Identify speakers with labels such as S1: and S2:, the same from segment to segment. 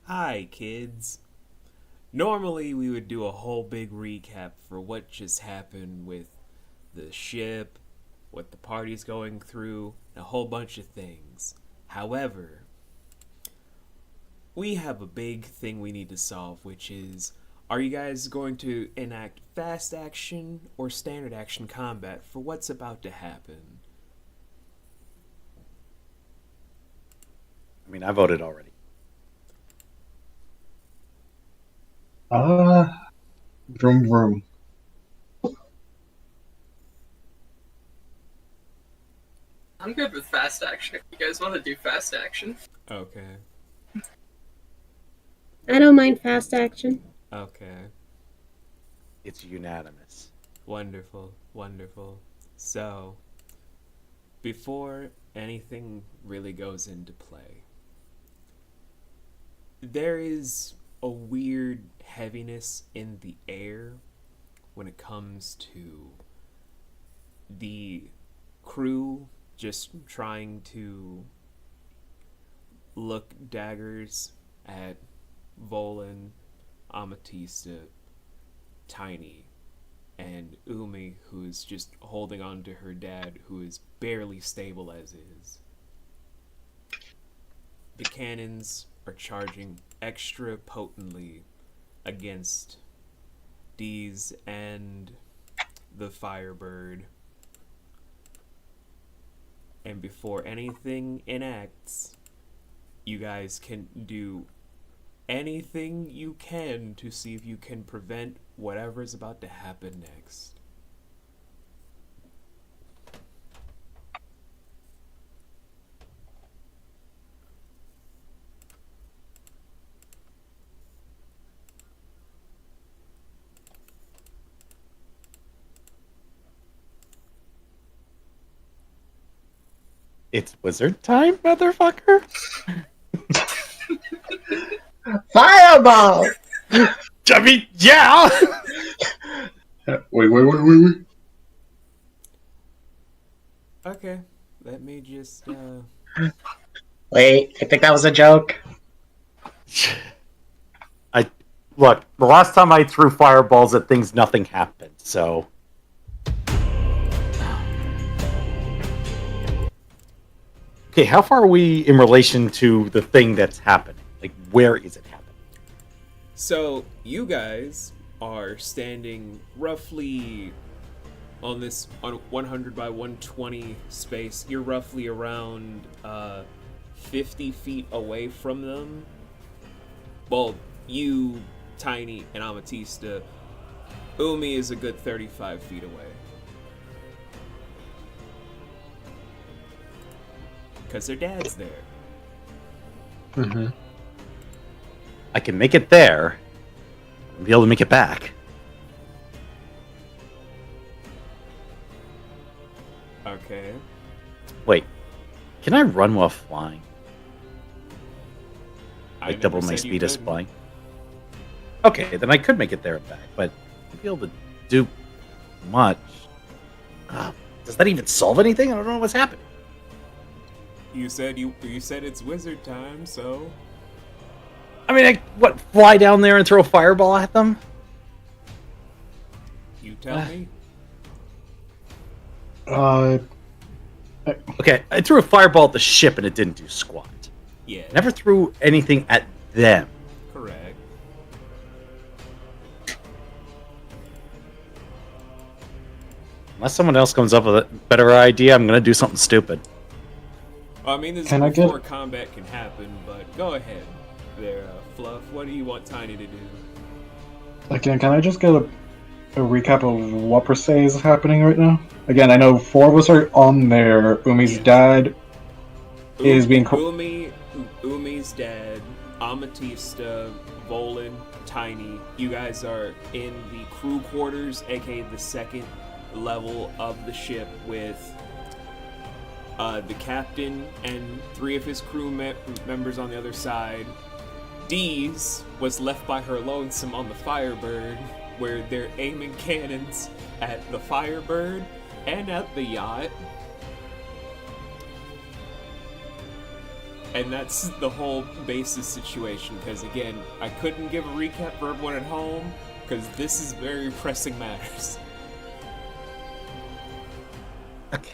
S1: Hi, kids. Normally, we would do a whole big recap for what just happened with the ship, what the party's going through, and a whole bunch of things. However, we have a big thing we need to solve, which is are you guys going to enact fast action or standard action combat for what's about to happen?
S2: I mean, I voted already.
S3: Uh, vroom vroom.
S4: I'm good with fast action if you guys want to do fast action.
S1: Okay,
S5: I don't mind fast action.
S1: okay.
S2: It's unanimous.
S1: Wonderful, wonderful. So, before anything really goes into play, there is a weird heaviness in the air when it comes to the crew just trying to look daggers at Volan, Amatista, Tiny, and Umi, who's just holding on to her dad, who is barely stable as is. The cannons are charging extra potently against Dees and the Firebird. And before anything enacts, you guys can do anything you can to see if you can prevent whatever is about to happen next.
S2: It's wizard time, motherfucker.
S3: Fireball!
S2: I mean, yeah.
S3: Wait.
S1: Okay, let me just,
S3: Wait, I think that was a joke.
S2: I look. The last time I threw fireballs at things, nothing happened. So, okay, how far are we in relation to the thing that's happening? Like, where is it happening?
S1: So, you guys are standing roughly on this on 100 by 120 space. You're roughly around 50 feet away from them. Well, you, Tiny, and Amatista. Umi is a good 35 feet away. Because their dad's there.
S3: Mm-hmm.
S2: I can make it there. I'll be able to make it back.
S1: Okay.
S2: Wait, can I run while flying?
S1: I
S2: Like
S1: never
S2: double my
S1: said you
S2: speed as
S1: couldn't.
S2: flying? Okay, then I could make it there and back, but I'd be able to do much. Does that even solve anything? I don't know what's happening.
S1: You said it's wizard time, so
S2: I mean, fly down there and throw a fireball at them?
S1: you tell me.
S3: Uh,
S2: Okay, I threw a fireball at the ship and it didn't do squat.
S1: Yeah.
S2: Never threw anything at them.
S1: Correct.
S2: Unless someone else comes up with a better idea, I'm gonna do something stupid.
S1: Well, I mean, this
S3: Can
S1: is
S3: I get-
S1: before combat can happen, but go ahead there, Fluff. What do you want Tiny to do?
S3: again, can I just get a recap of what per se is happening right now? Again, I know four of us are on there. Umi's
S1: Yes.
S3: dad is being.
S1: Umi's dad, Amatista, Volan, Tiny. You guys are in the crew quarters, aka the second level of the ship, with the captain and three of his crew members on the other side. Dees was left by her lonesome on the Firebird, where they're aiming cannons at the Firebird and at the yacht. And that's the whole basis situation, because again, I couldn't give a recap for everyone at home, because this is very pressing matters.
S2: Okay.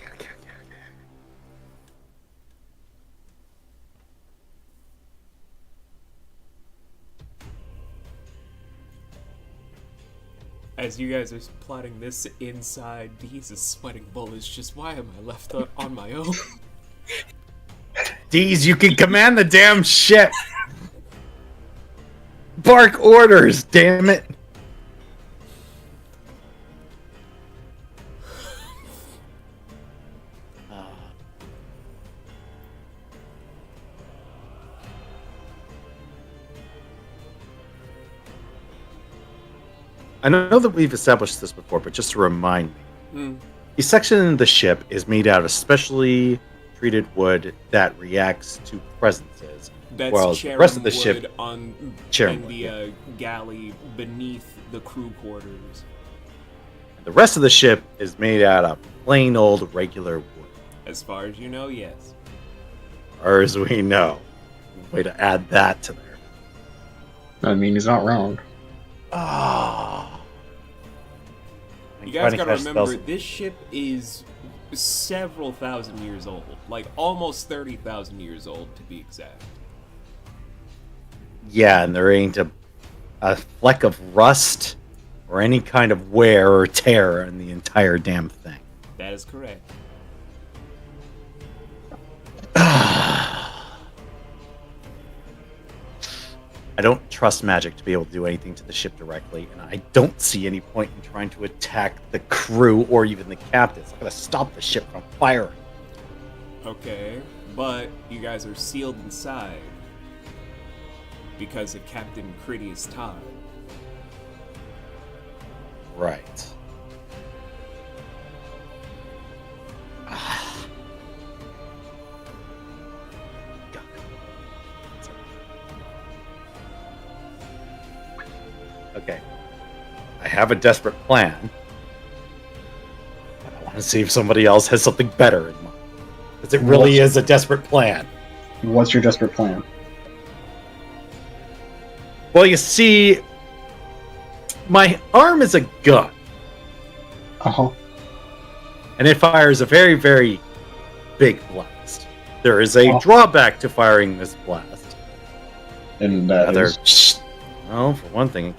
S1: As you guys are plotting this inside, Deez is sweating bullets. Just why am I left on my own?
S2: Deez, you can command the damn ship. Bark orders, damn it. I know that we've established this before, but just to remind me, a section of the ship is made out of specially treated wood that reacts to presences.
S1: That's
S2: while the rest of the ship
S1: on
S2: Charon
S1: in the galley beneath the crew quarters.
S2: The rest of the ship is made out of plain old regular wood.
S1: As far as you know, yes.
S2: Or as we know. Way to add that to there.
S3: I mean, he's not wrong.
S2: Ah.
S1: You guys gotta remember, this ship is several thousand years old. Like, almost 30,000 years old, to be exact.
S2: Yeah, and there ain't a fleck of rust or any kind of wear or tear in the entire damn thing.
S1: That is correct.
S2: I don't trust magic to be able to do anything to the ship directly, and I don't see any point in trying to attack the crew or even the captain. It's not going to stop the ship from firing.
S1: Okay, but you guys are sealed inside because of Captain Critias' time.
S2: Right. Okay. I have a desperate plan. But I want to see if somebody else has something better in mind. Because it really is a desperate plan.
S3: What's your desperate plan?
S2: Well, you see, my arm is a gun.
S3: Uh-huh.
S2: And it fires a very, very big blast. There is a drawback to firing this blast.
S3: And that is...
S2: Well, for one thing,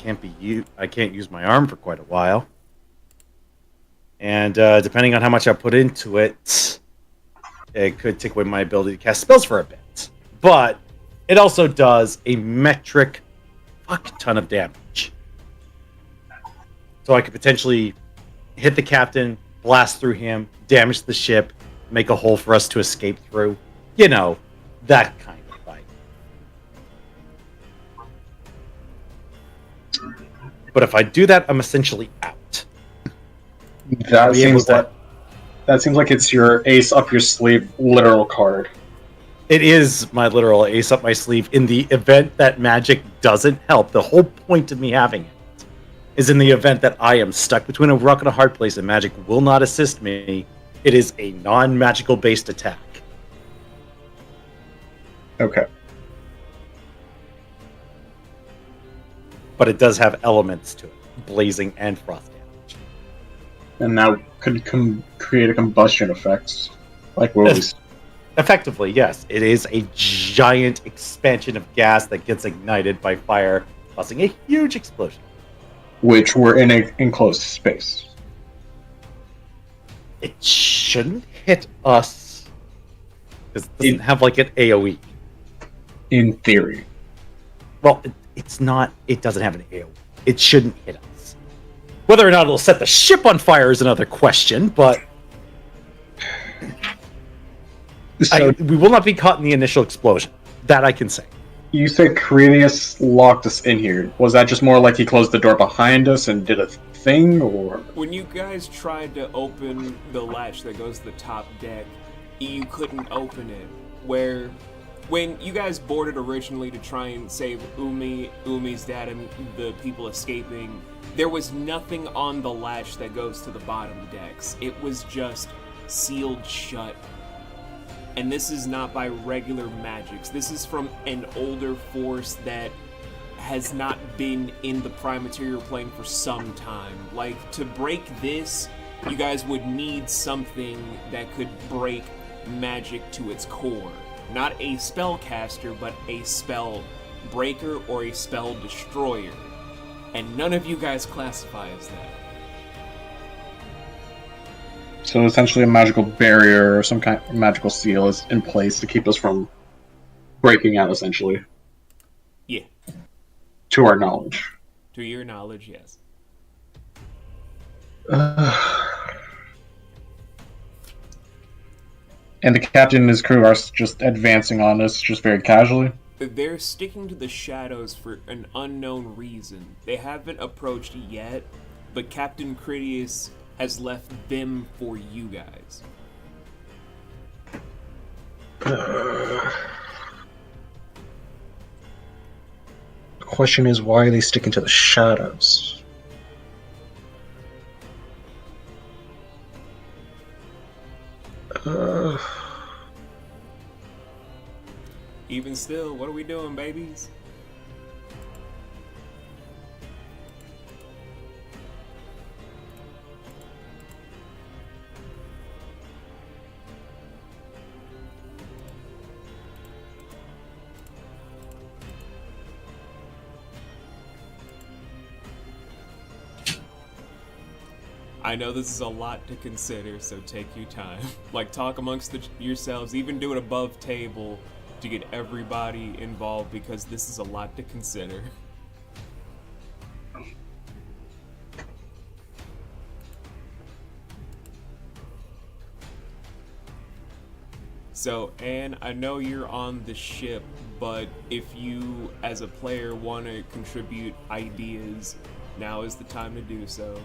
S2: I can't use my arm for quite a while. And depending on how much I put into it, it could take away my ability to cast spells for a bit. But it also does a metric fuck ton of damage. So I could potentially hit the captain, blast through him, damage the ship, make a hole for us to escape through. You know, that kind of fight. But if I do that, I'm essentially out.
S3: That seems like it's your ace up your sleeve literal card.
S2: It is my literal ace up my sleeve in the event that magic doesn't help. The whole point of me having it is in the event that I am stuck between a rock and a hard place and magic will not assist me. It is a non-magical based attack.
S3: Okay.
S2: But it does have elements to it, blazing and frost damage.
S3: And now could create a combustion effect, like what we...
S2: Effectively, yes. It is a giant expansion of gas that gets ignited by fire, causing a huge explosion.
S3: Which we're in an enclosed space.
S2: It shouldn't hit us, because it doesn't have like an AoE.
S3: In theory.
S2: Well, it's not. It doesn't have an AoE. It shouldn't hit us. Whether or not it'll set the ship on fire is another question, but
S3: So
S2: we will not be caught in the initial explosion. That I can say.
S3: you said Cranius locked us in here. Was that just more like he closed the door behind us and did a thing, or...?
S1: When you guys tried to open the latch that goes to the top deck, you couldn't open it. When you guys boarded originally to try and save Umi's dad and the people escaping, there was nothing on the latch that goes to the bottom decks. It was just sealed shut. And this is not by regular magics. This is from an older force that has not been in the prime material plane for some time. Like, to break this, you guys would need something that could break magic to its core. Not a spellcaster, but a spell breaker or a spell destroyer. And none of you guys classify as that.
S3: So essentially a magical barrier or some kind of magical seal is in place to keep us from breaking out, essentially.
S1: Yeah.
S3: To our knowledge.
S1: To your knowledge, yes.
S3: And the captain and his crew are just advancing on us, just very casually.
S1: They're sticking to the shadows for an unknown reason. They haven't approached yet, but Captain Critias has left them for you guys.
S6: The question is, why are they sticking to the shadows?
S1: Even still, what are we doing, babies? I know this is a lot to consider, so take your time. Like, talk amongst yourselves, even do it above table to get everybody involved, because this is a lot to consider. So, Anne, I know you're on the ship, but if you, as a player, want to contribute ideas, now is the time to do so.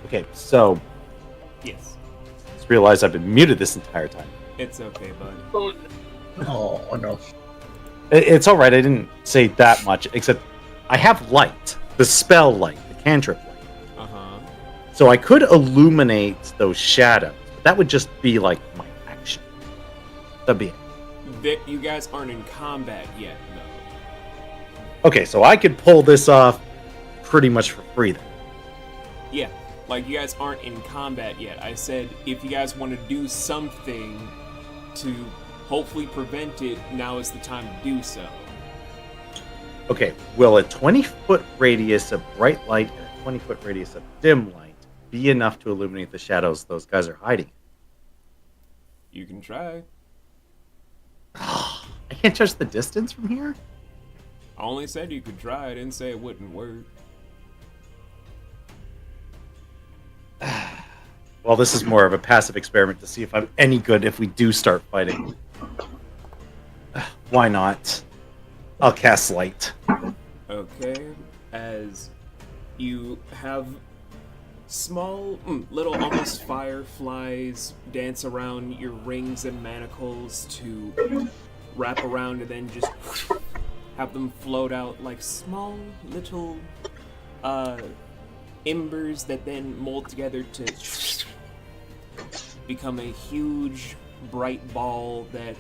S2: Okay, so
S1: Yes.
S2: just realized I've been muted this entire time.
S1: It's okay, bud.
S6: Oh no.
S2: It's all right. I didn't say that much, except I have light, the spell light, the cantrip light.
S1: Uh-huh.
S2: So I could illuminate those shadows. But that would just be like my action. That'd be it.
S1: You guys aren't in combat yet, though.
S2: Okay, so I could pull this off pretty much for free then.
S1: Yeah, like you guys aren't in combat yet. I said if you guys want to do something to hopefully prevent it, now is the time to do so.
S2: Okay, will a 20-foot radius of bright light and a 20-foot radius of dim light be enough to illuminate the shadows those guys are hiding in?
S1: You can try.
S2: I can't judge the distance from here?
S1: I only said you could try. I didn't say it wouldn't work.
S2: Well, this is more of a passive experiment to see if I'm any good if we do start fighting. Why not? I'll cast light.
S1: Okay, as you have small, little almost fireflies dance around your rings and manacles to wrap around and then just have them float out like small little embers that then mold together to become a huge bright ball that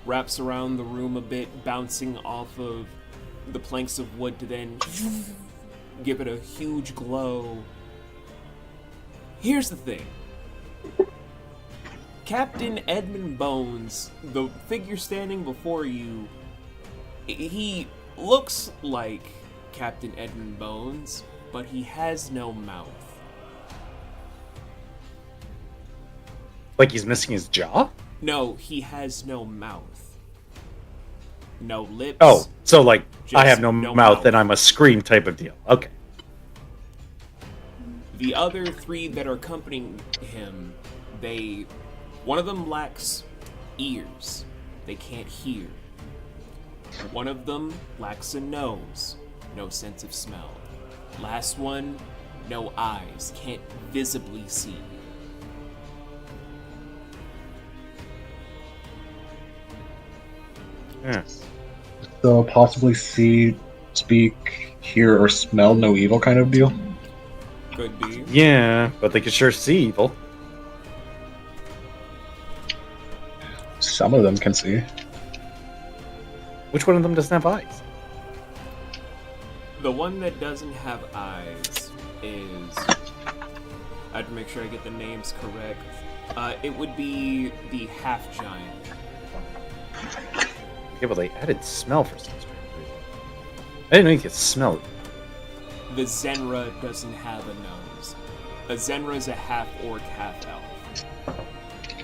S1: wraps around the room a bit, bouncing off of the planks of wood to then give it a huge glow. Here's the thing. Captain Edmund Bones, the figure standing before you, he looks like Captain Edmund Bones, but he has no mouth.
S2: Like he's missing his jaw?
S1: No, he has no mouth. No lips.
S2: Oh, so like I have no,
S1: no
S2: mouth
S1: mouth.
S2: and I'm a scream type of deal. Okay.
S1: The other three that are accompanying him, one of them lacks ears. They can't hear. One of them lacks a nose. No sense of smell. Last one, no eyes. Can't visibly see.
S2: Yeah.
S3: So possibly see, speak, hear, or smell no evil kind of deal.
S1: Could be.
S2: Yeah, but they can sure see evil.
S3: Some of them can see.
S2: Which one of them doesn't have eyes?
S1: The one that doesn't have eyes is. I have to make sure I get the names correct. It would be the half giant.
S2: Yeah, but they added smell for some strange reason. I didn't know you could smell it.
S1: The Zenra doesn't have a nose. A Zenra is a half orc, half elf.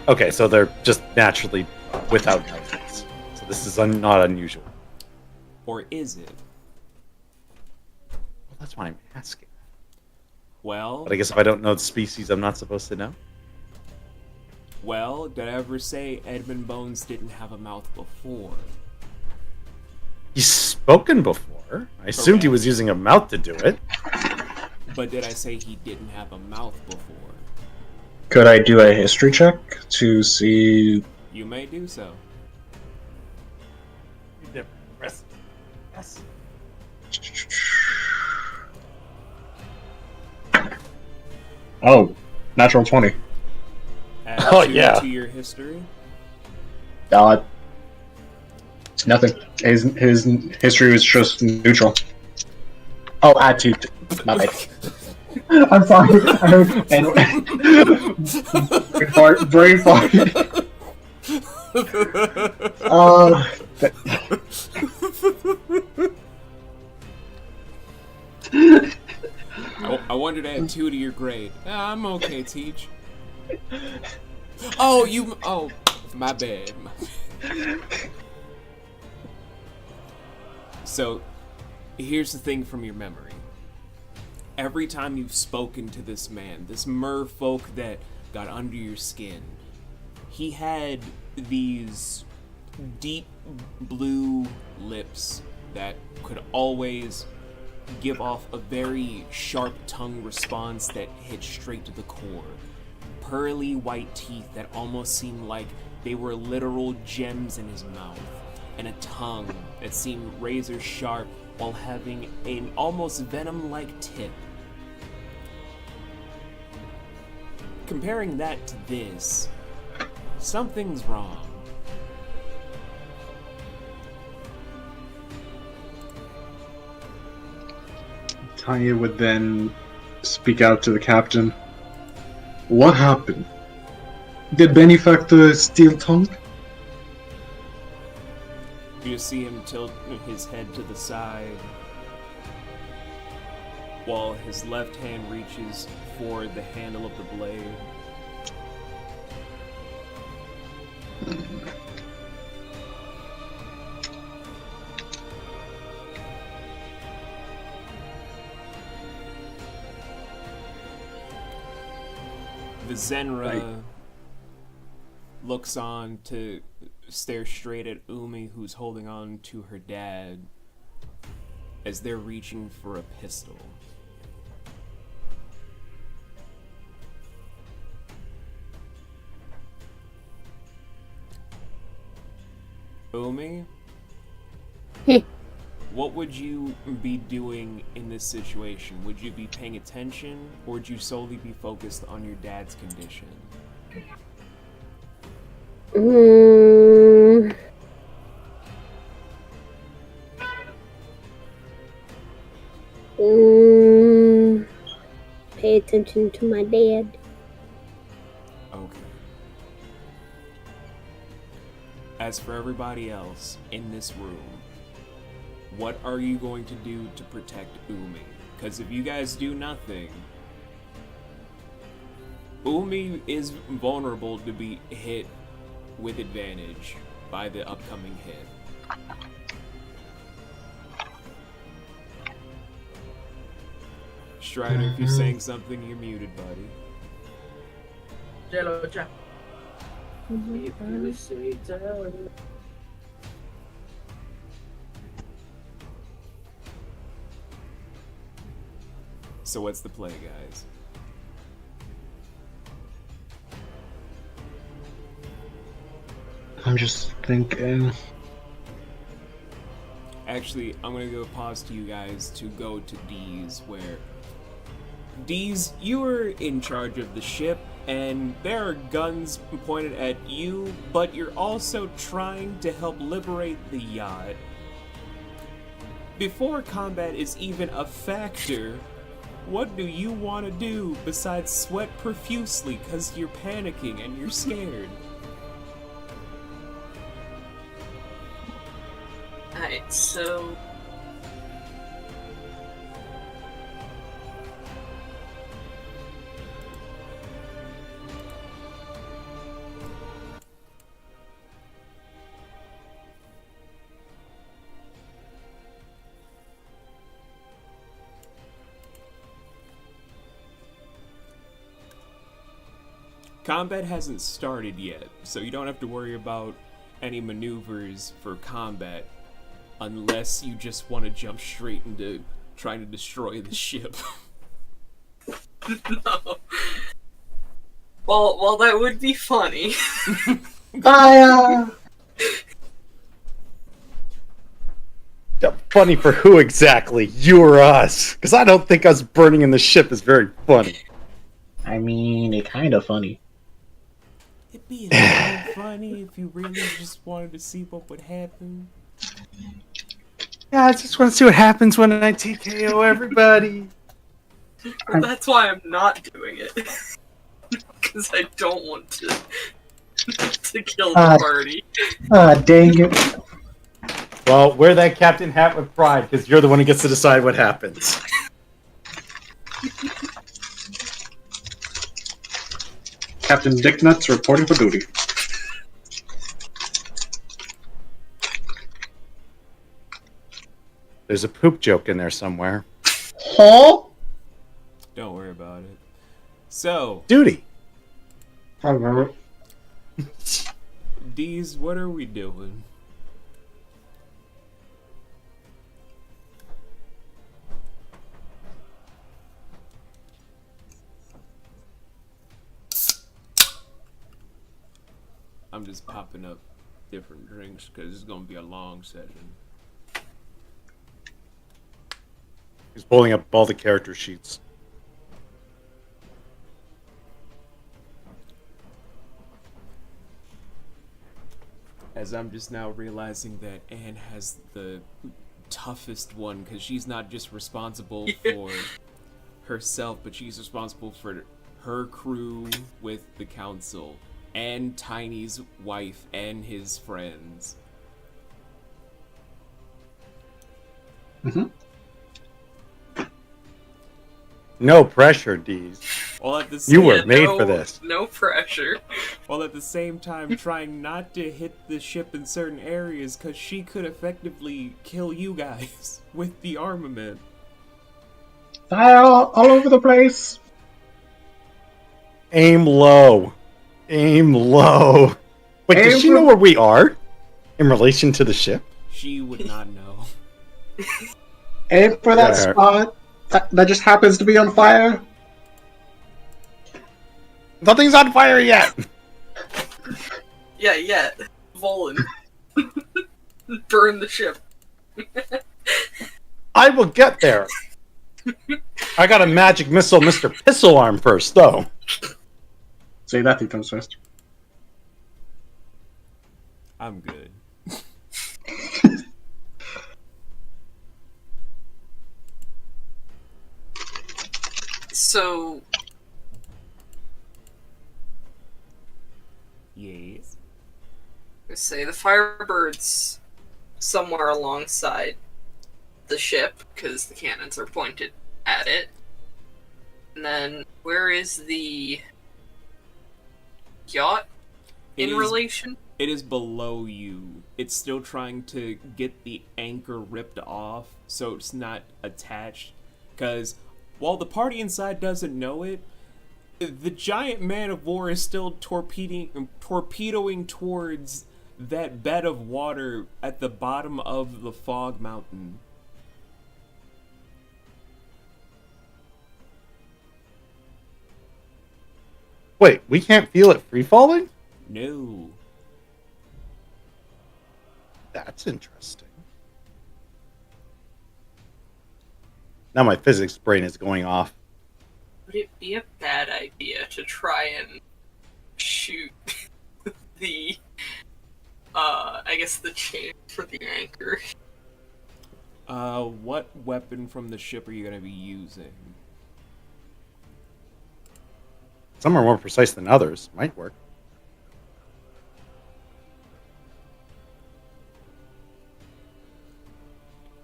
S2: Okay, so they're just naturally without noses. So this is not unusual.
S1: Or is it?
S2: Well, that's why I'm asking.
S1: Well,
S2: But I guess if I don't know the species, I'm not supposed to know.
S1: well, did I ever say Edmund Bones didn't have a mouth before?
S2: He's spoken before. I assumed he
S1: Correct.
S2: was using a mouth to do it.
S1: But did I say he didn't have a mouth before?
S6: Could I do a history check to see?
S1: You may do so.
S2: Yes.
S3: Oh, natural 20.
S1: Add
S2: Oh,
S1: 2
S2: yeah.
S1: to your history.
S3: It's nothing. His history was just neutral. Oh, add 2. My bad. I'm sorry. I heard. And brain fart.
S1: I wanted to add 2 to your grade. I'm okay, Teach. Oh, you. Oh, my bad. So, here's the thing from your memory. Every time you've spoken to this man, this merfolk that got under your skin, he had these deep blue lips that could always give off a very sharp tongue response that hit straight to the core. Pearly white teeth that almost seemed like they were literal gems in his mouth, and a tongue that seemed razor sharp while having an almost venom-like tip. Comparing that to this, something's wrong.
S3: Tanya would then speak out to the captain. What happened? Did Benefactor steal tongue?
S1: You just see him tilt his head to the side while his left hand reaches for the handle of the blade. The Zenra looks on to stare straight at Umi, who's holding on to her dad, as they're reaching for a pistol. Umi? What would you be doing in this situation? Would you be paying attention, or would you solely be focused on your dad's condition?
S5: Mm. Pay attention to my dad.
S1: Okay. As for everybody else in this room, what are you going to do to protect Umi? Because if you guys do nothing, Umi is vulnerable to be hit with advantage by the upcoming hit. Strider, if you're saying something, you're muted, buddy.
S4: Jello Jack.
S1: So what's the play, guys?
S3: I'm just thinking.
S1: Actually, I'm gonna go pause to you guys to go to D's, where D's, you are in charge of the ship, and there are guns pointed at you, but you're also trying to help liberate the yacht. Before combat is even a factor, what do you want to do besides sweat profusely because you're panicking and you're scared?
S4: Alright, so
S1: Combat hasn't started yet, so you don't have to worry about any maneuvers for combat unless you just want to jump straight into trying to destroy the ship.
S4: no. Well, that would be funny.
S3: Fire!
S2: Funny for who exactly? You or us? Because I don't think us burning in the ship is very funny.
S3: I mean, it kind of funny.
S1: It'd be a little funny if you really just wanted to see what would happen.
S2: Yeah, I just want to see what happens when I TKO everybody.
S4: Well, that's why I'm not doing it. Because I don't want to kill the party.
S3: Ah, dang it.
S2: Well, wear that captain hat with pride, because you're the one who gets to decide what happens.
S6: Captain Dicknuts reporting for duty.
S2: There's a poop joke in there somewhere.
S3: Huh?
S1: Don't worry about it. So,
S2: Duty.
S3: I remember.
S1: D's, what are we doing? I'm just popping up different drinks because it's going to be a long session.
S2: He's pulling up all the character sheets.
S1: As I'm just now realizing that Anne has the toughest one because she's not just responsible for herself, but she's responsible for her crew with the council and Tiny's wife and his friends.
S3: Mm-hmm.
S2: No pressure, D's.
S1: While at the
S2: You
S1: same,
S2: were made for this.
S4: No pressure.
S1: while at the same time trying not to hit the ship in certain areas because she could effectively kill you guys with the armament.
S3: Fire all over the place.
S2: Aim low. Aim low. Wait,
S3: Aim
S2: does she
S3: for-
S2: know where we are in relation to the ship?
S1: She would not know.
S3: Aim for that
S2: Yeah.
S3: spot that just happens to be on fire.
S2: Nothing's on fire yet.
S4: Yeah. Volan. Burn the ship.
S2: I will get there. I got a magic missile, Mr. Pistol Arm first, though.
S6: Say that 3 times fast.
S1: I'm good.
S4: So,
S1: Yes.
S4: say the Firebird's somewhere alongside the ship because the cannons are pointed at it. And then, where is the yacht
S1: It
S4: in
S1: is-
S4: relation?
S1: It is below you. It's still trying to get the anchor ripped off so it's not attached. Because while the party inside doesn't know it, the giant man of war is still torpedoing towards that bed of water at the bottom of the fog mountain.
S2: Wait, we can't feel it free falling?
S1: No.
S2: That's interesting. Now my physics brain is going off.
S4: Would it be a bad idea to try and shoot the, I guess the chain for the anchor?
S1: What weapon from the ship are you gonna be using?
S2: Some are more precise than others. Might work.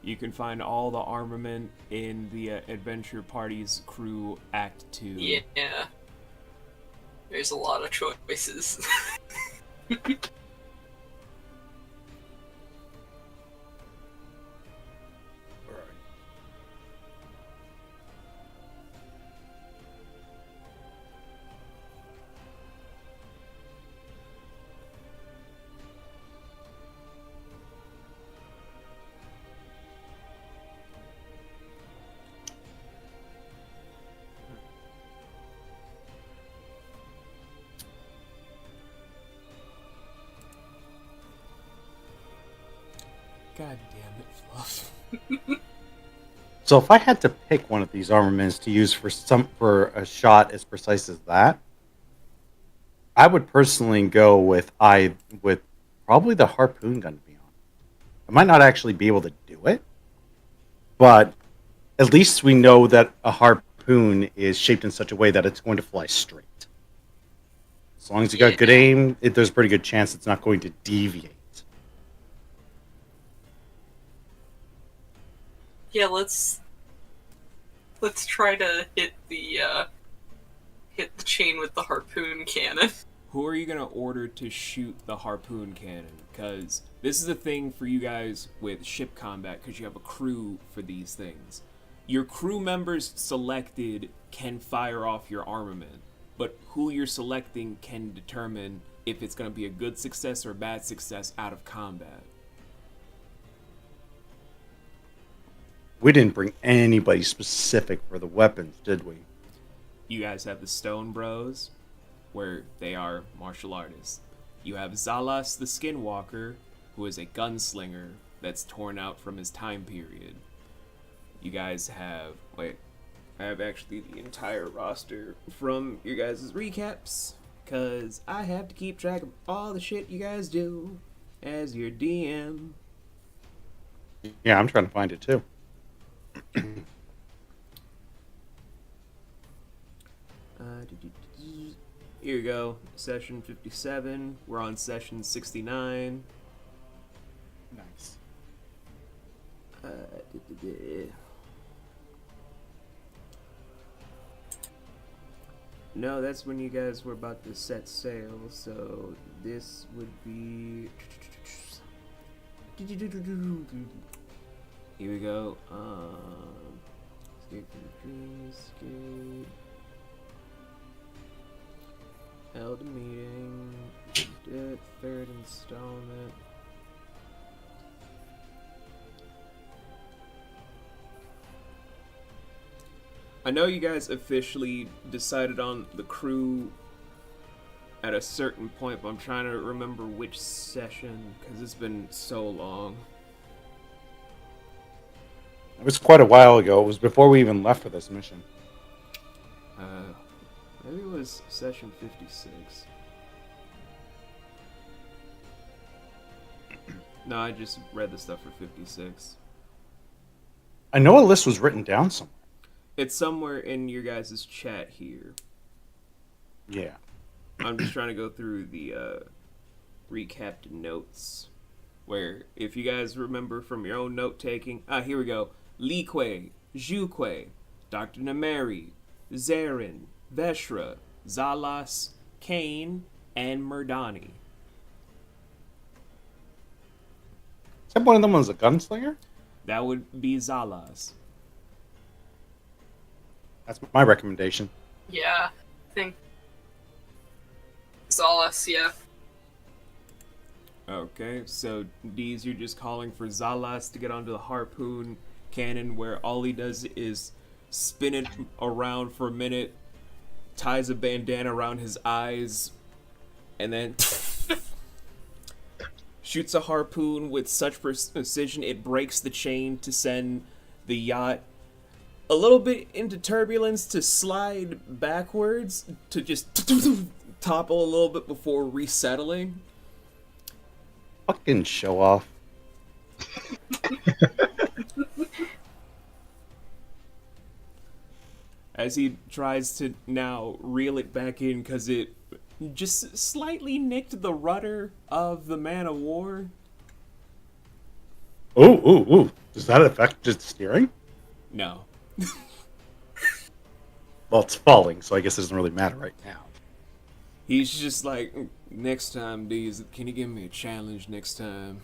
S1: You can find all the armament in the Adventure Party's Crew Act 2.
S4: Yeah. There's a lot of choices.
S1: God damn it, Fluff.
S2: So if I had to pick one of these armaments to use for a shot as precise as that, I would personally go with probably the harpoon gun. To be honest, I might not actually be able to do it, but at least we know that a harpoon is shaped in such a way that it's going to fly straight. As long as you got good aim, there's a pretty good chance it's not going to deviate.
S4: Yeah, let's try to hit the chain with the harpoon cannon.
S1: Who are you gonna order to shoot the harpoon cannon? Because this is a thing for you guys with ship combat, because you have a crew for these things. Your crew members selected can fire off your armament, but who you're selecting can determine if it's gonna be a good success or a bad success out of combat.
S2: We didn't bring anybody specific for the weapons, did we?
S1: You guys have the Stone Bros, where they are martial artists. You have Zalas the Skinwalker, who is a gunslinger that's torn out from his time period. You guys have... Wait, I have actually the entire roster from your guys' recaps, because I have to keep track of all the shit you guys do as your DM.
S2: Yeah, I'm trying to find it too.
S1: Here we go, session 57. We're on session 69.
S2: Nice.
S1: No, that's when you guys were about to set sail, so this would be... Here we go. Escape from the Dreamscape. Held a meeting. Third installment. I know you guys officially decided on the crew at a certain point, but I'm trying to remember which session, because it's been so long.
S2: It was quite a while ago. It was before we even left for this mission.
S1: Maybe it was session 56. No, I just read the stuff for 56.
S2: I know a list was written down somewhere.
S1: It's somewhere in your guys' chat here.
S2: Yeah.
S1: I'm just trying to go through the recapped notes. Where, if you guys remember from your own note-taking... here we go. Li Kuei, Zhu Kuei, Dr. Nameri, Zarin, Veshra, Zalas, Kane, and Murdani.
S2: Except one of them was a gunslinger?
S1: That would be Zalas.
S2: That's my recommendation.
S4: Yeah, I think Zalas, yeah.
S1: Okay, so D's, you're just calling for Zalas to get onto the harpoon cannon, where all he does is spin it around for a minute, ties a bandana around his eyes, and then shoots a harpoon with such precision it breaks the chain to send the yacht a little bit into turbulence to slide backwards to just topple a little bit before resettling.
S2: Fucking show off.
S1: As he tries to now reel it back in because it just slightly nicked the rudder of the man of war.
S2: Ooh. Does that affect just steering?
S1: No.
S2: Well, it's falling, so I guess it doesn't really matter right now.
S1: He's just like, next time, D's, can you give me a challenge next time?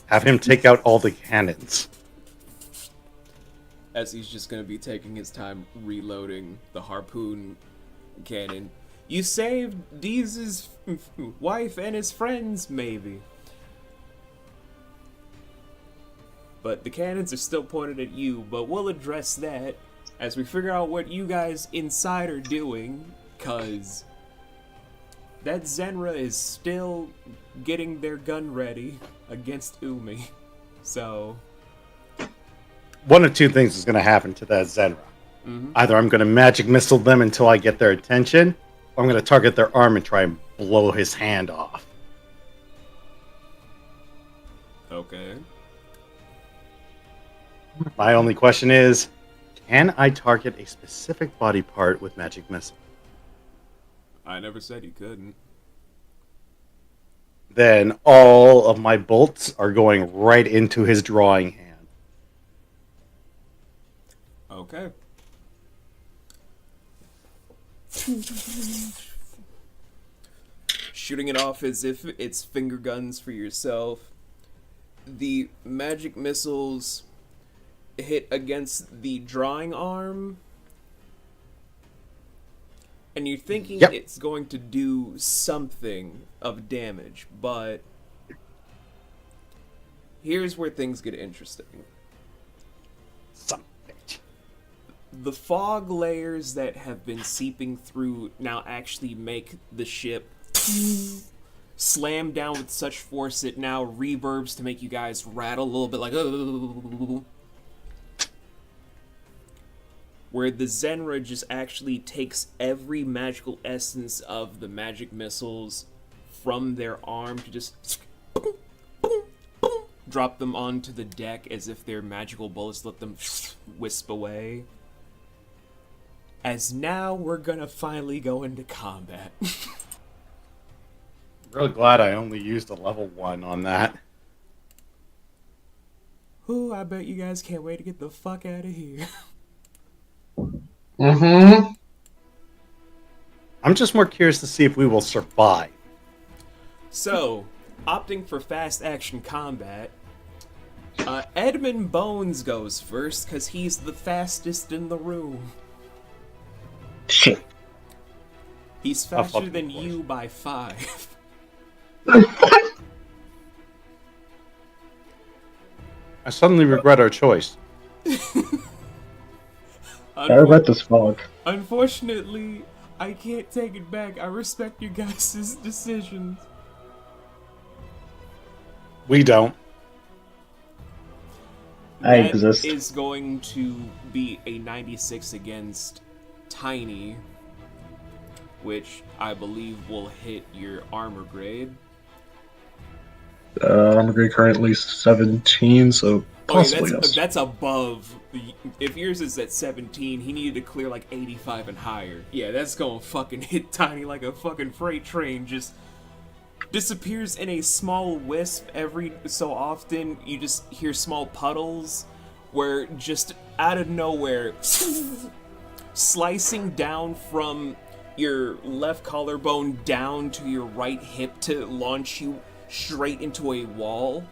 S2: Have him take out all the cannons.
S1: As he's just gonna be taking his time reloading the harpoon cannon. You saved Deez's wife and his friends, maybe. But the cannons are still pointed at you, but we'll address that as we figure out what you guys inside are doing, cause that Zenra is still getting their gun ready against Umi. So
S2: One of two things is going to happen to that Zenra. Either I'm going to magic missile them until I get their attention, or I'm going to target their arm and try and blow his hand off.
S1: okay.
S2: My only question is, can I target a specific body part with magic missile?
S1: I never said you couldn't.
S2: Then all of my bolts are going right into his drawing hand.
S1: Okay. Shooting it off as if it's finger guns for yourself. The magic missiles hit against the drawing arm. And you're thinking
S2: Yep.
S1: it's going to do something of damage, but here's where things get interesting.
S2: Something.
S1: The fog layers that have been seeping through now actually make the ship slam down with such force it now reverbs to make you guys rattle a little bit like where the Zenra just actually takes every magical essence of the magic missiles from their arm to just drop them onto the deck as if they're magical bullets, let them wisp away. As now we're gonna finally go into combat.
S2: Real glad I only used a level 1 on that.
S1: Ooh, I bet you guys can't wait to get the fuck out of here.
S3: Mm-hmm.
S2: I'm just more curious to see if we will survive.
S1: So, opting for fast action combat, Edmund Bones goes first because he's the fastest in the room.
S3: Shit.
S1: He's
S2: Oh,
S1: faster
S2: fuck,
S1: than
S2: of course.
S1: you by 5.
S2: I suddenly regret our choice.
S3: I regret this fog.
S1: Unfortunately, I can't take it back. I respect you guys' decisions.
S2: We don't.
S3: I
S1: That
S3: exist.
S1: is going to be a 96 against Tiny, which I believe will hit your armor grade.
S3: Armor grade currently 17, so possibly yes.
S1: That's above. If yours is at 17, he needed to clear like 85 and higher. Yeah, that's gonna fucking hit Tiny like a fucking freight train. Just disappears in a small wisp every so often. You just hear small puddles where just out of nowhere, slicing down from your left collarbone down to your right hip to launch you straight into a wall.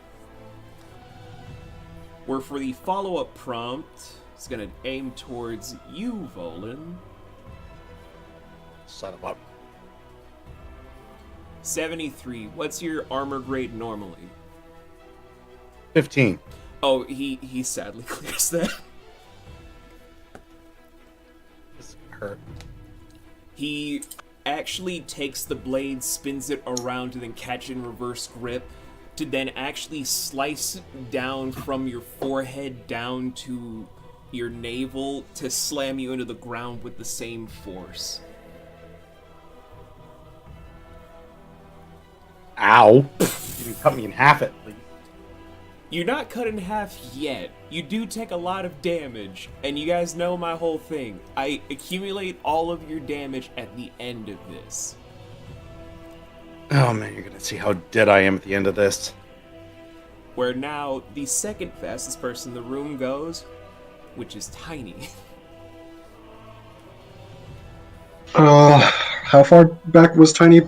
S1: Where for the follow-up prompt, it's gonna aim towards you, Volan.
S2: Son of a...
S1: 73. What's your armor grade normally?
S2: 15.
S1: Oh, he sadly clears that.
S2: This is gonna hurt.
S1: He actually takes the blade, spins it around, and then catch it in reverse grip, to then actually slice down from your forehead down to your navel to slam you into the ground with the same force.
S2: Ow. You cut me in half at least.
S1: You're not cut in half yet. You do take a lot of damage, and you guys know my whole thing. I accumulate all of your damage at the end of this.
S2: Oh man, you're gonna see how dead I am at the end of this.
S1: Where now the second fastest person in the room goes, which is Tiny.
S6: How far back was Tiny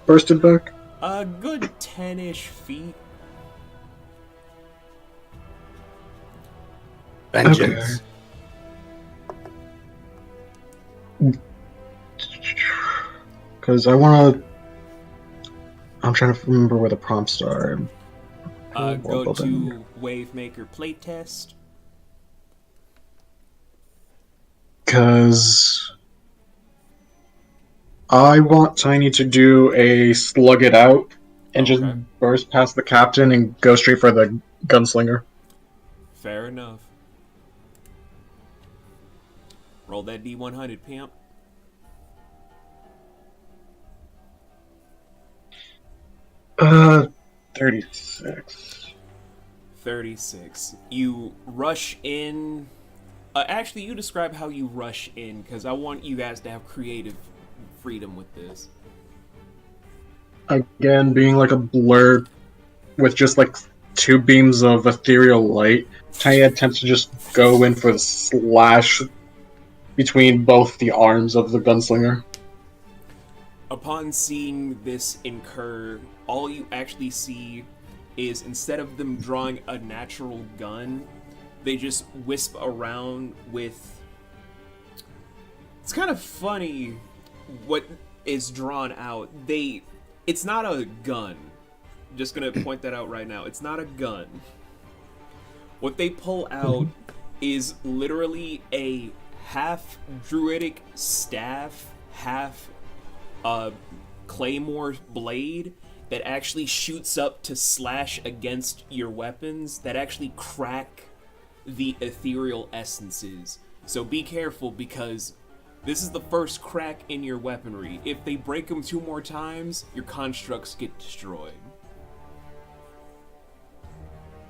S6: bursted back?
S1: A good 10-ish feet.
S2: Vengeance.
S6: Because I'm trying to remember where the prompts are.
S1: Go to Wavemaker playtest.
S6: Because I want Tiny to do a slug it out and just
S1: Okay.
S6: burst past the captain and go straight for the gunslinger.
S1: Fair enough. Roll that D100, pimp.
S6: Uh, 36.
S1: 36. You rush in. Actually, you describe how you rush in, because I want you guys to have creative freedom with this.
S6: Again, being like a blur with just like two beams of ethereal light, Tiny attempts to just go in for the slash between both the arms of the gunslinger.
S1: Upon seeing this incur, all you actually see is instead of them drawing a natural gun, they just wisp around with... It's kind of funny what is drawn out. It's not a gun. Just gonna point that out right now. It's not a gun. What they pull out is literally a half druidic staff, half claymore blade that actually shoots up to slash against your weapons, that actually crack the ethereal essences. So be careful, because this is the first crack in your weaponry. If they break them 2 more times, your constructs get destroyed.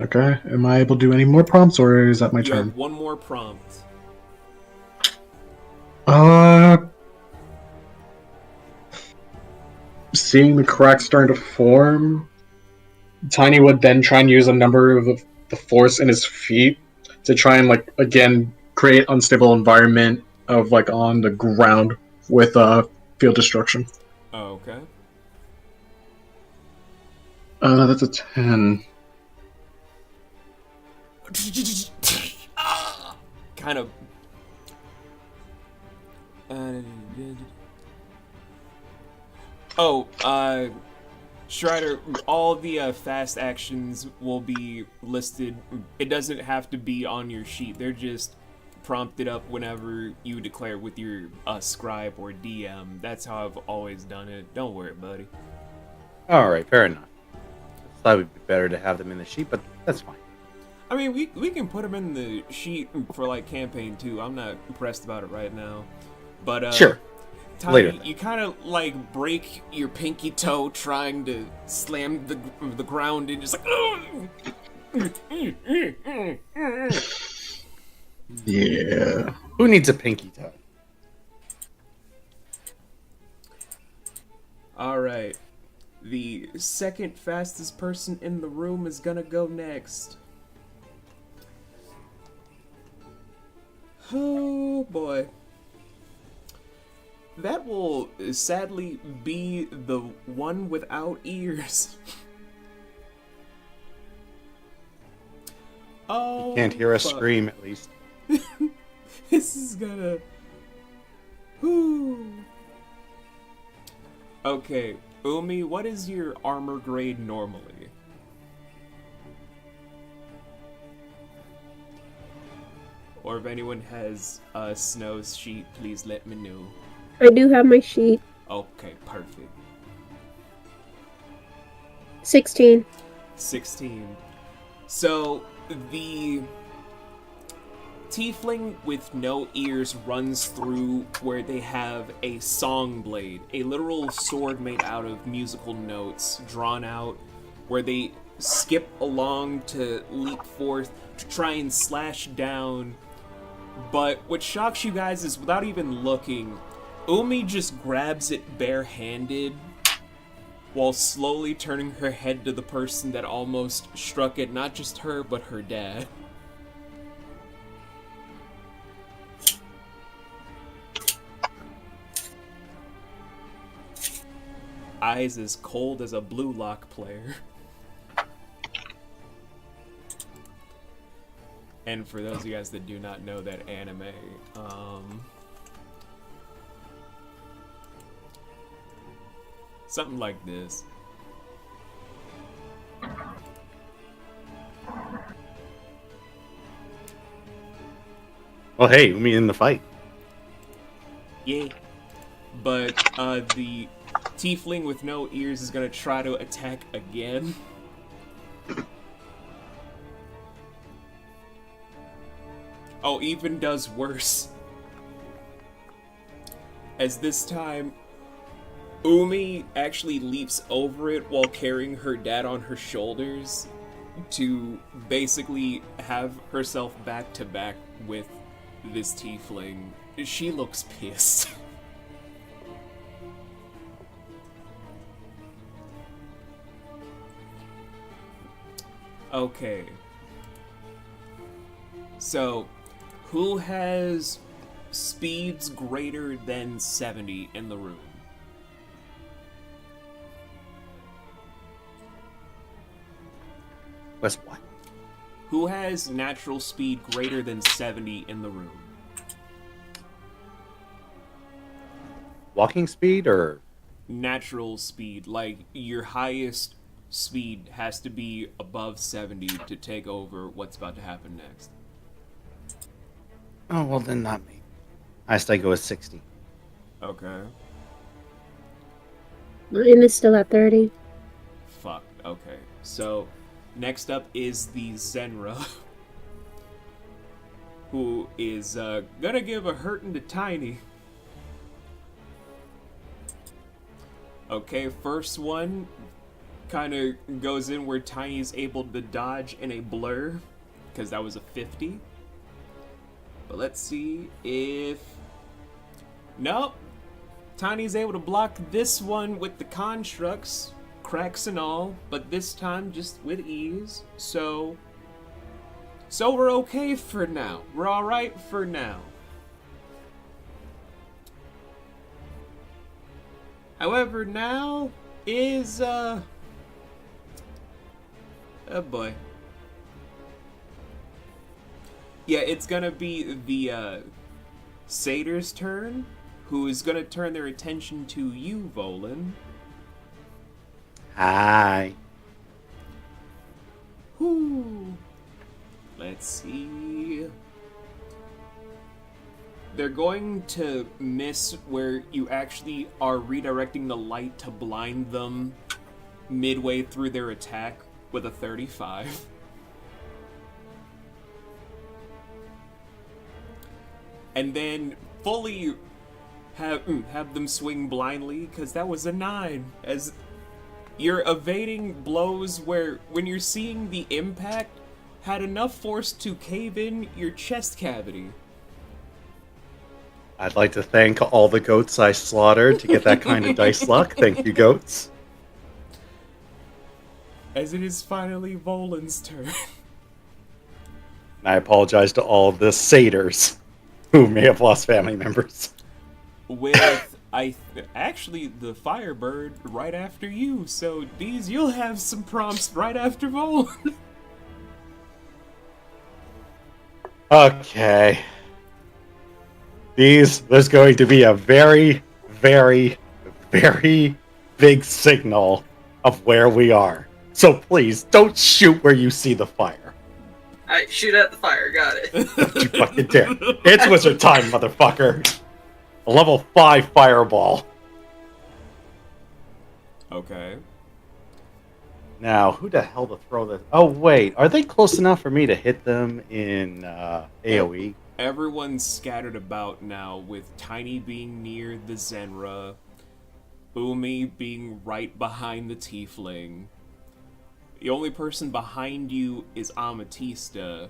S6: Okay, am I able to do any more prompts, or is that my
S1: You
S6: turn?
S1: have 1 more prompt.
S6: Seeing the cracks starting to form, Tiny would then try and use a number of the force in his feet to try and, like, again, create unstable environment of, like, on the ground with field destruction.
S1: Okay.
S6: That's a 10.
S1: Kind of. Strider, all the fast actions will be listed. It doesn't have to be on your sheet. They're just prompted up whenever you declare with your scribe or DM. That's how I've always done it. Don't worry, buddy.
S2: Alright, fair enough. Thought it would be better to have them in the sheet, but that's fine.
S1: I mean, we can put them in the sheet for, like, campaign, too. I'm not impressed about it right now. But,
S2: Sure.
S1: Tiny,
S2: Later.
S1: you kind of, like, break your pinky toe trying to slam the ground and just like...
S6: Yeah.
S2: Who needs a pinky toe?
S1: Alright. The second fastest person in the room is gonna go next. Oh boy. That will sadly be the one without ears. Oh,
S2: Can't hear us
S1: fuck.
S2: scream, at least.
S1: This is gonna... Whew. Okay, Umi, what is your armor grade normally? Or if anyone has a Snow's sheet, please let me know.
S5: I do have my sheet.
S1: Okay, perfect.
S5: 16.
S1: 16. So, the tiefling with no ears runs through where they have a song blade, a literal sword made out of musical notes drawn out, where they skip along to leap forth to try and slash down. But what shocks you guys is, without even looking, Umi just grabs it barehanded while slowly turning her head to the person that almost struck it, not just her, but her dad. Eyes as cold as a blue lock player. And for those of you guys that do not know that anime, something like this.
S2: Well, hey, Umi in the fight.
S1: Yeah. But the tiefling with no ears is gonna try to attack again. Oh, even does worse. As this time, Umi actually leaps over it while carrying her dad on her shoulders to basically have herself back to back with this tiefling. She looks pissed. Okay. So, who has speeds greater than 70 in the room?
S2: What's what?
S1: Who has natural speed greater than 70 in the room?
S2: Walking speed or
S1: Natural speed, like your highest speed has to be above 70 to take over what's about to happen next.
S2: oh well, then not me. Highest I go is 60.
S1: Okay.
S5: Mine is still at 30.
S1: Fuck. Okay. So, next up is the Zenra, who is gonna give a hurtin' to Tiny. Okay, first one kind of goes in where Tiny is able to dodge in a blur, because that was a 50. But let's see if... Nope. Tiny's able to block this one with the constructs, cracks and all, but this time just with ease. So we're okay for now. We're alright for now. However, now is, oh boy. Yeah, it's gonna be the, Satyr's turn, who is gonna turn their attention to you, Volan.
S2: Hi.
S1: Whoo. Let's see. They're going to miss where you actually are redirecting the light to blind them midway through their attack with a 35. And then fully have them swing blindly, because that was a 9. As you're evading blows where, when you're seeing the impact, had enough force to cave in your chest cavity.
S2: I'd like to thank all the goats I slaughtered to get that kind of dice luck. Thank you, goats.
S1: As it is finally Volan's turn.
S2: And I apologize to all the satyrs who may have lost family members.
S1: With, actually, the Firebird right after you. So, these, you'll have some prompts right after Volan.
S2: Okay. There's going to be a very, very, very big signal of where we are. So please, don't shoot where you see the fire.
S4: Alright, shoot at the fire, got it.
S2: Don't you fucking dare. It's wizard time, motherfucker. A level 5 fireball.
S1: Okay.
S2: Now, who the hell to throw this? Oh, wait. Are they close enough for me to hit them in AoE?
S1: Everyone's scattered about now, with Tiny being near the Zenra, Umi being right behind the Tiefling. The only person behind you is Ametista,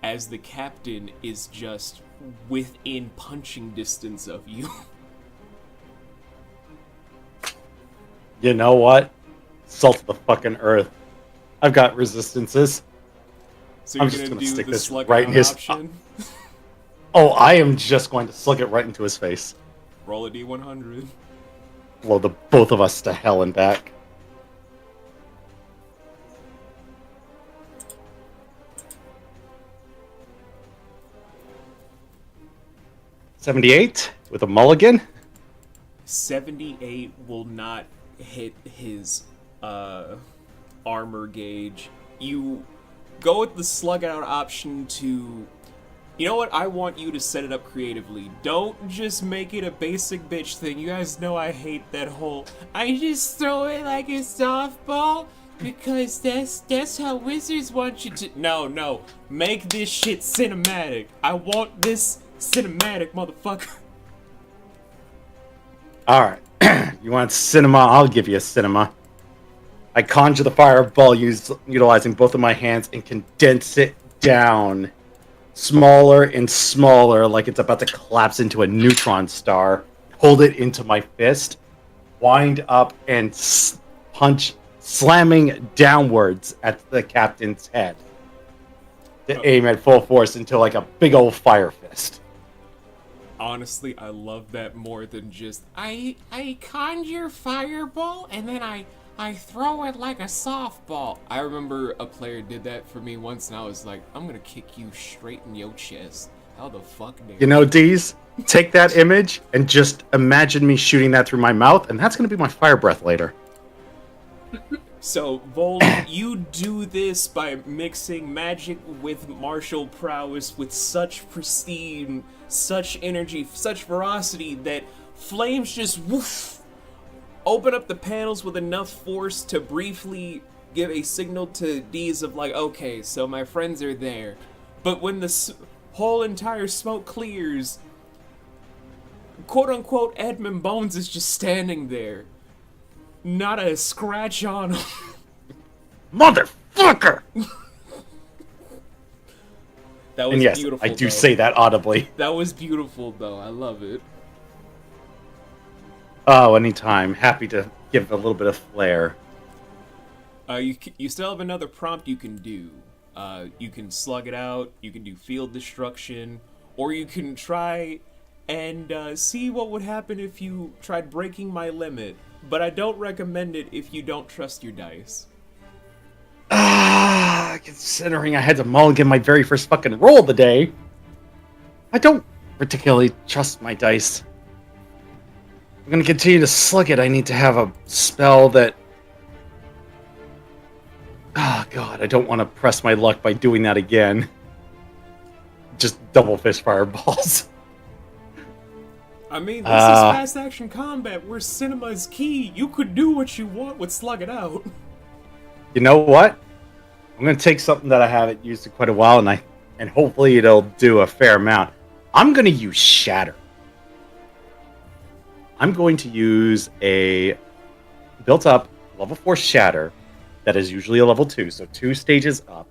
S1: as the captain is just within punching distance of you.
S2: You know what? Salt of the fucking earth. I've got resistances.
S1: So you're
S2: I'm just
S1: gonna
S2: gonna
S1: do
S2: stick
S1: the
S2: this
S1: slug
S2: right in
S1: out
S2: his.
S1: option?
S2: Oh, I am just going to slug it right into his face.
S1: Roll a d100.
S2: Blow the both of us to hell and back. $78 with a mulligan.
S1: 78 will not hit his armor gauge. You go with the slug out option to... You know what? I want you to set it up creatively. Don't just make it a basic bitch thing. You guys know I hate that whole... I just throw it like a softball because that's how wizards want you to... No. Make this shit cinematic. I want this cinematic, motherfucker.
S2: Alright. You want cinema? I'll give you a cinema. I conjure the fireball utilizing both of my hands and condense it down smaller and smaller like it's about to collapse into a neutron star. Hold it into my fist. Wind up and punch, slamming downwards at the captain's head. To aim at full force into like a big old fire fist.
S1: Honestly, I love that more than just I conjure fireball and then I throw it like a softball. I remember a player did that for me once and I was like, I'm gonna kick you straight in your chest. How the fuck dare
S2: you? Know, Deez, take that image and just imagine me shooting that through my mouth, and that's gonna be my fire breath later.
S1: So, Volan, you do this by mixing magic with martial prowess with such pristine, such energy, such ferocity that flames just woof, open up the panels with enough force to briefly give a signal to D's of like, okay, so my friends are there. But when the whole entire smoke clears, quote-unquote Edmund Bones is just standing there. Not a scratch on him.
S2: Motherfucker!
S1: That was
S2: and yes,
S1: beautiful,
S2: I do
S1: though.
S2: say that audibly.
S1: That was beautiful, though. I love it.
S2: Oh, anytime. Happy to give a little bit of flair.
S1: You still have another prompt you can do. You can slug it out, you can do field destruction, or you can try and see what would happen if you tried breaking my limit. But I don't recommend it if you don't trust your dice.
S2: Considering I had to mulligan my very first fucking roll of the day, I don't particularly trust my dice. I'm gonna continue to slug it. I need to have a spell that... Oh god, I don't want to press my luck by doing that again. Just double fist fireballs.
S1: I mean, this is fast action combat where cinema is key. You could do what you want with Slug It Out.
S2: You know what? I'm gonna take something that I haven't used in quite a while, and hopefully it'll do a fair amount. I'm gonna use Shatter. I'm going to use a built-up level 4 Shatter that is usually a level 2, so 2 stages up.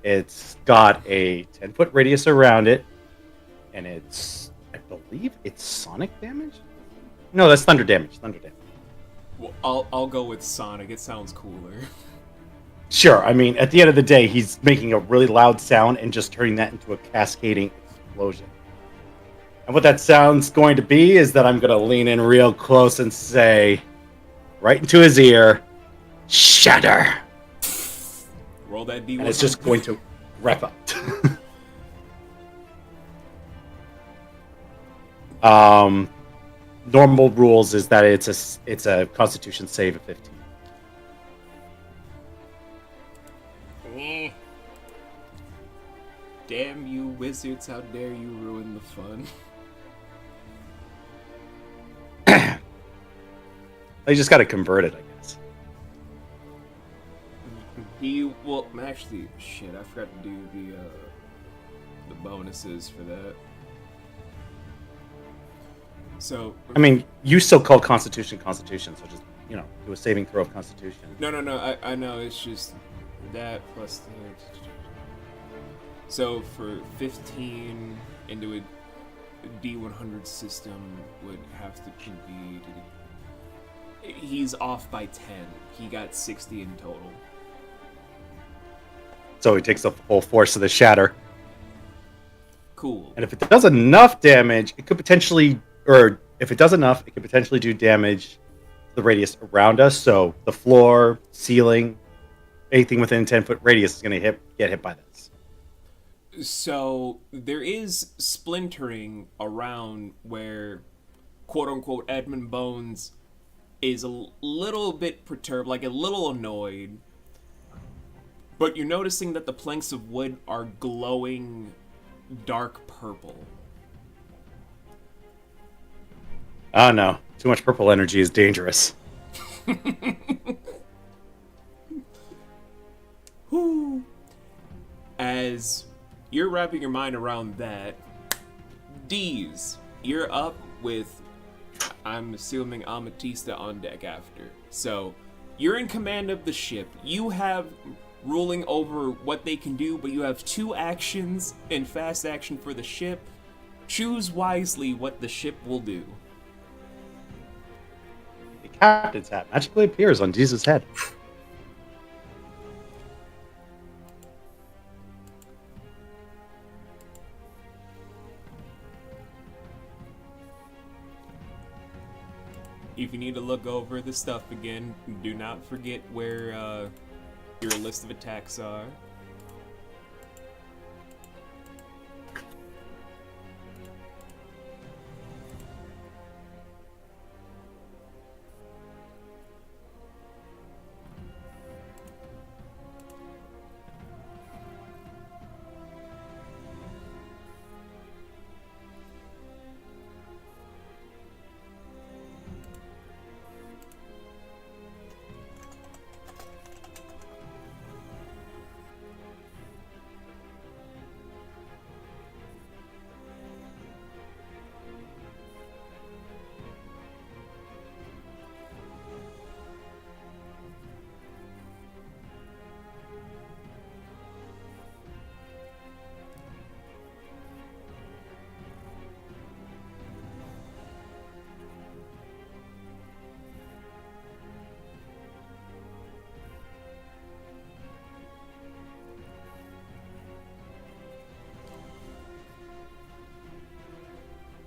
S2: It's got a 10-foot radius around it, and it's... I believe it's sonic damage? No, that's thunder damage.
S1: Well, I'll go with Sonic. It sounds cooler.
S2: Sure, I mean, at the end of the day, he's making a really loud sound and just turning that into a cascading explosion. And what that sound's going to be is that I'm going to lean in real close and say, right into his ear, Shatter!
S1: Roll that D100.
S2: And it's just going to rep up. Normal rules is that it's a Constitution save of 15.
S1: Damn you, wizards! How dare you ruin the fun?
S2: I just got to convert it, I guess.
S1: Well, actually, shit, I forgot to do the bonuses for that. So
S2: I mean, you still call Constitution, so just, do a saving throw of Constitution.
S1: no, I know, it's just that plus the... So for 15 into a D100 system would have to be... He's off by 10. He got 60 in total.
S2: So he takes the full force of the shatter.
S1: Cool.
S2: And if it does enough damage, it could potentially... Or if it does enough, it could potentially do damage to the radius around us. So the floor, ceiling, anything within 10-foot radius is going to get hit by this.
S1: So there is splintering around where, quote-unquote, Edmund Bones is a little bit perturbed, like a little annoyed. But you're noticing that the planks of wood are glowing dark purple.
S2: Oh no, too much purple energy is dangerous.
S1: Whew. As you're wrapping your mind around that, D's, you're up with, I'm assuming, Ametista on deck after. So, you're in command of the ship. You have ruling over what they can do, but you have 2 actions and fast action for the ship. Choose wisely what the ship will do.
S2: The captain's hat magically appears on Jesus' head.
S1: If you need to look over the stuff again, do not forget where your list of attacks are.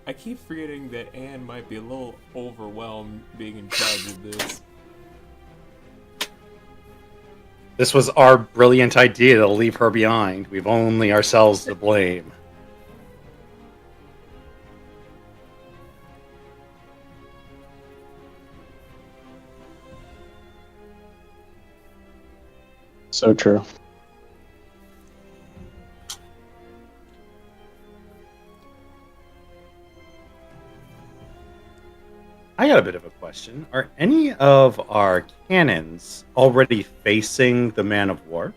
S1: I keep forgetting that Anne might be a little overwhelmed being in charge of this.
S2: This was our brilliant idea to leave her behind. We've only ourselves to blame.
S6: So true.
S2: I got a bit of a question. Are any of our cannons already facing the man of war?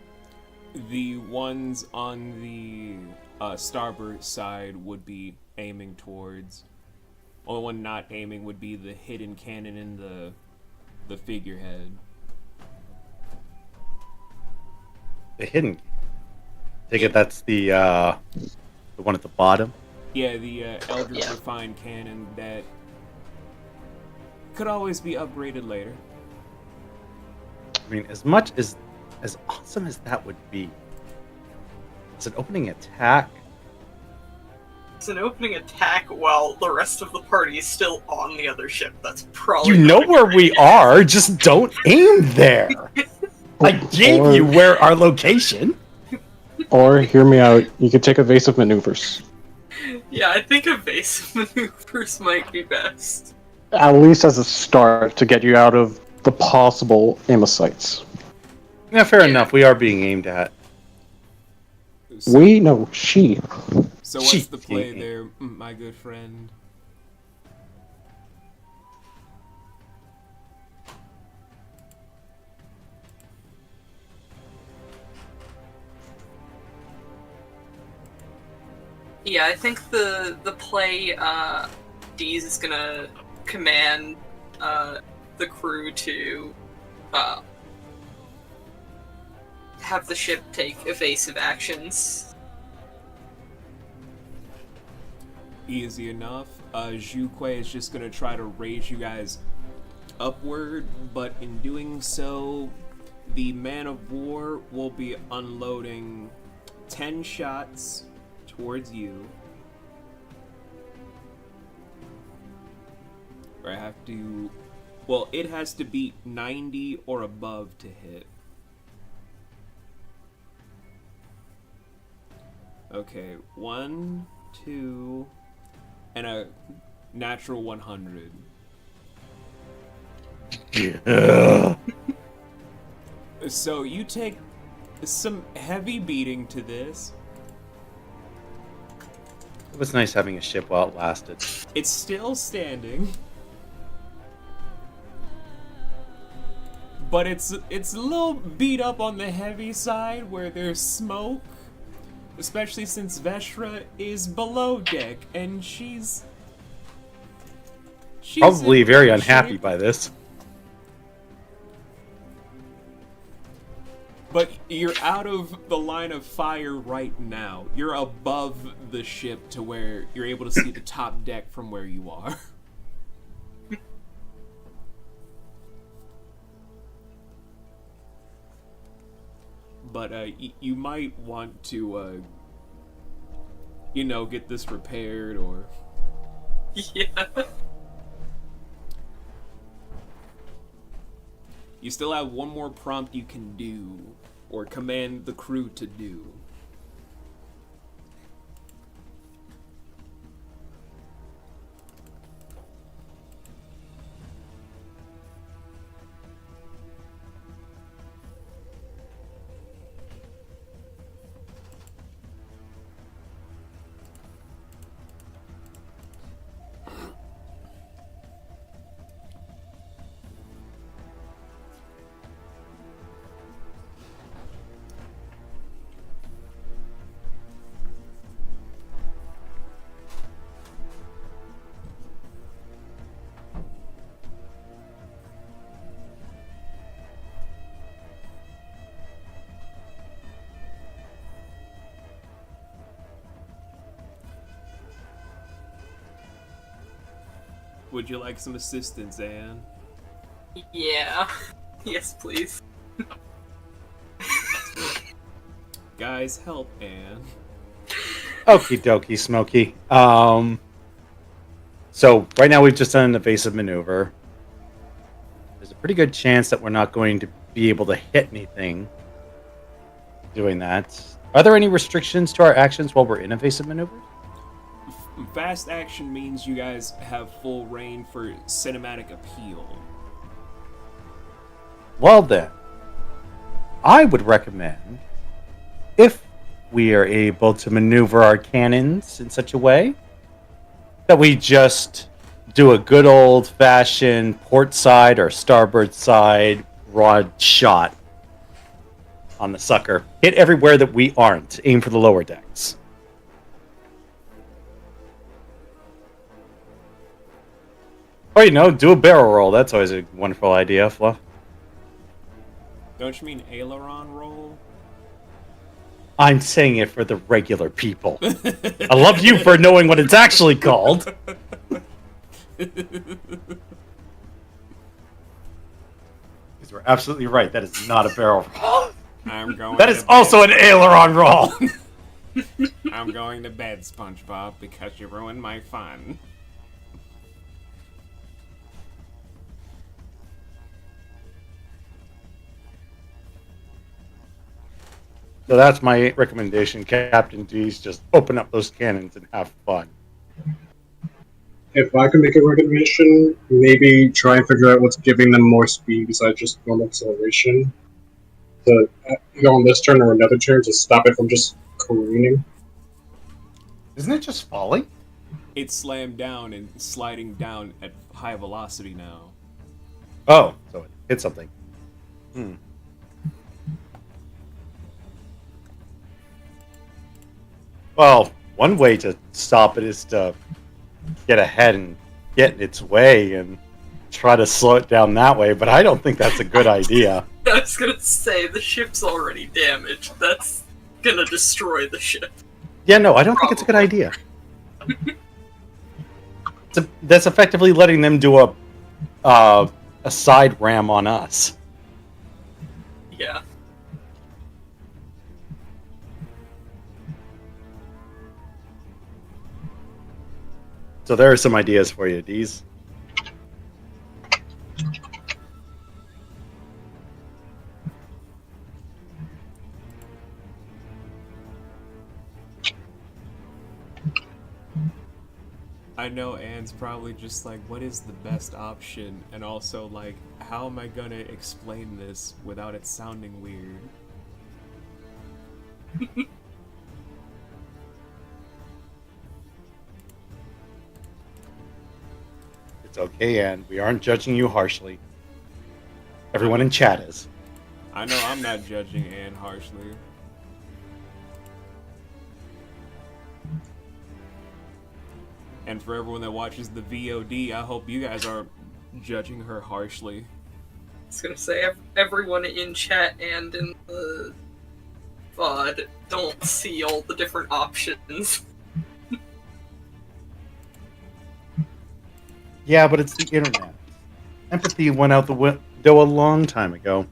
S1: The ones on the starboard side would be aiming towards. Only one not aiming would be the hidden cannon in the figurehead.
S2: The hidden. Take it that's the one at the bottom.
S1: Yeah, the Eldritch Refined cannon that could always be upgraded later.
S2: I mean, as much as awesome as that would be, it's an opening attack.
S4: It's an opening attack while the rest of the party is still on the other ship. That's probably
S2: You know
S4: not a
S2: where
S4: good
S2: we
S4: idea.
S2: are. Just don't aim there. I gave you where our location.
S6: Or, hear me out, you could take evasive maneuvers.
S4: Yeah, I think evasive maneuvers might be best.
S6: At least as a start to get you out of the possible aim of sights.
S2: Yeah, fair enough. We are being aimed at.
S1: So,
S6: We? No, she.
S1: so what's the play there, my good friend?
S4: Yeah, I think the play Deez is gonna command the crew to have the ship take evasive actions.
S1: Easy enough. Zhuque is just gonna try to raise you guys upward, but in doing so, the man of war will be unloading 10 shots towards you. I have to... Well, it has to beat 90 or above to hit. Okay, 1, 2, and a natural 100.
S2: Yeah.
S1: So you take some heavy beating to this.
S2: It was nice having a ship while it lasted.
S1: It's still standing. But it's a little beat up on the heavy side where there's smoke. Especially since Veshra is below deck and she's
S2: Probably
S1: in
S2: very
S1: good
S2: unhappy
S1: shape.
S2: by this.
S1: But you're out of the line of fire right now. You're above the ship to where you're able to see the top deck from where you are. But you might want to, get this repaired or...
S4: Yeah.
S1: You still have one more prompt you can do, or command the crew to do. Would you like some assistance, Anne?
S4: Yeah. Yes, please.
S1: Guys, help Anne.
S2: Okie dokie, Smokey. So right now we've just done an evasive maneuver. There's a pretty good chance that we're not going to be able to hit anything doing that. Are there any restrictions to our actions while we're in evasive maneuvers?
S1: Fast action means you guys have full reign for cinematic appeal.
S2: Well then, I would recommend, if we are able to maneuver our cannons in such a way, that we just do a good old-fashioned port side or starboard side broad shot on the sucker. Hit everywhere that we aren't. Aim for the lower decks. Or, do a barrel roll. That's always a wonderful idea, Fluff.
S1: Don't you mean aileron roll?
S2: I'm saying it for the regular people. I love you for knowing what it's actually called. Because we're absolutely right. That is not a barrel roll. That is also an aileron roll.
S1: I'm going to bed, SpongeBob, because you ruined my fun.
S2: So that's my recommendation, Captain D's. Just open up those cannons and have fun.
S6: If I can make a recommendation, maybe try and figure out what's giving them more speed besides just normal acceleration. To go on this turn or another turn to stop it from just careening.
S2: Isn't it just falling?
S1: It's slammed down and sliding down at high velocity now.
S2: Oh, so it hit something. Well, one way to stop it is to get ahead and get in its way and try to slow it down that way, but I don't think that's a good idea.
S4: I was gonna say, the ship's already damaged. That's gonna destroy the ship.
S2: Yeah, no, I don't think it's a good idea. That's effectively letting them do a side ram on us.
S4: Yeah.
S2: So there are some ideas for you, Deez.
S1: I know Anne's probably just like, what is the best option? And also, like, how am I gonna explain this without it sounding weird?
S2: It's okay, Anne. We aren't judging you harshly. Everyone in chat is.
S1: I know I'm not judging Anne harshly. And for everyone that watches the VOD, I hope you guys aren't judging her harshly.
S4: I was gonna say, everyone in chat and in the VOD don't see all the different options.
S2: Yeah, but it's the internet. Empathy went out the window a long time ago.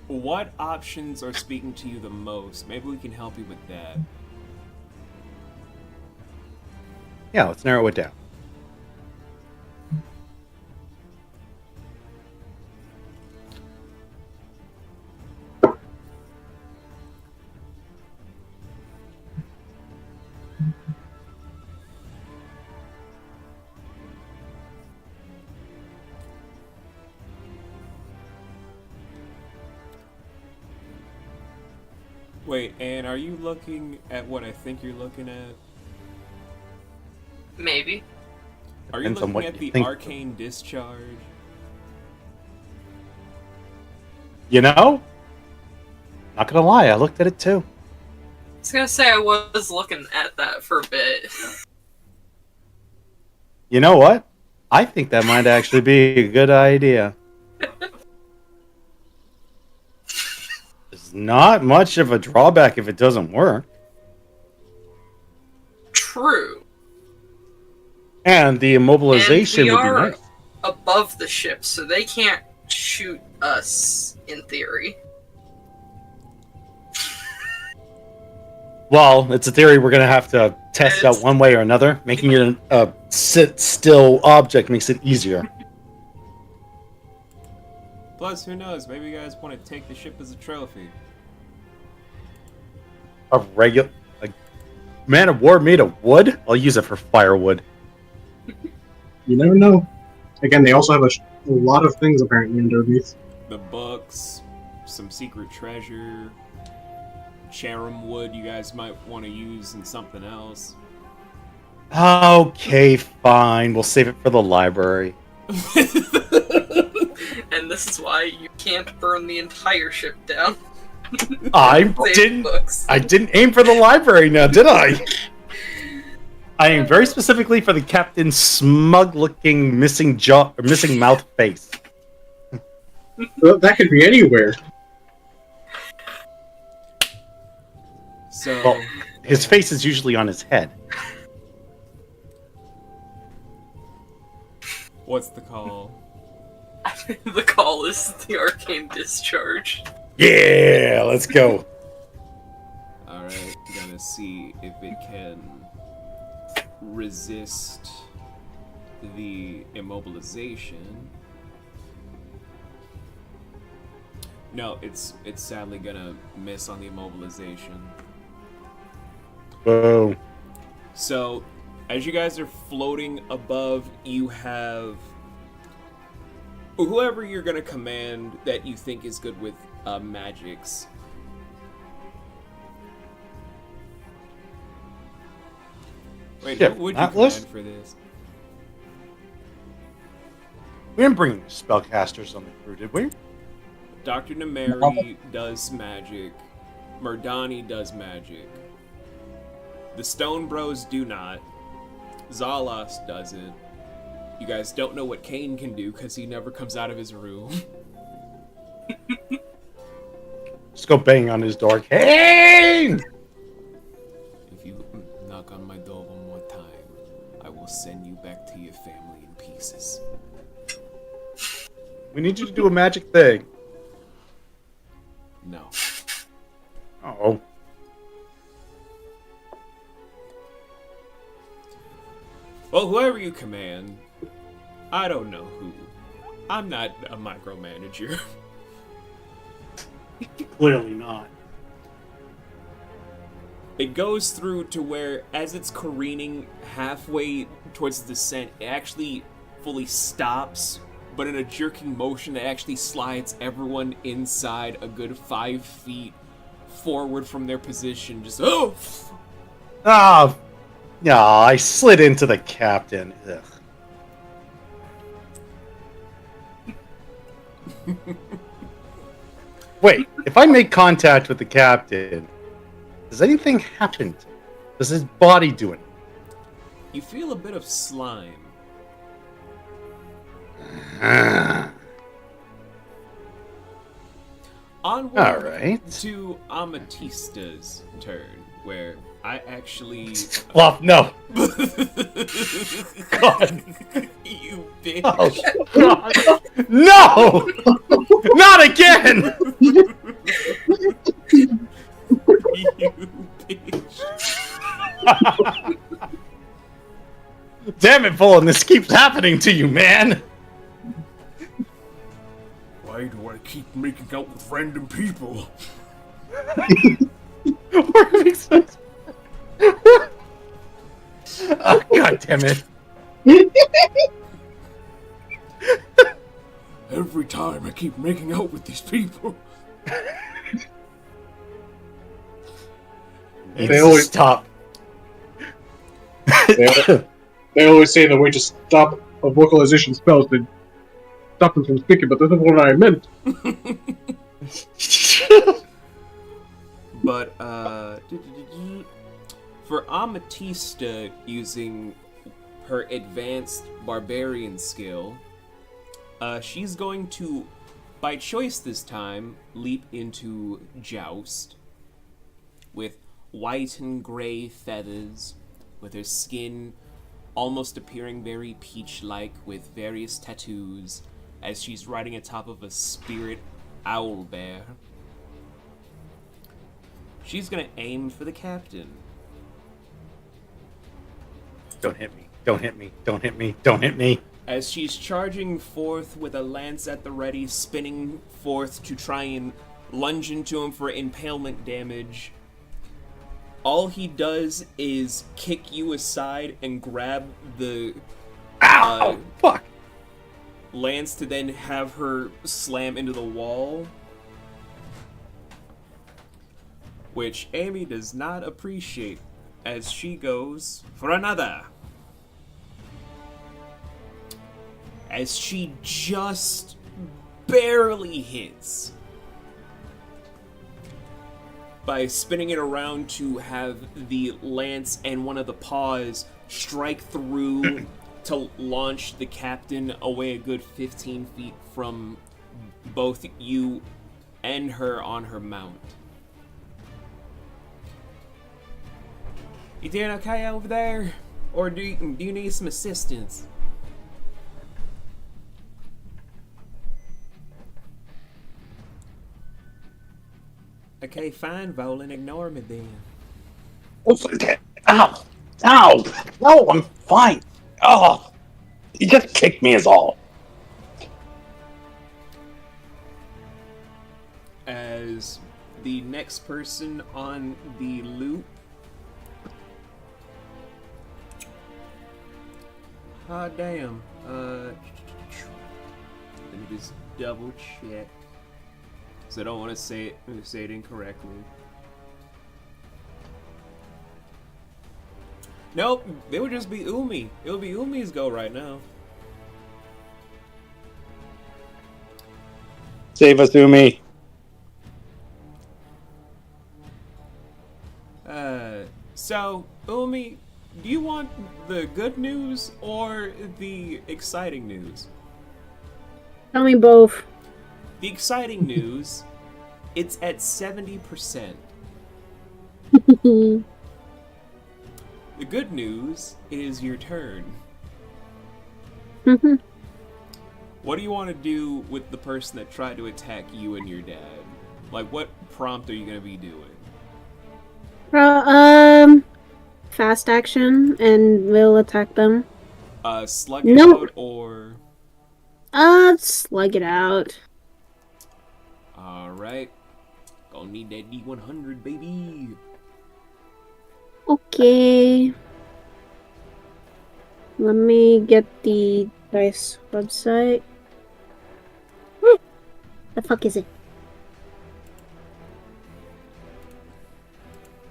S1: What options are speaking to you the most? Maybe we can help you with that.
S2: Yeah, let's narrow it down.
S1: Wait, Anne, are you looking at what I think you're looking at?
S4: Maybe.
S1: Are you
S2: Depends on
S1: looking
S2: what
S1: at
S2: you
S1: the
S2: think.
S1: arcane discharge?
S2: You know? Not gonna lie, I looked at it too.
S4: I was gonna say, I was looking at that for a bit.
S2: You know what? I think that might actually be a good idea. There's not much of a drawback if it doesn't work.
S4: True.
S2: And the immobilization
S4: And we
S2: would be
S4: are
S2: nice.
S4: above the ship, so they can't shoot us, in theory.
S2: Well, it's a theory we're going to have to test out one way or another. Making it a sit-still object makes it easier.
S1: Plus, who knows? Maybe you guys want to take the ship as a trophy.
S2: A man of war made of wood? I'll use it for firewood.
S6: You never know. Again, they also have a lot of things apparently underneath.
S1: The books, some secret treasure, cherrim wood you guys might want to use in something else.
S2: Okay, fine. We'll save it for the library.
S4: And this is why you can't burn the entire ship down.
S2: I
S4: Save
S2: didn't.
S4: books.
S2: I didn't aim for the library now, did I? I aimed very specifically for the captain's smug-looking missing jaw or missing mouth face.
S6: Well, that could be anywhere.
S1: So,
S2: Well, his face is usually on his head.
S1: what's the call?
S4: The call is the arcane discharge.
S2: Yeah, let's go.
S1: Alright, gonna see if it can resist the immobilization. No, it's sadly gonna miss on the immobilization.
S2: Whoa.
S1: So, as you guys are floating above, you have whoever you're gonna command that you think is good with magics. Wait,
S2: Yeah,
S1: who would you
S2: Atlas?
S1: command for this?
S2: We didn't bring spellcasters on the crew, did we?
S1: Dr. Nemeri does magic. Murdani does magic. The Stone Bros do not. Zalos doesn't. You guys don't know what Kane can do because he never comes out of his room.
S2: Just go bang on his door. Kane!
S1: If you knock on my door one more time, I will send you back to your family in pieces.
S2: We need you to do a magic thing.
S1: No.
S2: Oh.
S1: Well, whoever you command, I don't know who. I'm not a micromanager.
S2: Clearly not.
S1: It goes through to where, as it's careening halfway towards the descent, it actually fully stops, but in a jerking motion that actually slides everyone inside a good 5 feet forward from their position. Just, oh!
S2: Ah, yeah, I slid into the captain. Ugh. Wait, if I make contact with the captain, does anything happen to him? Does his body do anything?
S1: You feel a bit of slime. Onward
S2: Alright.
S1: to Amatista's turn, where I actually...
S2: Fluff, no! God.
S1: You bitch.
S2: Oh, God. No! Not again!
S1: You bitch.
S2: Damn it, Bolin, this keeps happening to you, man!
S1: Why do I keep making out with random people?
S2: Oh, God damn it.
S1: Every time I keep making out with these people.
S2: They always stop.
S6: They always say the way to stop a vocalization spell is to stop them from speaking, but that's not what I meant.
S1: But, for Amatista using her advanced barbarian skill, she's going to, by choice this time, leap into Joust with white and gray feathers, with her skin almost appearing very peach-like with various tattoos, as she's riding atop of a spirit owl bear. She's gonna aim for the captain.
S2: Don't hit me. Don't hit me. Don't hit me. Don't hit me.
S1: As she's charging forth with a lance at the ready, spinning forth to try and lunge into him for impalement damage, all he does is kick you aside and grab the
S2: Ow! Fuck!
S1: lance to then have her slam into the wall, which Amy does not appreciate, as she goes for another. As she just barely hits by spinning it around to have the lance and one of the paws strike through to launch the captain away a good 15 feet from both you and her on her mount. You doing okay over there? Or do you need some assistance? Okay, fine, Volan. Ignore me then.
S2: Ow! Ow! No, I'm fine. Oh! You just kicked me is all.
S1: As the next person on the loop. Ah, damn. Let me just double check. Because I don't want to say it incorrectly. Nope, it would just be Umi. It would be Umi's go right now.
S2: Save us, Umi.
S1: So, Umi, do you want the good news or the exciting news?
S5: Tell me both.
S1: The exciting news, it's at 70%. The good news is your turn. What do you want to do with the person that tried to attack you and your dad? Like, what prompt are you going to be doing?
S5: Fast action, and we'll attack them.
S1: Slug it
S5: No.
S1: out or...
S5: Slug it out.
S1: Alright. Gonna need that D100, baby.
S5: Okay. Let me get the dice website. The fuck is it?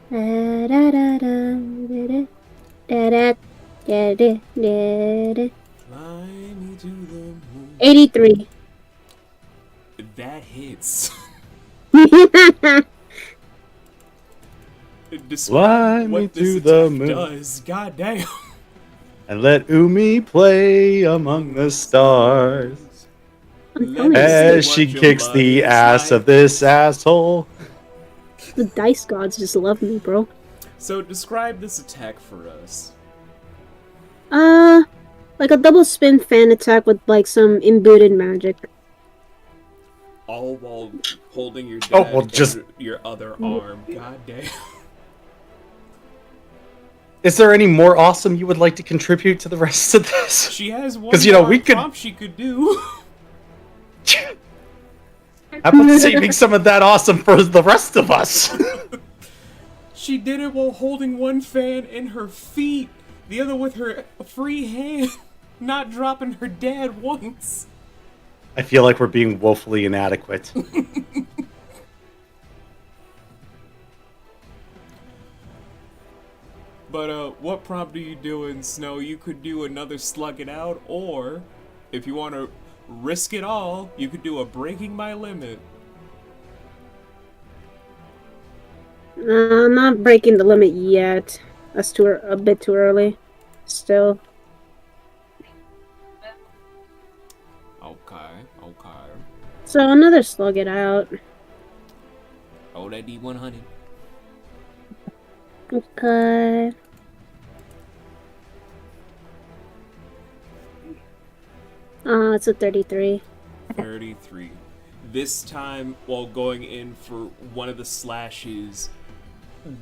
S1: Fly me to the moon.
S5: 83.
S1: That hits.
S2: Fly
S1: Describe
S2: me
S1: what this
S2: to the
S1: attack
S2: moon.
S1: does. God damn.
S2: And let Umi play among the stars.
S1: Let me
S2: As
S1: see
S2: she
S1: what your
S2: kicks
S1: blood
S2: the
S1: is
S2: ass
S1: like.
S2: of this asshole.
S5: The dice gods just love me, bro.
S1: So describe this attack for us.
S5: Like a double spin fan attack with like some imbued magic.
S1: All while holding your
S2: Oh,
S1: dad
S2: well, just-
S1: in your other arm. God damn.
S2: Is there any more awesome you would like to contribute to the rest of this?
S1: She has one
S2: 'Cause, you know,
S1: more
S2: we could-
S1: prompt she could do.
S2: How about saving some of that awesome for the rest of us?
S1: She did it while holding one fan in her feet, the other with her free hand, not dropping her dad once.
S2: I feel like we're being woefully inadequate.
S1: But, what prompt are you doing, Snow? You could do another Slug It Out, or, if you want to risk it all, you could do a Breaking My Limit.
S5: I'm not breaking the limit yet. That's a bit too early. Still.
S1: Okay.
S5: So another slug it out.
S1: Oh, that D100.
S5: Okay. It's a 33.
S1: 33. This time, while going in for one of the slashes,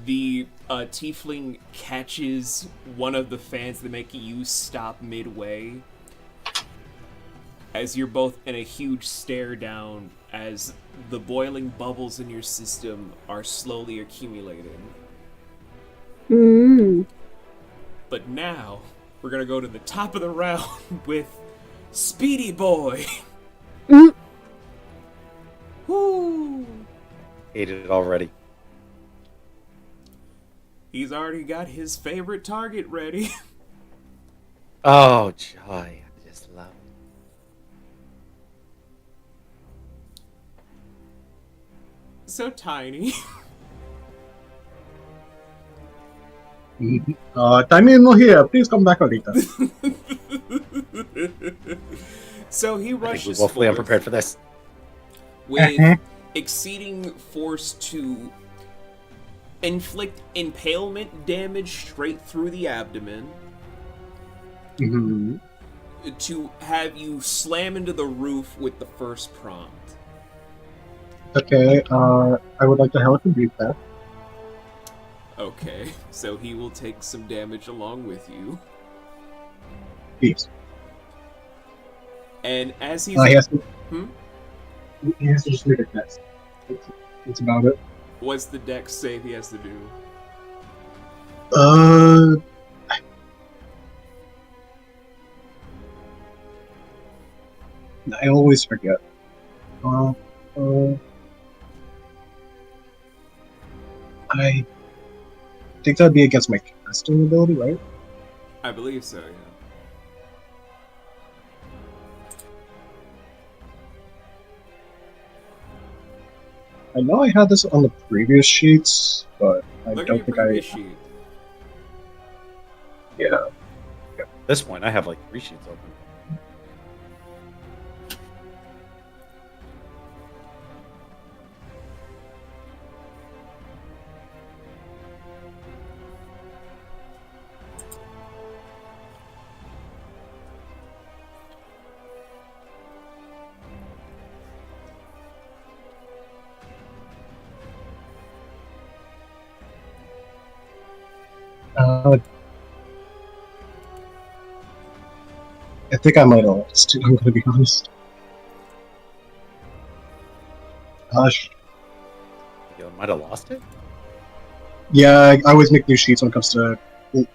S1: the tiefling catches one of the fans that make you stop midway. As you're both in a huge stare down as the boiling bubbles in your system are slowly accumulating. But now, we're gonna go to the top of the round with Speedy Boy. Woo!
S2: Hated it already.
S1: He's already got his favorite target ready.
S2: Oh, joy. I just love it.
S1: So tiny.
S6: Time no here. Please come back later.
S1: So he
S2: I think
S1: rushes
S2: we're woefully
S1: forth
S2: unprepared for this.
S1: with exceeding force to inflict impalement damage straight through the abdomen, to have you slam into the roof with the first prompt.
S6: Okay, I would like to help him beat that.
S1: Okay, so he will take some damage along with you.
S6: Please.
S1: And as he's...
S6: He has to.
S1: Hmm?
S6: He has to just make a test. That's about it.
S1: What's the dex save he has to do?
S6: I always forget. I think that'd be against my casting ability, right?
S1: I believe so, yeah.
S6: I know I had this on the previous sheets, but I
S1: Look at
S6: don't
S1: your
S6: think
S1: previous sheet.
S6: Yeah.
S2: At this point, I have like 3 sheets open.
S6: I think I might have lost it, I'm gonna be honest. Gosh.
S2: You might have lost it?
S6: Yeah, I always make new sheets when it comes to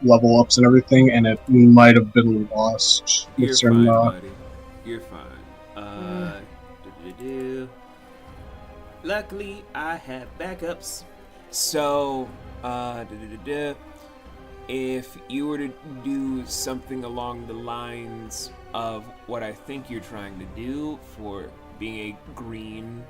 S6: level ups and everything, and it might have been lost with
S1: You're
S6: certain.
S1: fine, buddy. You're fine. Luckily, I have backups. So, if you were to do something along the lines of what I think you're trying to do for being a green,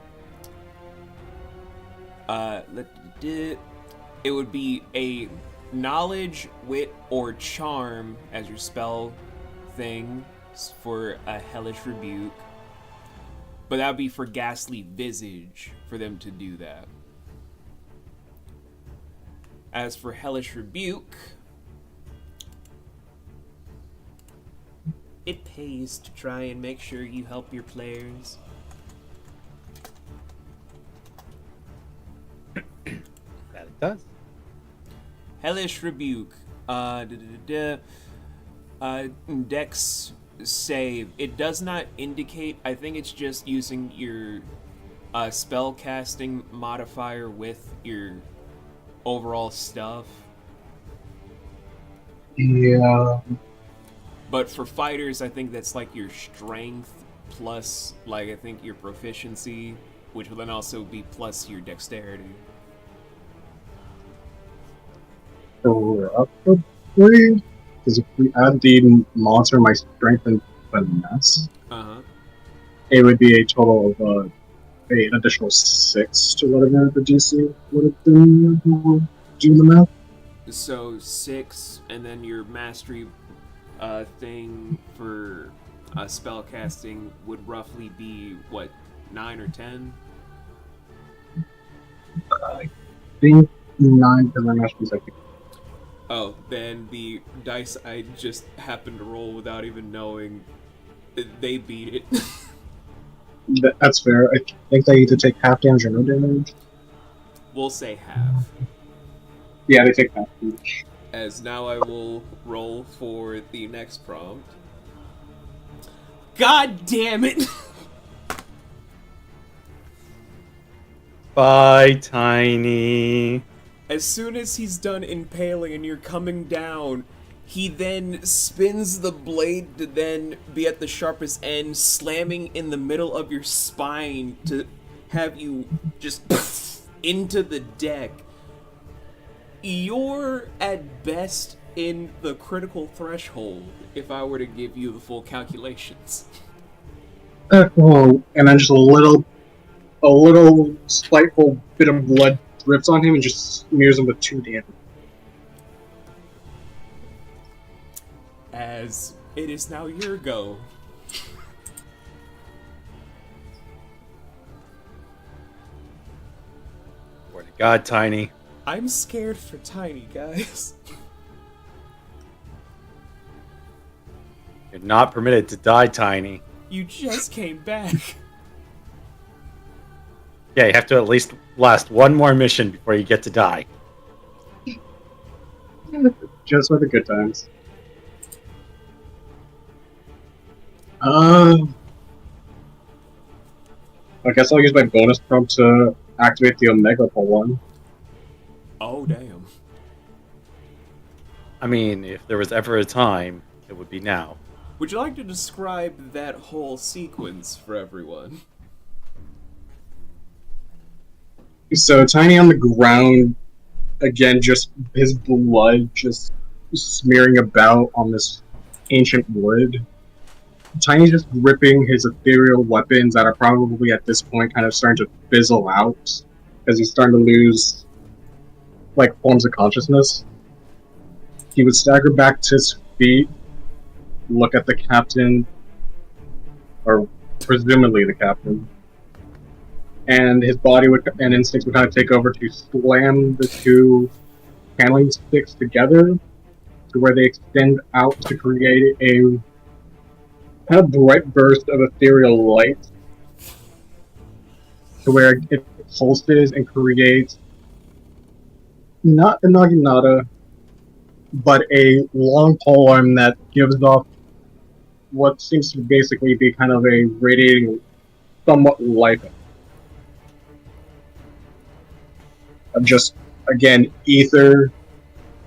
S1: it would be a knowledge, wit, or charm as your spell thing for a hellish rebuke. But that would be for ghastly visage for them to do that. As for hellish rebuke, it pays to try and make sure you help your players.
S2: That it does.
S1: Hellish rebuke. Dex save. It does not indicate. I think it's just using your spell casting modifier with your overall stuff.
S6: Yeah.
S1: But for fighters, I think that's like your strength plus, like, I think your proficiency, which will then also be plus your dexterity.
S6: Probably. Because if we add the monster, my strength and finesse, it would be a total of an additional 6 to whatever the DC would have been. Do the math.
S1: So 6, and then your mastery thing for spell casting would roughly be what, 9 or 10?
S6: I think 9 because my mastery is like.
S1: Oh, then the dice I just happened to roll without even knowing, they beat it.
S6: That's fair. I think they either take half damage or no damage.
S1: We'll say half.
S6: Yeah, they take half each.
S1: As now I will roll for the next prompt. God damn it!
S2: Bye, Tiny.
S1: As soon as he's done impaling and you're coming down, he then spins the blade to then be at the sharpest end, slamming in the middle of your spine to have you just into the deck. You're at best in the critical threshold if I were to give you the full calculations.
S6: Oh, and then just a little spiteful bit of blood drips on him and just smears him with 2 damage.
S1: As it is now your go.
S2: Swear to God, Tiny.
S1: I'm scared for Tiny, guys.
S2: You're not permitted to die, Tiny.
S1: You just came back.
S2: Yeah, you have to at least last one more mission before you get to die.
S6: Just for the good times. I guess I'll use my bonus prompt to activate the Omega for one.
S1: Oh, damn.
S2: I mean, if there was ever a time, it would be now.
S1: Would you like to describe that whole sequence for everyone?
S6: So Tiny on the ground, again, just his blood just smearing about on this ancient wood. Tiny's just gripping his ethereal weapons that are probably at this point kind of starting to fizzle out. because he's starting to lose like forms of consciousness. He would stagger back to his feet, look at the captain, or presumably the captain, and his body and instincts would kind of take over to slam the two handling sticks together to where they extend out to create a kind of bright burst of ethereal light to where it pulses and creates not a naginata, but a long polearm that gives off what seems to basically be kind of a radiating, somewhat life of just, again, ether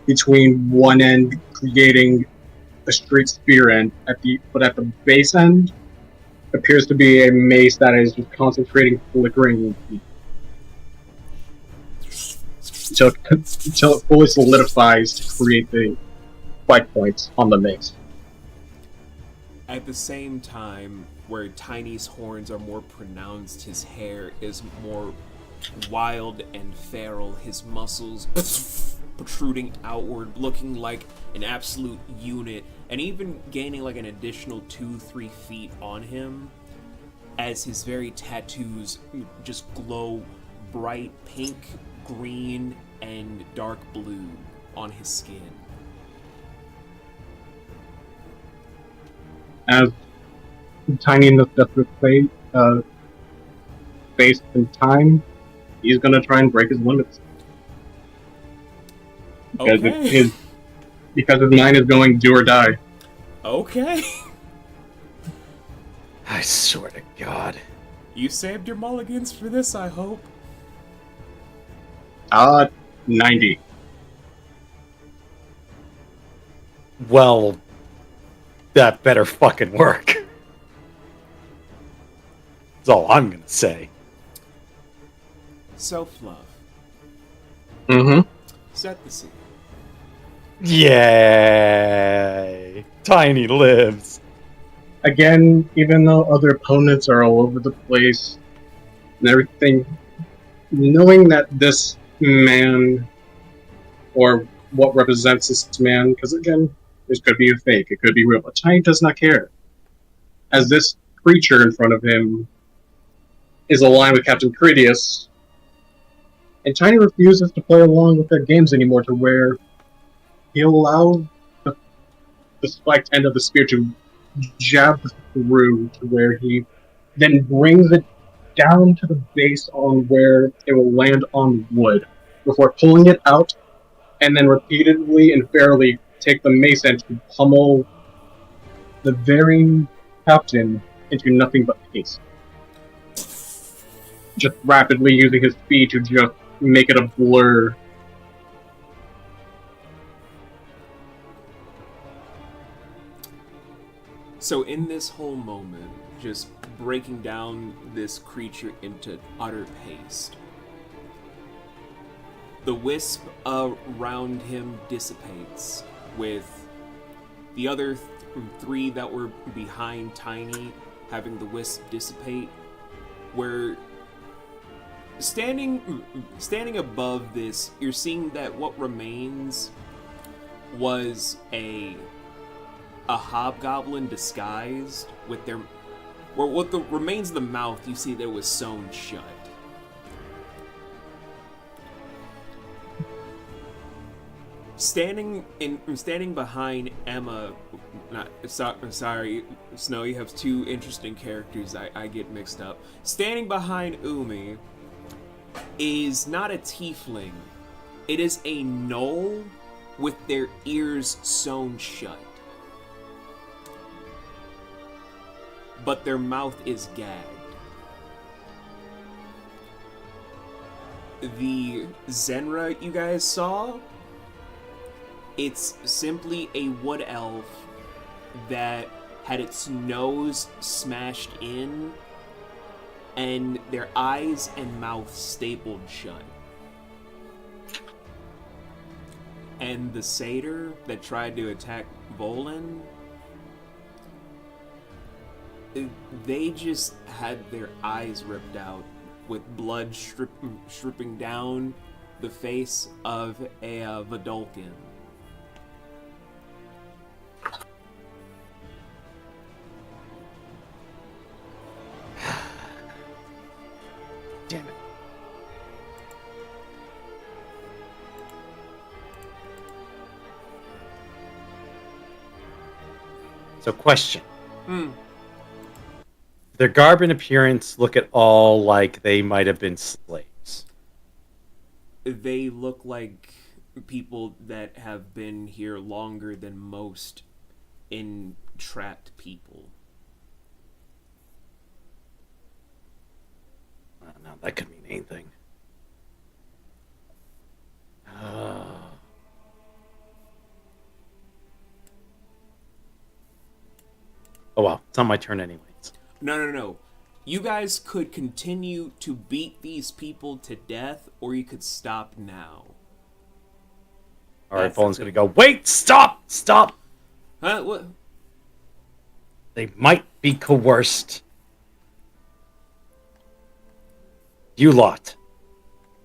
S6: between one end creating a straight spear end, but at the base end appears to be a mace that is just concentrating, flickering until it fully solidifies to create the spike points on the mace.
S1: At the same time, where Tiny's horns are more pronounced, his hair is more wild and feral, his muscles protruding outward, looking like an absolute unit, and even gaining like an additional 2-3 feet on him, as his very tattoos just glow bright pink, green, and dark blue on his skin.
S6: As Tiny in the desperate space and time, he's gonna try and break his limits. Because
S1: Okay.
S6: because his mind is going do or die.
S1: Okay.
S2: I swear to God.
S1: You saved your mulligans for this, I hope.
S6: 90.
S2: Well, that better fucking work. That's all I'm gonna say.
S1: Self-love.
S6: Mm-hmm.
S1: Set the scene.
S2: Yay! Tiny lives.
S6: Again, even though other opponents are all over the place and everything, knowing that this man, or what represents this man, because again, this could be a fake, it could be real, but Tiny does not care. As this creature in front of him is aligned with Captain Critius, and Tiny refuses to play along with their games anymore, to where he allows the spiked end of the spear to jab through, to where he then brings it down to the base on where it will land on wood, before pulling it out, and then repeatedly and fairly take the mace end to pummel the very captain into nothing but paste. Just rapidly using his speed to just make it a blur.
S1: So in this whole moment, just breaking down this creature into utter paste, the wisp around him dissipates, with the other three that were behind Tiny having the wisp dissipate, where standing above this, you're seeing that what remains was a hobgoblin disguised with their, or what the remains of the mouth, you see that was sewn shut. Standing behind Emma, sorry, Snow, you have two interesting characters, I get mixed up. Standing behind Umi is not a tiefling, it is a gnoll with their ears sewn shut. But their mouth is gagged. The Zenra you guys saw, it's simply a wood elf that had its nose smashed in and their eyes and mouth stapled shut. And the satyr that tried to attack Volin, they just had their eyes ripped out with blood stripping down the face of a Vidalkin.
S2: Damn it. So, question. Their garb and appearance look at all like they might have been slaves.
S1: They look like people that have been here longer than most entrapped people.
S2: I don't know, that could mean anything. Oh well, it's not my turn anyways.
S1: No. You guys could continue to beat these people to death, or you could stop now.
S2: Alright,
S1: That's
S2: Fallen's
S1: the
S2: gonna
S1: thing.
S2: go, wait, stop!
S1: Huh? What?
S2: They might be coerced. You lot.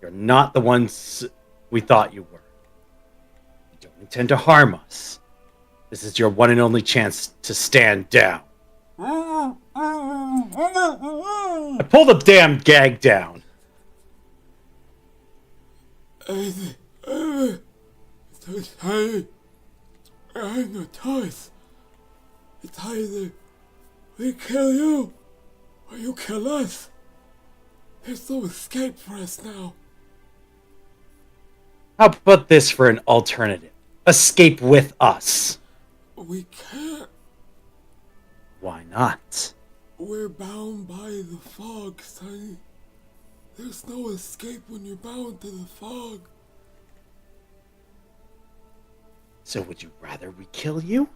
S2: You're not the ones we thought you were. You don't intend to harm us. This is your one and only chance to stand down. I pull the damn gag down.
S1: I'm tired. I have no choice. It's either we kill you or you kill us. There's no escape for us now.
S2: How about this for an alternative? Escape with us.
S1: We can't.
S2: Why not?
S1: We're bound by the fog, Sonny. There's no escape when you're bound to the fog.
S2: So would you rather we kill you?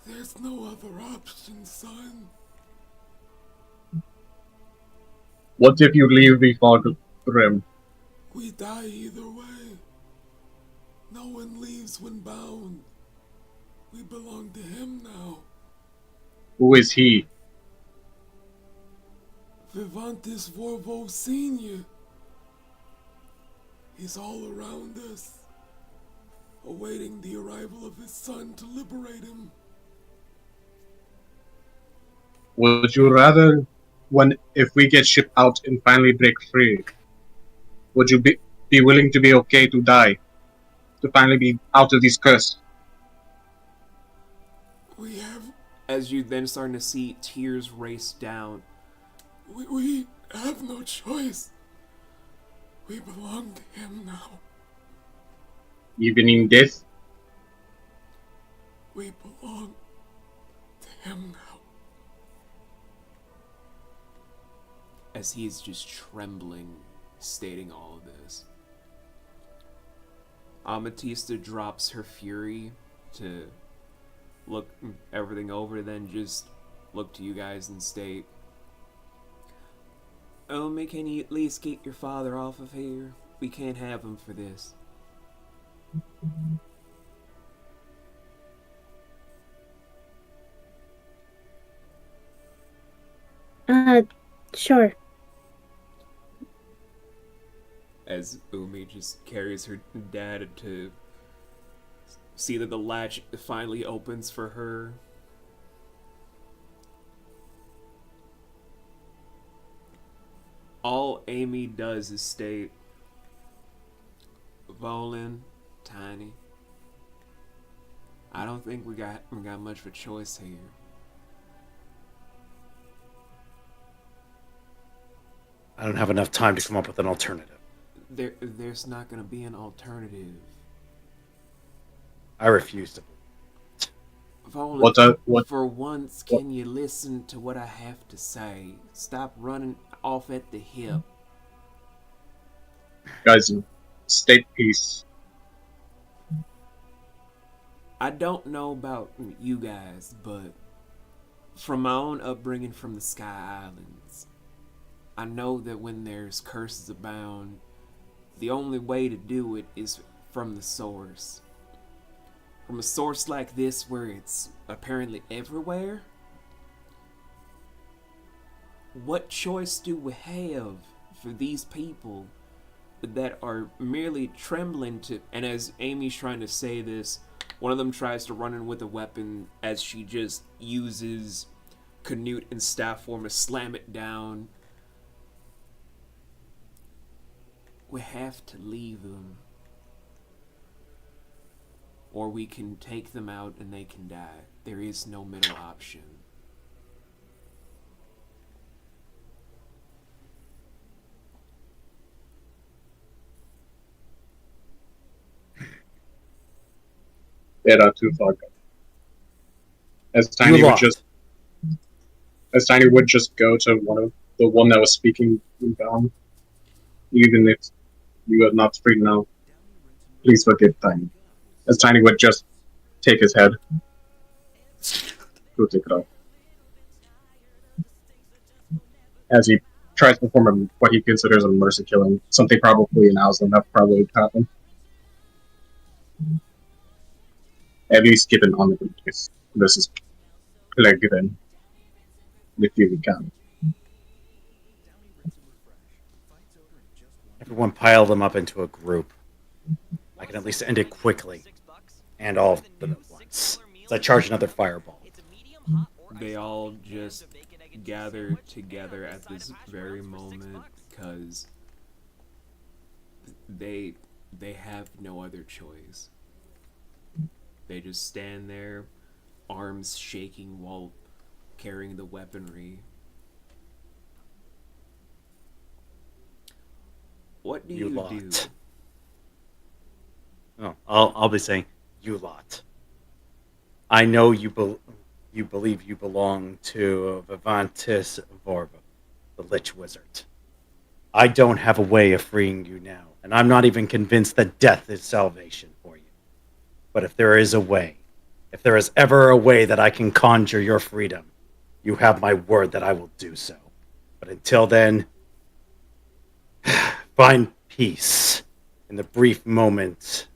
S1: There's no other option, son.
S6: What if you leave the fog rim?
S1: We die either way. No one leaves when bound. We belong to him now.
S6: Who is he?
S1: Vivantis Vorvo Senior. He's all around us, awaiting the arrival of his son to liberate him.
S6: Would you rather, if we get shipped out and finally break free, would you be willing to be okay to die? To finally be out of this curse?
S1: We have... As you then starting to see tears race down. We have no choice. We belong to him now.
S6: Even in death?
S1: We belong to him now. As he is just trembling, stating all of this, Ametista drops her fury to look everything over, then just look to you guys and state, Omi, can you at least get your father off of here? We can't have him for this.
S5: Sure.
S1: As Umi just carries her dad to see that the latch finally opens for her. All Amy does is state, Volin, Tiny, I don't think we got much of a choice here.
S2: I don't have enough time to come up with an alternative.
S1: There's not gonna be an alternative.
S2: I refuse to.
S1: Volin,
S6: What?
S1: for once, can you listen to what I have to say? Stop running off at the hip.
S6: Guys, state peace.
S1: I don't know about you guys, but from my own upbringing from the Sky Islands, I know that when there's curses abound, the only way to do it is from the source. From a source like this where it's apparently everywhere, what choice do we have for these people that are merely trembling to... And as Amy's trying to say this, one of them tries to run in with a weapon as she just uses Canute in staff form to slam it down. We have to leave them. Or we can take them out and they can die. There is no middle option.
S6: They're not too far gone. As Tiny would just go to the one that was speaking down, even if you are not free now. Please forgive Tiny. As Tiny would just take his head. Go take it off. As he tries to perform what he considers a mercy killing, something probably in Auslan that probably happened. At least given on the case. This is plague then. If you can.
S2: Everyone pile them up into a group. I can at least end it quickly. And all of them at once. So I charge another fireball.
S1: They all just gather together at this very moment because they have no other choice. They just stand there, arms shaking while carrying the weaponry. What do you do?
S2: Oh, I'll be saying, you lot. I know you believe you belong to Vivantis Vorva, the Lich Wizard. I don't have a way of freeing you now, and I'm not even convinced that death is salvation for you. But if there is a way, if there is ever a way that I can conjure your freedom, you have my word that I will do so. But until then, find peace in the brief moment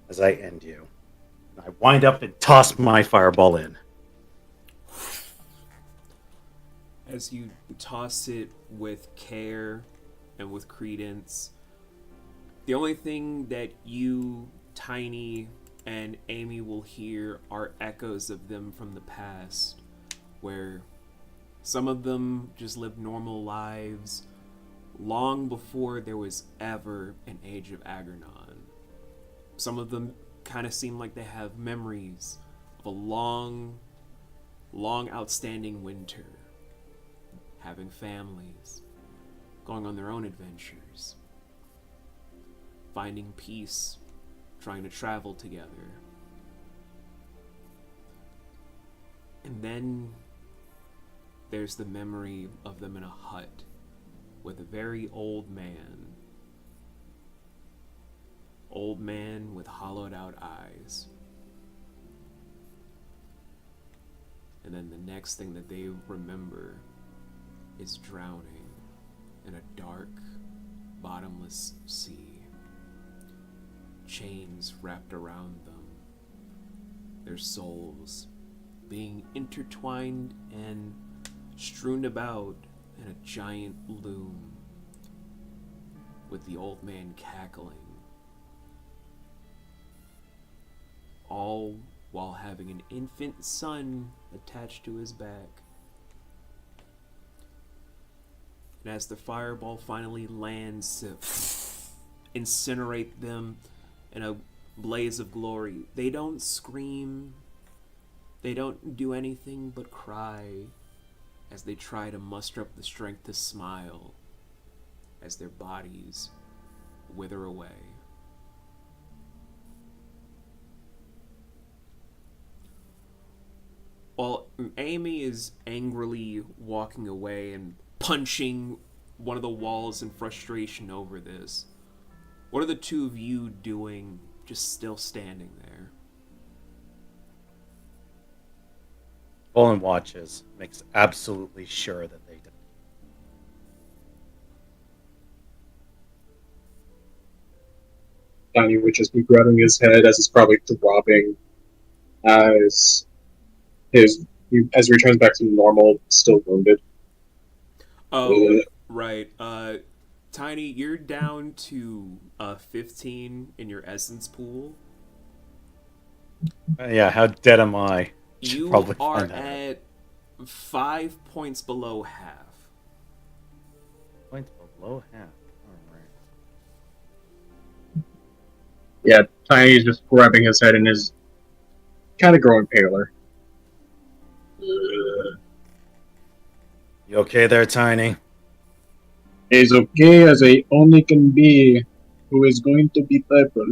S2: as I end you. I wind up and toss my fireball in.
S1: As you toss it with care and with credence, the only thing that you, Tiny, and Amy will hear are echoes of them from the past, where some of them just lived normal lives long before there was ever an Age of Agernon. Some of them kind of seem like they have memories of a long outstanding winter, having families, going on their own adventures, finding peace, trying to travel together. And then there's the memory of them in a hut with a very old man. Old man with hollowed out eyes. And then the next thing that they remember is drowning in a dark, bottomless sea. Chains wrapped around them. Their souls being intertwined and strewn about in a giant loom, with the old man cackling. All while having an infant son attached to his back. And as the fireball finally lands to incinerate them in a blaze of glory, they don't scream, they don't do anything but cry as they try to muster up the strength to smile as their bodies wither away. While Amy is angrily walking away and punching one of the walls in frustration over this, what are the two of you doing just still standing there?
S2: Bolin watches, makes absolutely sure that they do.
S6: Tiny would just be grabbing his head as it's probably throbbing as he returns back to normal, still wounded.
S1: Oh, right. Tiny, you're down to 15 in your essence pool.
S2: Yeah, how dead am I? Should
S1: You
S2: probably
S1: are
S2: find that out.
S1: at 5 points below half.
S2: Points below half. Alright.
S3: Yeah, Tiny is just grabbing his head and is kind of growing paler.
S2: You okay there, Tiny?
S3: As okay as a only can be, who is going to be purple.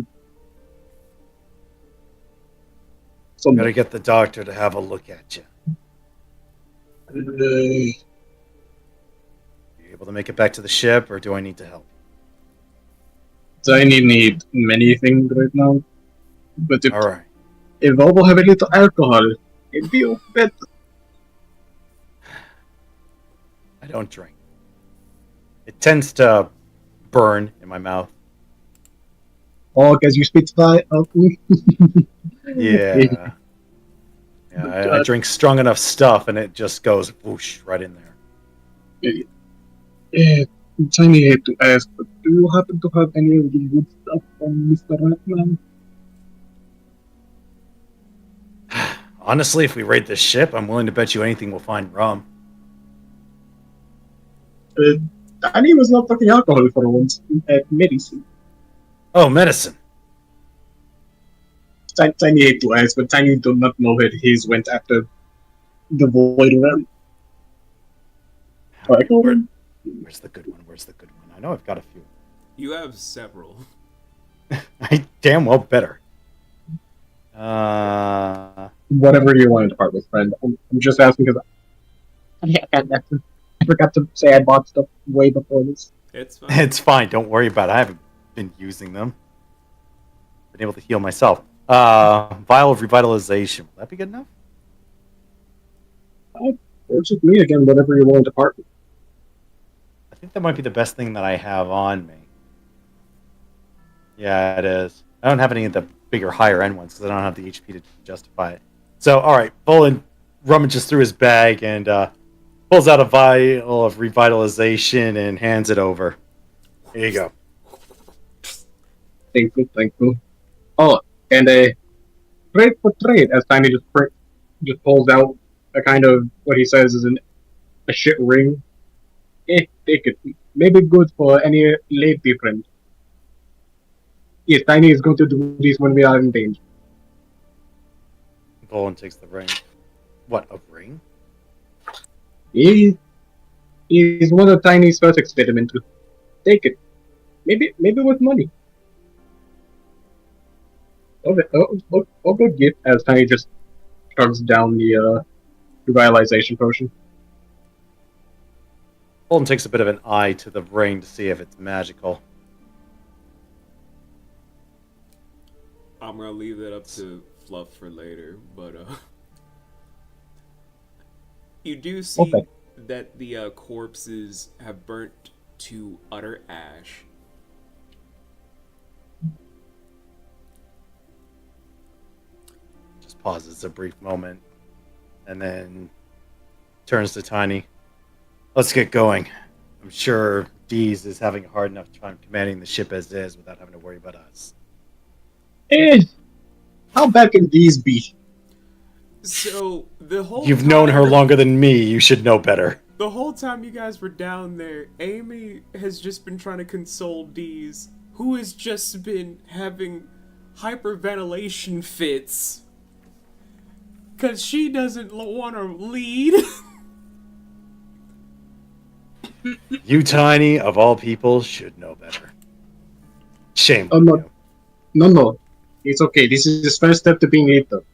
S2: Gotta get the doctor to have a look at you. You able to make it back to the ship, or do I need to help?
S3: Tiny need many things right now, but
S2: Alright.
S3: if Volvo have a little alcohol, it'd be better.
S2: I don't drink. It tends to burn in my mouth.
S3: Oh, because you spit fire out me.
S2: Yeah. Yeah, I drink strong enough stuff and it just goes whoosh right in there.
S3: Tiny hate to ask, but do you happen to have any of the good stuff from Mr. Ratman?
S2: Honestly, if we raid this ship, I'm willing to bet you anything we'll find rum.
S3: Tiny was not talking alcohol for once at medicine.
S2: Oh, medicine.
S3: Tiny hate to ask, but Tiny do not know that he's went after the void realm.
S2: Where's the good one? Where's the good one? I know I've got a few.
S1: You have several.
S2: I damn well better.
S3: Whatever you want to part with, friend. I'm just asking because I forgot to say I bought stuff way before this.
S1: It's fine.
S2: It's fine. Don't worry about it. I haven't been using them. Been able to heal myself. Vial of revitalization. Will that be good enough?
S3: It's just me again. Whatever you want to part with.
S2: I think that might be the best thing that I have on me. Yeah, it is. I don't have any of the bigger, higher end ones because I don't have the HP to justify it. So, all right, Bolin rummages through his bag and pulls out a vial of revitalization and hands it over. Here you go.
S3: Thank you. Oh, and a trade for trade, as Tiny just pulls out a kind of what he says is a shit ring. Take it. Maybe good for any lady friend. Yes, Tiny is going to do this when we are in danger.
S2: Bolin takes the ring. What, a ring?
S3: He is one of Tiny's first experiments. Take it. Maybe with money. Good gift as Tiny just chugs down the revitalization potion.
S2: Bolin takes a bit of an eye to the ring to see if it's magical.
S1: I'm gonna leave that up to Fluff for later, but you do see that the corpses have burnt to utter ash.
S2: Just pauses a brief moment and then turns to Tiny. Let's get going. I'm sure Deez is having a hard enough time commanding the ship as is without having to worry about us.
S3: How bad can these be?
S1: So the whole
S2: You've known her longer than me. You should know better.
S1: The whole time you guys were down there, Amy has just been trying to console Deez, who has just been having hyperventilation fits. Because she doesn't want to lead.
S2: You, Tiny, of all people, should know better. Shame on
S3: No.
S2: you.
S3: No. It's okay. This is his first step to being lethal.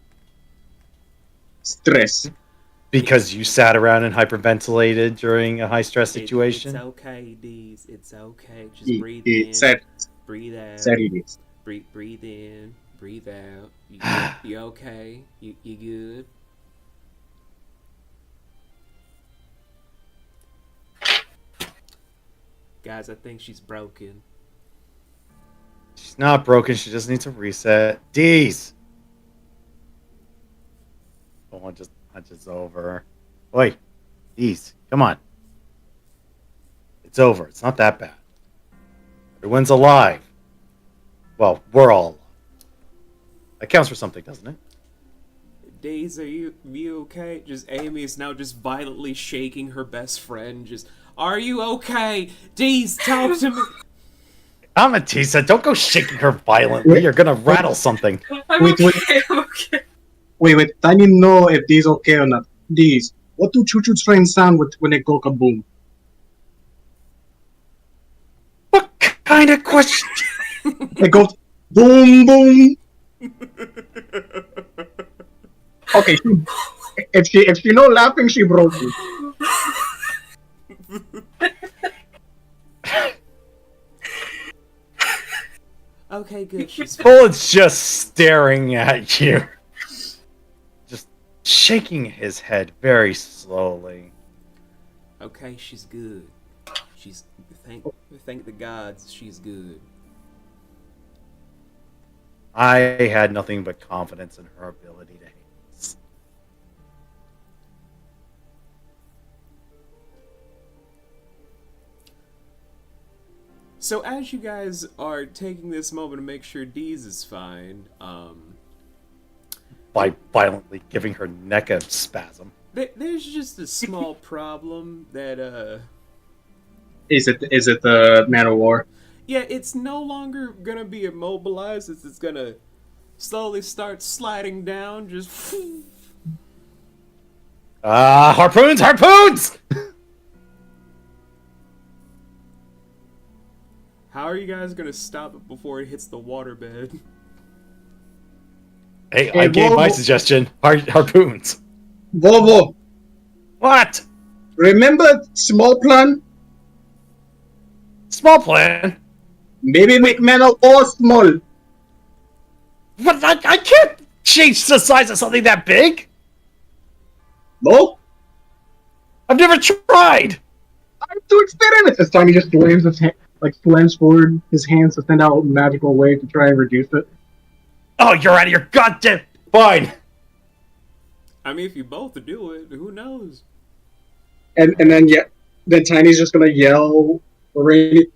S3: Stress.
S2: Because you sat around and hyperventilated during a high-stress situation?
S1: It's okay, Deez. It's okay. Just breathe in. Breathe out.
S3: Serious.
S1: Breathe in. Breathe out. You okay? You good? Guys, I think she's broken.
S2: She's not broken. She just needs a reset. Deez! Someone just hunches over. Oi, Deez, come on. It's over. It's not that bad. Everyone's alive. Well, we're all alive. That counts for something, doesn't it?
S1: Days, are you okay? Just Amy is now just violently shaking her best friend. Just, are you okay? Days, talk to me.
S2: Amatista, don't go shaking her violently. You're gonna rattle something.
S4: I'm
S6: Wait,
S4: okay.
S6: wait.
S4: I'm okay.
S6: Wait. I need to know if these okay or not. These. What do choo-choo trains sound with when they go kaboom?
S2: What kind of question?
S6: It goes boom boom. Okay, if she not laughing, she broke me.
S1: Okay, good. She's
S2: Bullet's just staring at you. Just shaking his head very slowly.
S1: okay. She's good. She's thank the gods. She's good.
S2: I had nothing but confidence in her ability to hate us.
S1: So as you guys are taking this moment to make sure Deez is fine,
S2: By violently giving her neck a spasm.
S1: there's just a small problem that
S6: Is it the Man of War?
S1: yeah, it's no longer gonna be immobilized. It's gonna slowly start sliding down. Just
S2: Harpoons! Harpoons!
S1: how are you guys gonna stop it before it hits the waterbed?
S2: Hey,
S6: Hey,
S2: I gave my
S6: whoa.
S2: suggestion. Harpoons.
S6: Vovo,
S2: What?
S6: remember small plan?
S2: Small plan.
S6: Maybe make Man of War small.
S2: But I can't change the size of something that big.
S6: No?
S2: I've never tried.
S6: I have to experiment. This time he just slams his hand, slams forward his hands to send out a magical wave to try and reduce it.
S2: Oh, you're out of your goddamn... Fine.
S1: I mean, if you both do it, who knows?
S6: And then Tiny's just gonna yell, "Rainy,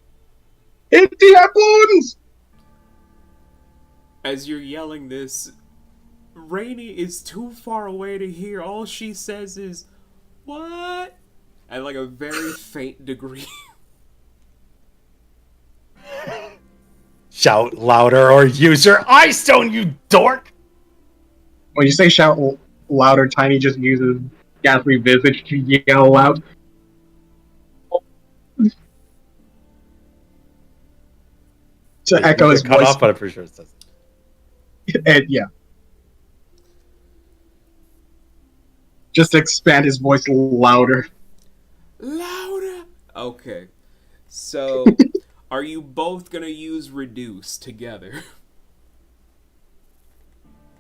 S6: hit the harpoons!"
S1: As you're yelling this, Rainy is too far away to hear. All she says is, "What?" At like a very faint degree.
S2: Shout louder or use your eye stone, you dork!
S6: When you say shout louder, Tiny just uses ghastly visage to yell out. To echo his
S2: cut
S6: voice.
S2: off, but I'm pretty sure it says.
S6: And yeah. Just to expand his voice louder.
S1: Louder! Okay. So, are you both gonna use Reduce together?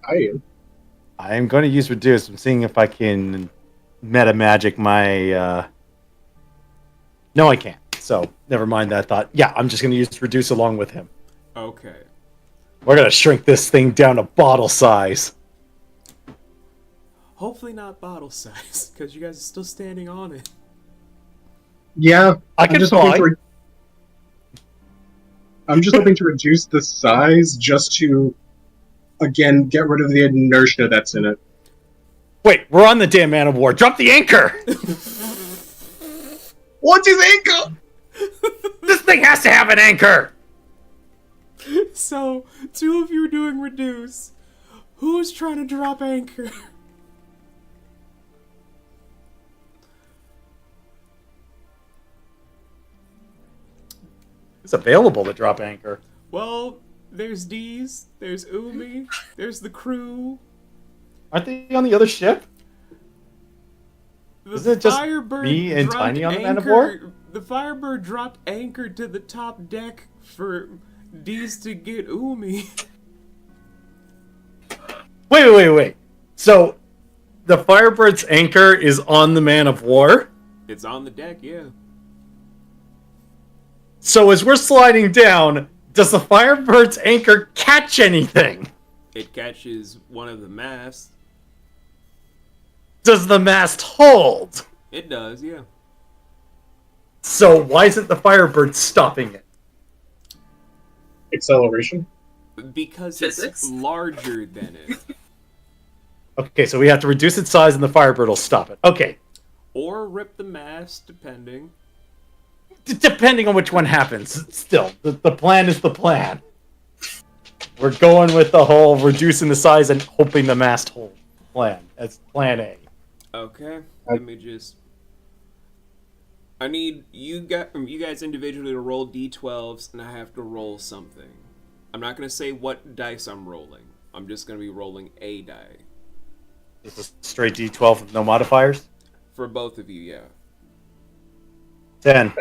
S6: I am.
S2: I am going to use Reduce. I'm seeing if I can meta magic my... No, I can't. So, never mind that thought. Yeah, I'm just going to use Reduce along with him.
S1: Okay.
S2: We're going to shrink this thing down to bottle size.
S1: Hopefully not bottle size, because you guys are still standing on it.
S6: Yeah,
S2: I can
S6: just
S2: fly.
S6: I'm just hoping to reduce the size just to, again, get rid of the inertia that's in it.
S2: Wait, we're on the damn Man of War. Drop the anchor!
S6: What's his anchor?
S2: This thing has to have an anchor!
S1: So, two of you are doing Reduce. Who's trying to drop anchor?
S2: It's available to drop anchor.
S1: Well, there's Deez, there's Umi, there's the crew.
S2: Aren't they on the other ship?
S1: The
S2: Isn't it just
S1: Firebird
S2: me and
S1: dropped
S2: Tiny on the Man of
S1: anchor-
S2: War?
S1: The Firebird dropped anchor to the top deck for Deez to get Umi.
S2: Wait. So, the Firebird's anchor is on the Man of War?
S1: It's on the deck, yeah.
S2: So as we're sliding down, does the Firebird's anchor catch anything?
S1: It catches one of the masts.
S2: Does the mast hold?
S1: It does, yeah.
S2: So why isn't the Firebird stopping it?
S6: Acceleration.
S1: Because
S4: Physics?
S1: it's larger than it.
S2: Okay, so we have to reduce its size and the Firebird will stop it. Okay.
S1: Or rip the mast, depending.
S2: Depending on which one happens. Still, the plan is the plan. We're going with the whole reducing the size and hoping the mast holds plan. That's plan A.
S1: Okay, let me just... I need you guys individually to roll d12s, and I have to roll something. I'm not going to say what dice I'm rolling. I'm just going to be rolling a die.
S2: It's a straight D12 with no modifiers?
S1: For both of you, yeah.
S2: 10.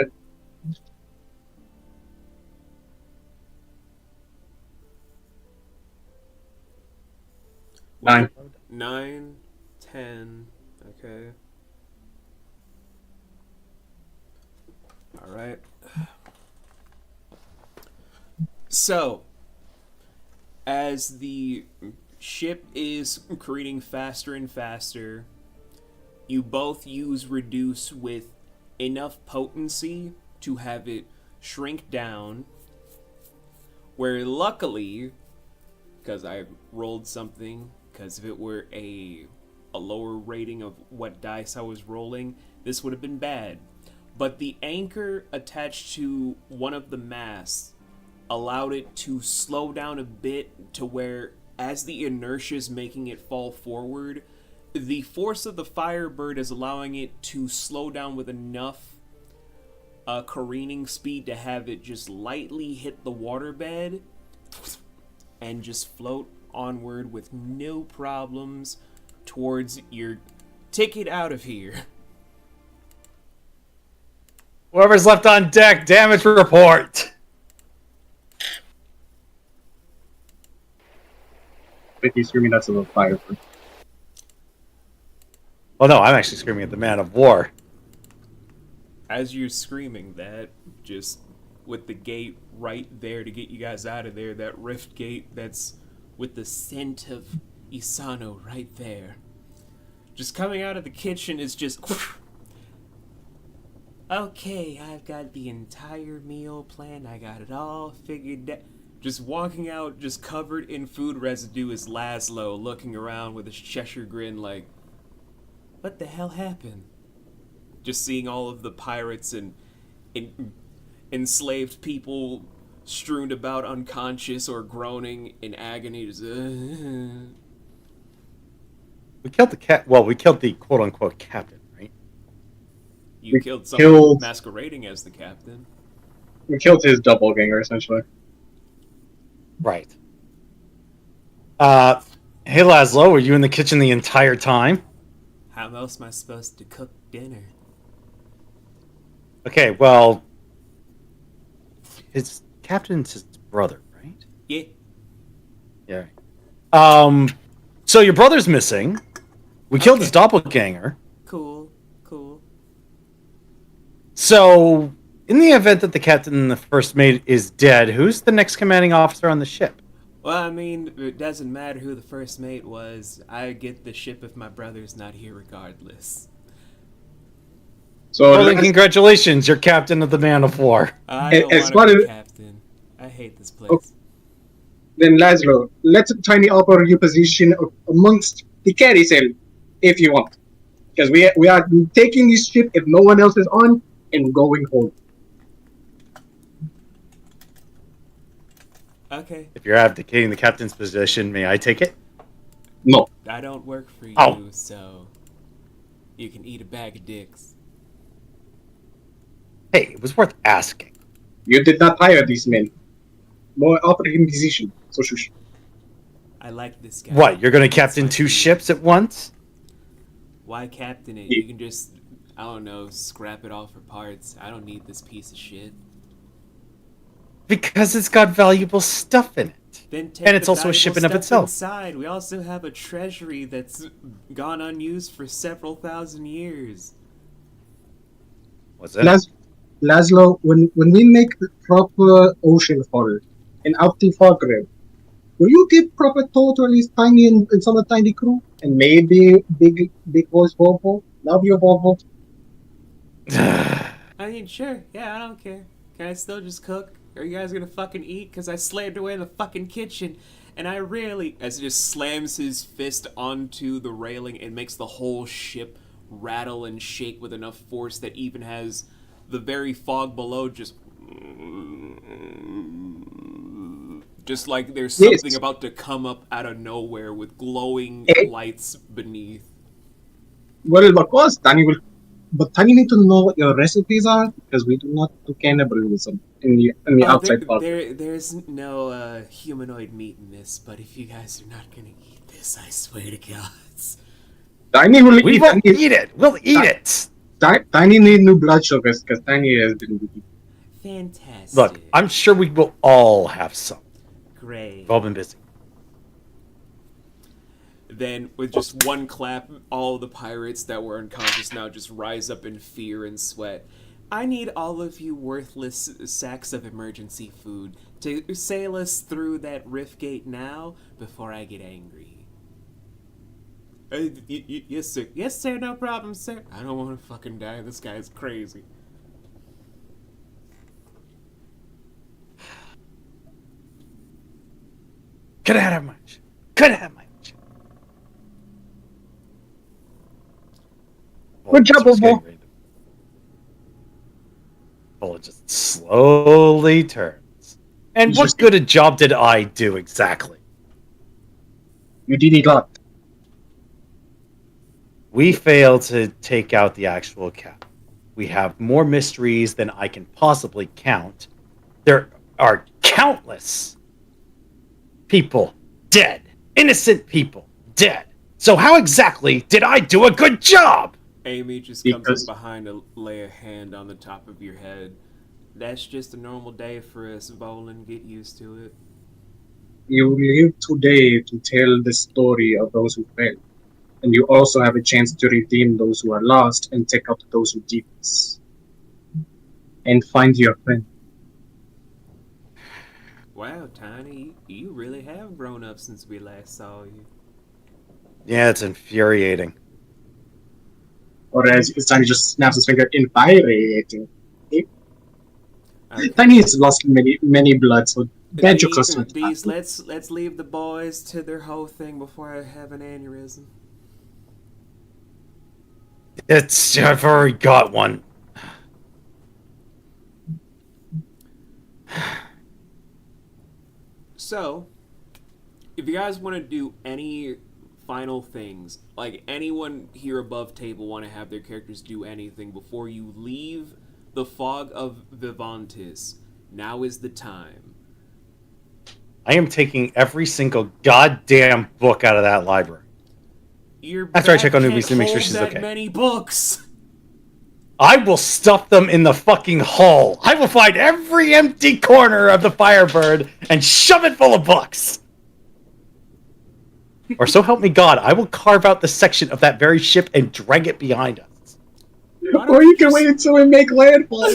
S6: Nine.
S1: 9, 10, okay. Alright. So, as the ship is careening faster and faster, you both use reduce with enough potency to have it shrink down, where luckily, because I rolled something, because if it were a lower rating of what dice I was rolling, this would have been bad. But the anchor attached to one of the masts allowed it to slow down a bit to where, as the inertia is making it fall forward, the force of the Firebird is allowing it to slow down with enough careening speed to have it just lightly hit the waterbed and just float onward with no problems towards your ticket out of here.
S2: Whoever's left on deck, damage report!
S6: I think he's screaming that's a Firebird.
S2: Oh no, I'm actually screaming at the Man of War.
S1: As you're screaming that, just with the gate right there to get you guys out of there, that rift gate that's with the scent of Isano right there. Just coming out of the kitchen is just... Okay, I've got the entire meal planned. I got it all figured out. Just walking out, just covered in food residue, is Laszlo looking around with his Cheshire grin like, what the hell happened? Just seeing all of the pirates and enslaved people strewn about unconscious or groaning in agony. Just,
S2: We killed the we killed the quote-unquote captain, right?
S1: You
S6: We
S1: killed someone
S6: killed-
S1: masquerading as the captain.
S6: We killed his doppelganger, essentially.
S2: Right. Hey Laszlo, were you in the kitchen the entire time?
S1: How else am I supposed to cook dinner?
S2: Okay, well... His captain's his brother, right?
S1: Yeah.
S2: Yeah. So your brother's missing. We killed his doppelganger.
S1: Cool. Cool.
S2: So, in the event that the captain and the first mate is dead, who's the next commanding officer on the ship?
S1: Well, I mean, it doesn't matter who the first mate was. I get the ship if my brother's not here regardless.
S6: So
S2: Well, then congratulations, you're captain of the Man of War.
S1: I don't
S6: As
S1: want to
S6: far
S1: be
S6: as-
S1: captain. I hate this place.
S6: Oh. Then Laszlo, let Tiny offer you position amongst the carousel if you want. Because we are taking this ship if no one else is on and going home.
S1: Okay.
S2: If you're abdicating the captain's position, may I take it?
S6: No.
S1: I don't work for you,
S2: Oh.
S1: so you can eat a bag of dicks.
S2: Hey, it was worth asking.
S6: You did not hire these men. No, offer him position. So shush.
S1: I like this guy.
S2: What, you're gonna
S1: That's
S2: captain
S1: my
S2: two
S1: dude.
S2: ships at once?
S1: Why captain it?
S6: Yeah.
S1: You can just, I don't know, scrap it all for parts. I don't need this piece of shit.
S2: Because it's got valuable stuff in it.
S1: Then take
S2: And it's
S1: the
S2: also a ship in
S1: valuable
S2: of
S1: stuff
S2: itself.
S1: Inside. We also have a treasury that's gone unused for several thousand years.
S2: Was it?
S6: Laszlo, when we make the proper ocean fodder and Opti Fogrim, will you give proper toll to at least Tiny and some of the Tiny crew? And maybe big voice Volvo? Love you, Volvo.
S1: I I mean, sure, yeah, I don't care. Can I still just cook? Are you guys gonna fucking eat? Because I slammed away in the fucking kitchen, and I really... As he just slams his fist onto the railing and makes the whole ship rattle and shake with enough force that even has the very fog below just like there's something about to come up out of nowhere with glowing lights beneath.
S3: Well, of course, but Tani need to know what your recipes are because we do not do cannibalism in the outside pub.
S1: There's no humanoid meat in this, but if you guys are not gonna eat this, I swear to God.
S3: Tiny will
S2: We
S3: eat.
S2: will eat it. We'll eat it.
S3: Tiny need new blood sugars because Tiny has been weak.
S1: Fantastic.
S2: Look, I'm sure we will all have some.
S1: Great.
S2: We've all been busy.
S1: Then, with just one clap, all the pirates that were unconscious now just rise up in fear and sweat. I need all of you worthless sacks of emergency food to sail us through that rift gate now before I get angry. Yes, sir. Yes, sir. No problem, sir. I don't want to fucking die. This guy's crazy.
S2: Could have had much. Could have had much.
S3: Good job, Bobo.
S2: Bullet just slowly turns. And
S3: He's
S2: what
S3: just-
S2: good a job did I do exactly?
S3: You did a lot.
S2: We failed to take out the actual cap. We have more mysteries than I can possibly count. There are countless people dead. Innocent people dead. So how exactly did I do a good job?
S1: Amy just comes
S3: Because-
S1: up behind to lay a hand on the top of your head. That's just a normal day for us, Volan. Get used to it.
S3: You live today to tell the story of those who failed. And you also have a chance to redeem those who are lost and take out those who did this. And find your friend.
S1: Wow, Tiny, you really have grown up since we last saw you.
S2: Yeah, it's infuriating.
S3: Or as Tiny just snaps his finger, infuriating.
S1: Okay.
S3: Tiny has lost many blood, so bad jokes are so
S1: These, let's leave the boys to their whole thing before I have an aneurysm.
S2: I've already got one.
S1: So, if you guys want to do any final things, like anyone here above table want to have their characters do anything before you leave the fog of Vivantis, now is the time.
S2: I am taking every single goddamn book out of that library.
S1: Your
S2: After I
S1: back
S2: check on
S1: can't
S2: Newbie to make sure
S1: hold
S2: she's
S1: that
S2: okay.
S1: many books.
S2: I will stuff them in the fucking hull. I will find every empty corner of the Firebird and shove it full of books. Or so help me God, I will carve out the section of that very ship and drag it behind us.
S3: Or you can wait until we make landfall.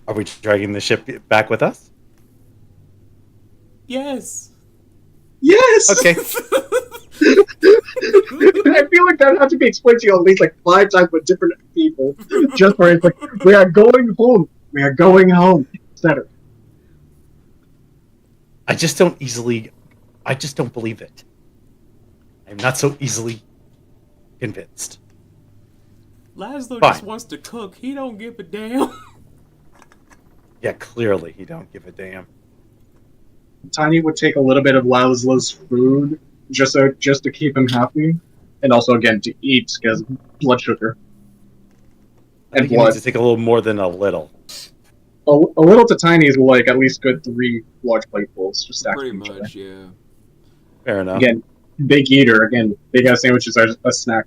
S2: Are we dragging the ship back with us?
S1: Yes.
S3: Yes!
S2: Okay.
S3: I feel like that would have to be explained to you at least like 5 times with different people. Just for it's like, we are going home. We are going home. Etc.
S2: I just don't believe it. I'm not so easily convinced.
S1: Laszlo
S2: Fine.
S1: just wants to cook. He don't give a damn.
S2: Yeah, clearly he don't give a damn.
S3: Tiny would take a little bit of Laszlo's food just to keep him happy, and also again to eat because blood sugar
S2: I
S3: and
S2: think he
S3: blood.
S2: needs to take a little more than a little.
S3: A little to Tiny is like at least good 3 large platefuls just stacked
S1: Pretty
S3: on each other.
S1: much, yeah.
S2: Fair enough.
S3: Again, big eater. Again, big ass sandwiches are a snack.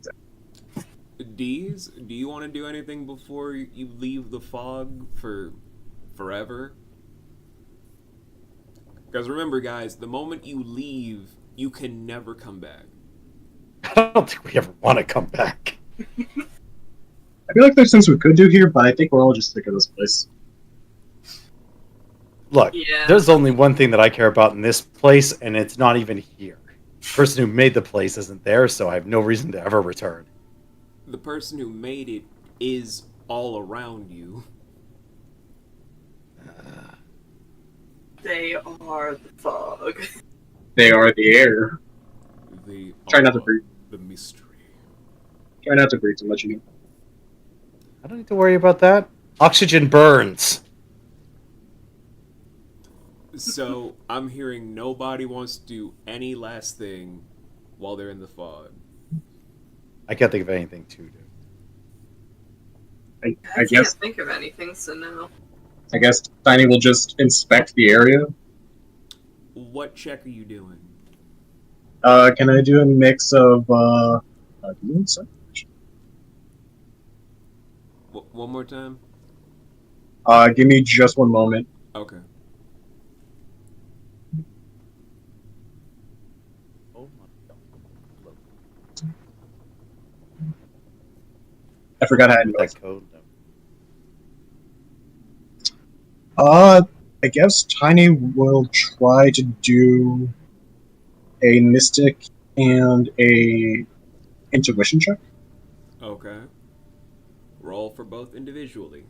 S1: Deez, do you want to do anything before you leave the fog for forever? Because remember, guys, the moment you leave, you can never come back.
S2: I don't think we ever want to come back.
S3: I feel like there's things we could do here, but I think we're all just sick of this place.
S2: Look,
S4: Yeah.
S2: there's only one thing that I care about in this place, and it's not even here. The person who made the place isn't there, so I have no reason to ever return.
S1: The person who made it is all around you.
S4: They are the fog.
S3: They are the air.
S1: They
S3: Try not to
S1: are
S3: breathe.
S1: the mystery.
S3: Try not to breathe too much. You
S2: I don't need to worry about that. Oxygen burns.
S1: So I'm hearing nobody wants to do any last thing while they're in the fog.
S2: I can't think of anything to do.
S3: I
S4: Can't
S3: guess
S4: think of anything, so no.
S3: Tiny will just inspect the area.
S1: What check are you doing?
S3: Can I do a mix of give me one sec.
S1: One more time?
S3: Give me just one moment.
S1: Okay.
S2: Oh my god.
S3: I forgot I had
S2: That code.
S3: I guess Tiny will try to do a mystic and a intuition check.
S1: Okay. Roll for both individually.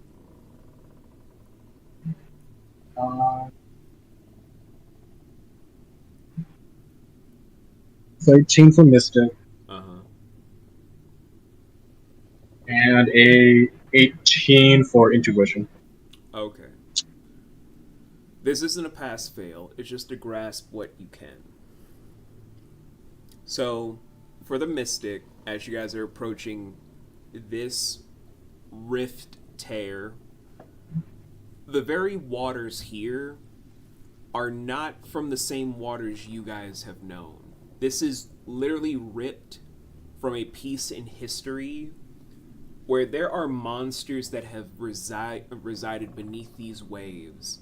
S3: 13 for mystic
S1: Uh-huh.
S3: and a 18 for intuition.
S1: Okay. This isn't a pass-fail. It's just to grasp what you can. So, for the Mystic, as you guys are approaching this rift tear, the very waters here are not from the same waters you guys have known. This is literally ripped from a piece in history where there are monsters that have resided beneath these waves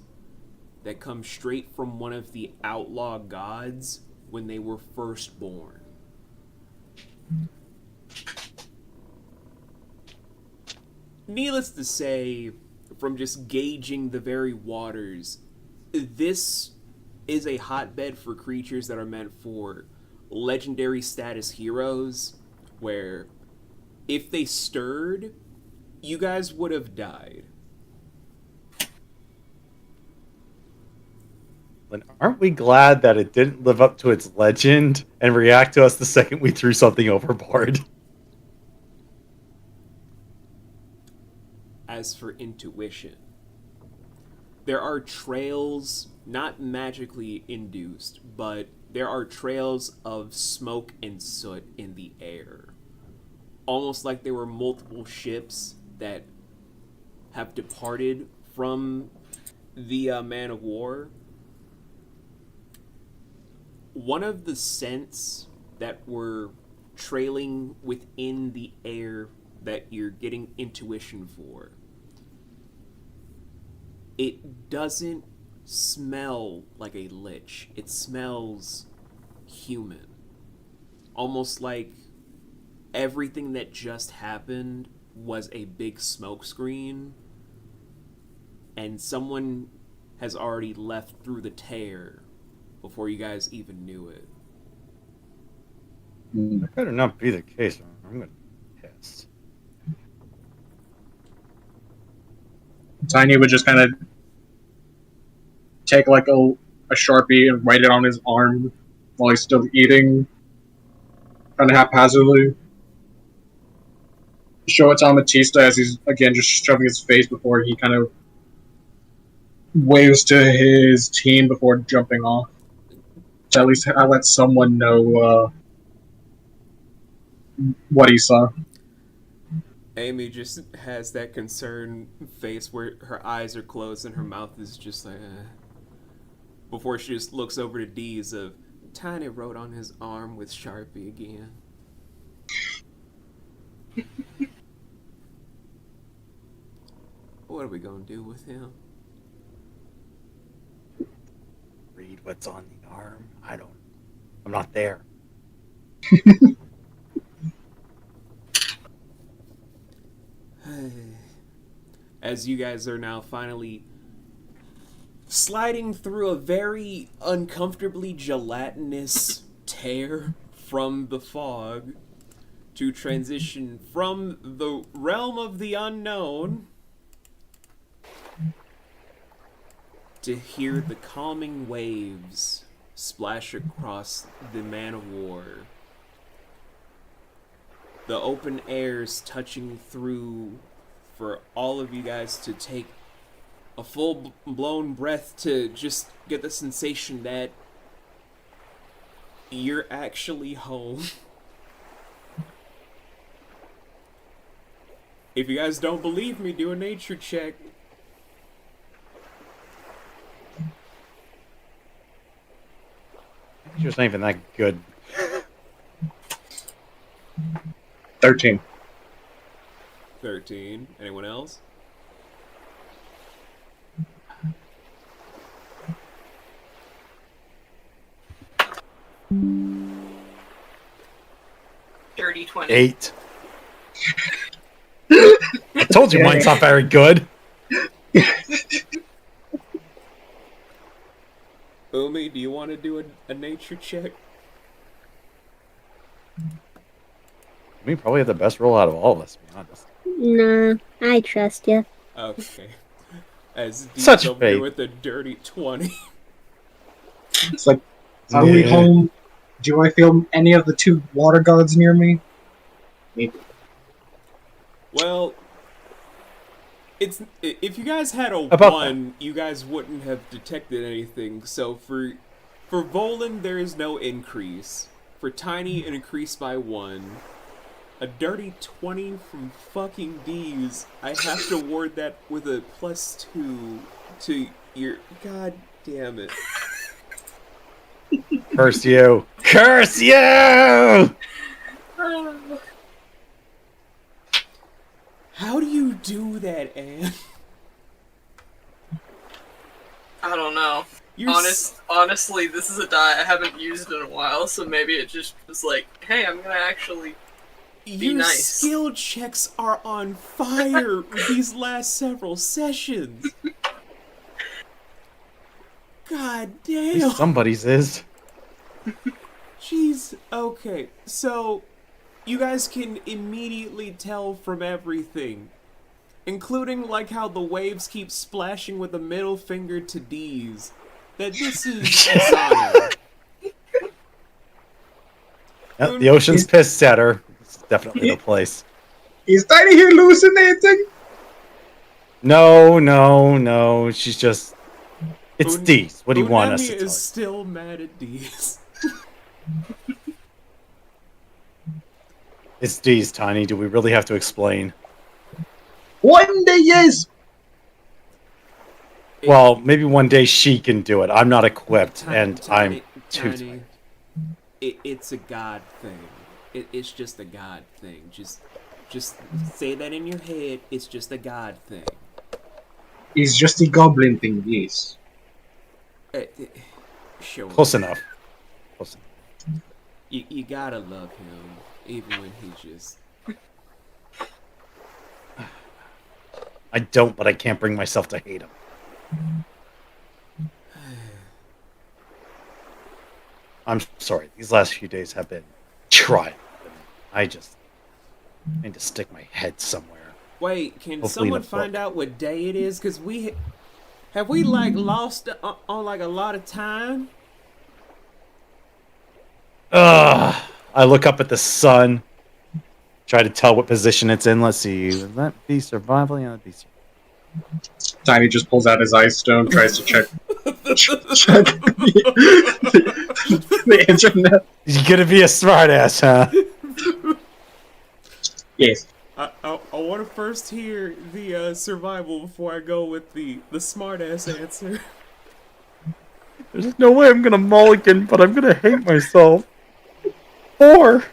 S1: that come straight from one of the outlaw gods when they were first born. Needless to say, from just gauging the very waters, this is a hotbed for creatures that are meant for legendary status heroes, where if they stirred, you guys would have died.
S2: And aren't we glad that it didn't live up to its legend and react to us the second we threw something overboard?
S1: As for intuition, there are trails, not magically induced, but there are trails of smoke and soot in the air. Almost like there were multiple ships that have departed from the Man of War. One of the scents that were trailing within the air that you're getting intuition for, it doesn't smell like a lich. It smells human. Almost like everything that just happened was a big smokescreen, and someone has already left through the tear before you guys even knew it.
S2: That better not be the case. I'm gonna be pissed.
S3: Tiny would just kind of take like a Sharpie and write it on his arm while he's still eating, kind of haphazardly. Show it to Amatista as he's again just shoving his face before he kind of waves to his team before jumping off. To at least I let someone know what he saw.
S1: Amy just has that concerned face where her eyes are closed and her mouth is just like, before she just looks over to Dee's of, Tiny wrote on his arm with Sharpie again. What are we gonna do with him?
S2: Read what's on the arm. I'm not there.
S1: As you guys are now finally sliding through a very uncomfortably gelatinous tear from the fog to transition from the realm of the unknown to hear the calming waves splash across the man of war. The open air's touching through for all of you guys to take a full-blown breath to just get the sensation that you're actually home. If you guys don't believe me, do a nature check.
S2: Nature's not even that good.
S3: 13.
S1: 13. Anyone else?
S4: Dirty 20.
S2: 8. I told you mine's not very good.
S1: Umi, do you want to do a nature check?
S2: We probably have the best roll out of all of us, to be honest.
S5: Nah, I trust you.
S1: Okay. As Dean's
S2: Such
S1: over here
S2: faith.
S1: with a dirty 20.
S6: It's like, are we
S2: Yeah.
S6: home? Do I feel any of the 2 water gods near me? Maybe.
S1: Well, it's if you guys had a
S2: About
S1: 1, you guys wouldn't have detected anything. So for Volan, there is no increase. For Tiny, an increase by 1. A dirty 20 from fucking D's. I have to award that with a +2 to your... God damn it.
S2: Curse you! Curse you!
S1: How do you do that, Anne?
S4: I don't know.
S1: You're
S4: Honestly, this is a die I haven't used in a while, so maybe it just was like, hey, I'm gonna actually
S1: Your
S4: nice.
S1: skill checks are on fire these last several sessions. God
S2: At
S1: damn.
S2: least somebody's is.
S1: Jeez. Okay, so you guys can immediately tell from everything, including like how the waves keep splashing with the middle finger to D's, that this is Asana.
S2: Yep, the ocean's pissed at her. It's definitely the place.
S6: Is Tiny hallucinating?
S2: No. She's just... It's D's. What do you want us
S1: Unemi
S2: to tell
S1: is
S2: you?
S1: still mad at D's.
S2: It's D's, Tiny. Do we really have to explain?
S6: One day, yes!
S2: Well, maybe one day she can do it. I'm not equipped, and I'm too
S1: Tiny.
S2: tired.
S1: It's a God thing. It's just a God thing. Just say that in your head. It's just a God thing.
S6: It's just a goblin thing, yes.
S1: Sure.
S2: Close enough. Close enough.
S1: You gotta love him, even when he just...
S2: I don't, but I can't bring myself to hate him. I'm sorry. These last few days have been trying. I just need to stick my head somewhere.
S1: Wait, can
S2: Hopefully
S1: someone
S2: in a
S1: find
S2: book.
S1: out what day it is? Cause have we like lost on like a lot of time?
S2: Ugh. I look up at the sun, try to tell what position it's in. Let's see. Would that be survival? Yeah, that'd be survival.
S6: Tiny just pulls out his ice stone, tries to check the internet.
S2: You're gonna be a smartass, huh?
S6: Yes.
S1: I want to first hear the survival before I go with the smart ass answer.
S2: There's no way I'm gonna mulligan, but I'm gonna hate myself. 4.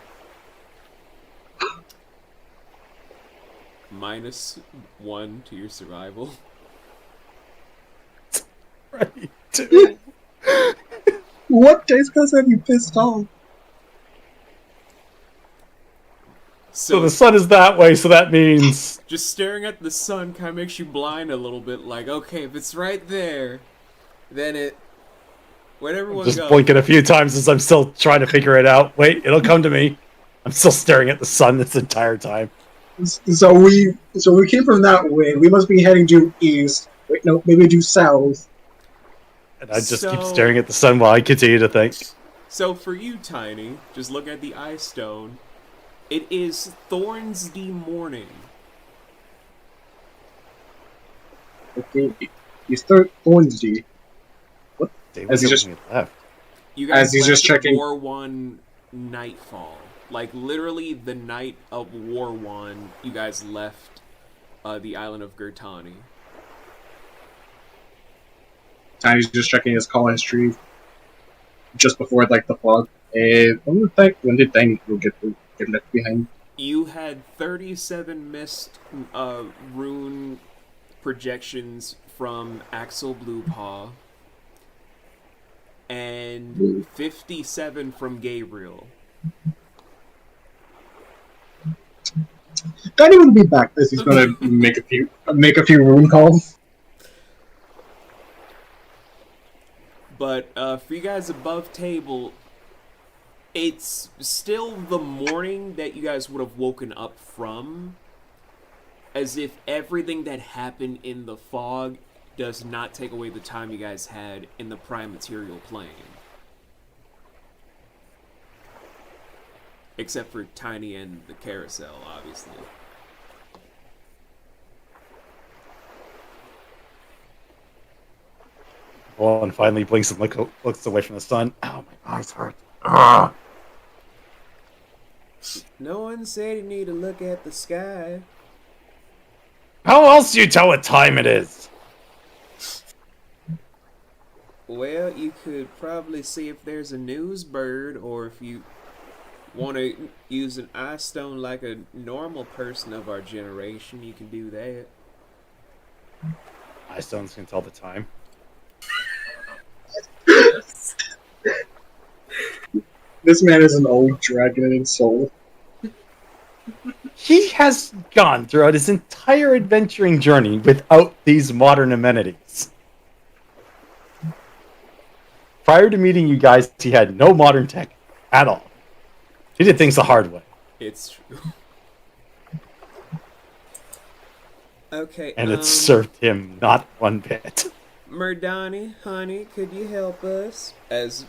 S1: -1 to your survival.
S2: Right, 2.
S6: What days guys have you pissed off?
S2: So the sun is that way, so that means...
S1: Just staring at the sun kind of makes you blind a little bit. Like, okay, if it's right there, then it... Where'd everyone
S2: Just
S1: go?
S2: blinking a few times as I'm still trying to figure it out. Wait, it'll come to me. I'm still staring at the sun this entire time.
S6: So we came from that way. We must be heading due east. Wait, no, maybe due south.
S2: And I just keep staring at the sun while I continue to think.
S1: So for you, Tiny, just look at the ice stone. It is Thornsday morning.
S6: Okay, you start Thornsday.
S2: Day
S6: As he
S2: was
S6: just-
S2: when we left.
S1: You guys
S6: As he's
S1: left
S6: just checking-
S1: War One nightfall. Like literally the night of War One, you guys left the island of Gertani.
S6: Tiny's just checking his call history just before like the fog. When did Tiny get left behind?
S1: You had 37 missed rune projections from Axel Bluepaw and 57 from Gabriel.
S6: Tiny will be back as he's gonna make a few rune calls.
S1: But for you guys above table, it's still the morning that you guys would have woken up from, as if everything that happened in the fog does not take away the time you guys had in the prime material plane. Except for Tiny and the carousel, obviously.
S2: One finally blinks and looks away from the sun. Oh, my eyes hurt. Ugh.
S1: No one said you need to look at the sky.
S2: How else do you tell what time it is?
S1: Well, you could probably see if there's a news bird, or if you want to use an eye stone like a normal person of our generation, you can do that.
S2: Eye stones can tell the time.
S6: This man is an old dragon in soul.
S2: He has gone throughout his entire adventuring journey without these modern amenities. Prior to meeting you guys, he had no modern tech at all. He did things the hard way.
S1: It's true. Okay,
S2: And it served him not one bit.
S1: Murdani, honey, could you help us? As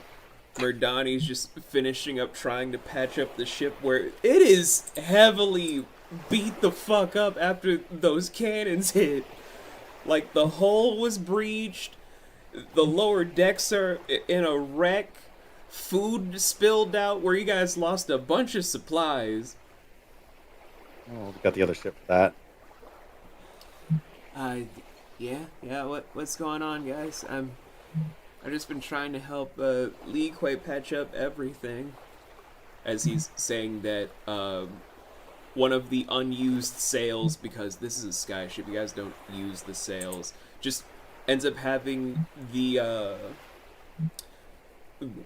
S1: Murdani's just finishing up trying to patch up the ship where it is heavily beat the fuck up after those cannons hit. Like, the hull was breached, the lower decks are in a wreck, food spilled out where you guys lost a bunch of supplies.
S2: Oh, we got the other ship for that.
S1: Yeah, what's going on, guys? I've just been trying to help Lee Kuei patch up everything. As he's saying that one of the unused sails, because this is a sky ship, you guys don't use the sails, just ends up having the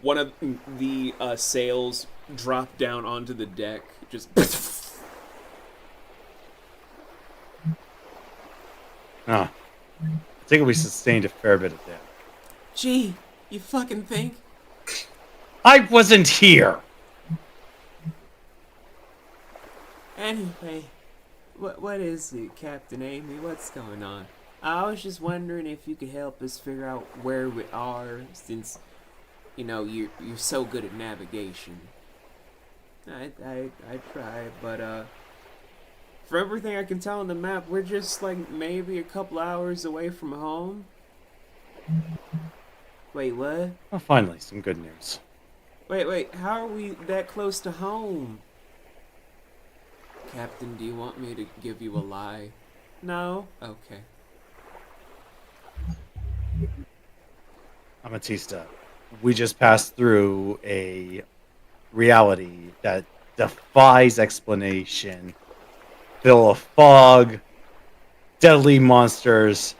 S1: one of the sails drop down onto the deck. Just
S2: Ah. I think we sustained a fair bit of damage.
S1: Gee, you fucking think?
S2: I wasn't here!
S1: Anyway, what is it, Captain Amy? What's going on? I was just wondering if you could help us figure out where we are, since, you know, you're so good at navigation. I try, but for everything I can tell on the map, we're just like maybe a couple hours away from home. Wait, what?
S2: Oh, finally, some good news.
S1: Wait, how are we that close to home? Captain, do you want me to give you a lie? No? Okay.
S2: Amatista, we just passed through a reality that defies explanation. Full of fog, deadly monsters,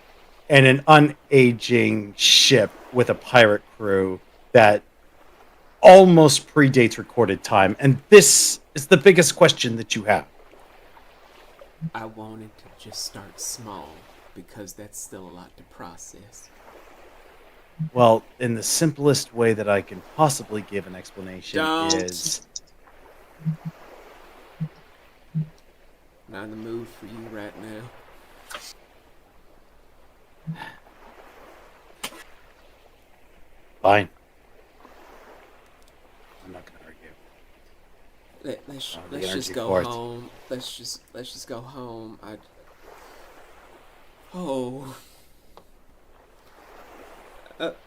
S2: and an unaging ship with a pirate crew that almost predates recorded time. And this is the biggest question that you have.
S1: I wanted to just start small, because that's still a lot to process.
S2: Well, in the simplest way that I can possibly give an explanation
S1: Don't.
S2: is...
S1: not in the mood for you right now.
S2: Fine. I'm not gonna argue.
S1: Let's
S2: The
S1: just
S2: energy
S1: go
S2: for it.
S1: home. Let's just go home. Oh.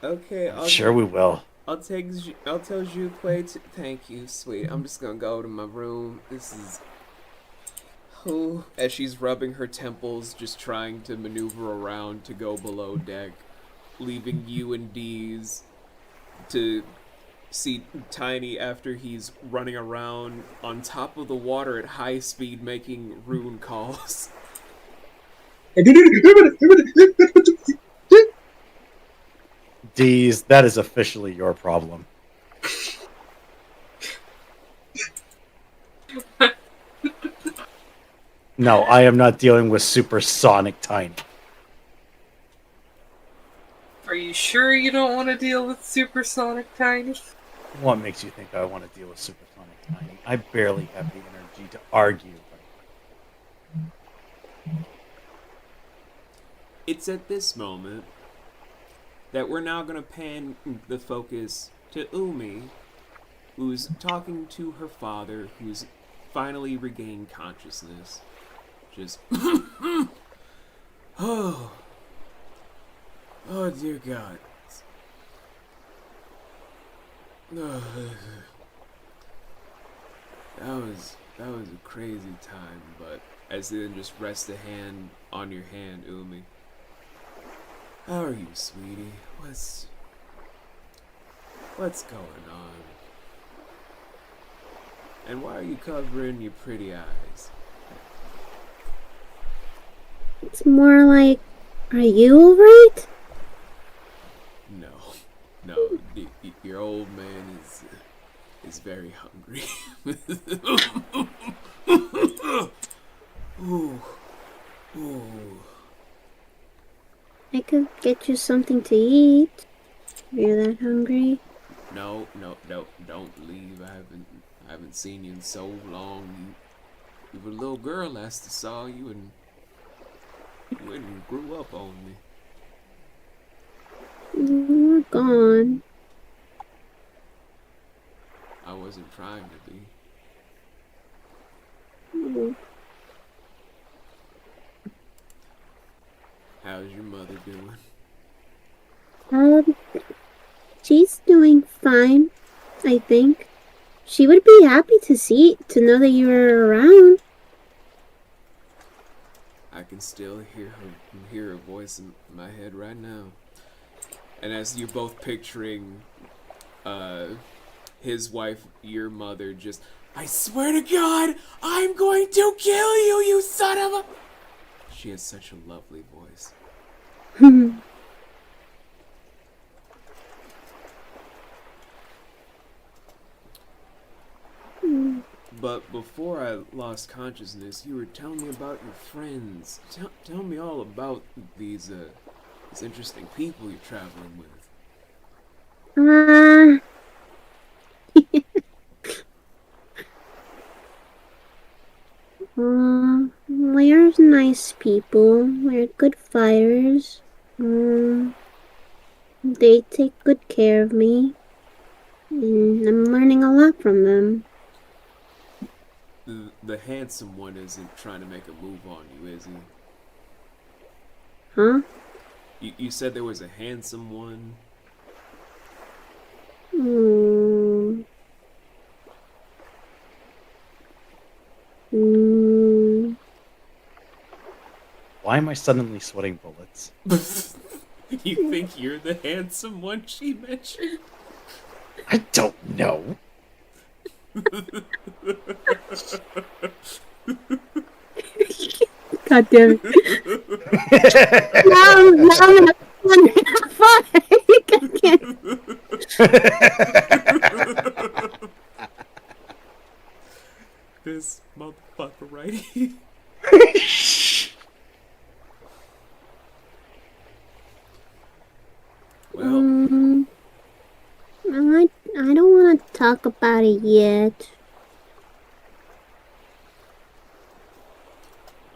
S1: Okay.
S2: I'm sure we will.
S1: I'll tell Juplay to thank you, sweet. I'm just gonna go to my room. This is as she's rubbing her temples, just trying to maneuver around to go below deck, leaving you and D's to see Tiny after he's running around on top of the water at high speed making rune calls.
S2: D's, that is officially your problem. No, I am not dealing with supersonic Tiny.
S4: Are you sure you don't want to deal with supersonic Tiny?
S2: What makes you think I want to deal with supersonic Tiny? I barely have the energy to argue.
S1: It's at this moment that we're now going to pan the focus to Umi, who's talking to her father, who's finally regained consciousness. Just, oh dear God. That was a crazy time, but as they then just rest a hand on your hand, Umi. How are you, sweetie? What's going on? And why are you covering your pretty eyes?
S5: It's more like, are you alright?
S1: No, your old man is very hungry. Ooh.
S5: I could get you something to eat. If you're that hungry.
S1: No, don't leave. I haven't seen you in so long. You were a little girl last I saw you, and you went and grew up on me.
S5: We're gone.
S1: I wasn't trying to be.
S5: Mm.
S1: How's your mother doing?
S5: She's doing fine, I think. She would be happy to know that you were around.
S1: I can still hear her voice in my head right now. And as you're both picturing his wife, your mother, just, I swear to God, I'm going to kill you, you son of a... She has such a lovely voice. But before I lost consciousness, you were telling me about your friends. Tell me all about these interesting people you're traveling with.
S5: We're nice people. We're good fighters. They take good care of me. And I'm learning a lot from them.
S1: The handsome one isn't trying to make a move on you, is he?
S5: Huh?
S1: You said there was a handsome one?
S2: Why am I suddenly sweating bullets?
S1: You think you're the handsome one she mentioned?
S2: I don't know.
S5: God damn it. now I'm in a fight.
S1: This motherfucker right here. Well,
S5: I don't want to talk about it yet.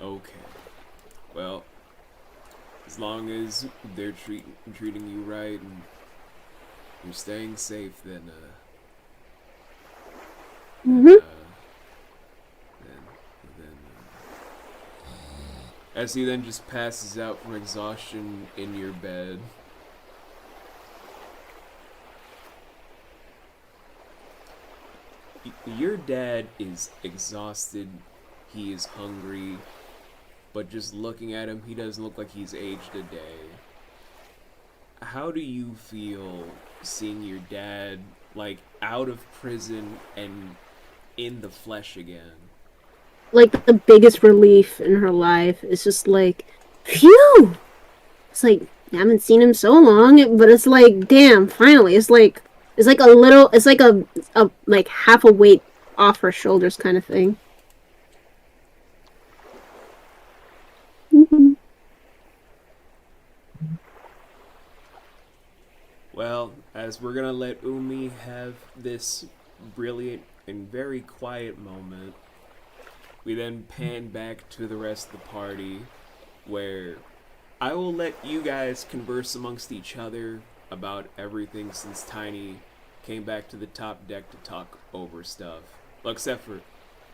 S1: Okay. Well, as long as they're treating you right and you're staying safe, then
S5: Mm-hmm.
S1: then as he then just passes out from exhaustion in your bed. Your dad is exhausted. He is hungry. But just looking at him, he doesn't look like he's aged a day. How do you feel seeing your dad, like, out of prison and in the flesh again?
S5: Like the biggest relief in her life. It's just like, phew! It's like, I haven't seen him so long, but it's like, damn, finally. It's like a little, it's like a like half a weight off her shoulders kind of thing. Mm-hmm.
S1: Well, as we're gonna let Umi have this brilliant and very quiet moment, we then pan back to the rest of the party, where I will let you guys converse amongst each other about everything since Tiny came back to the top deck to talk over stuff. Well, except for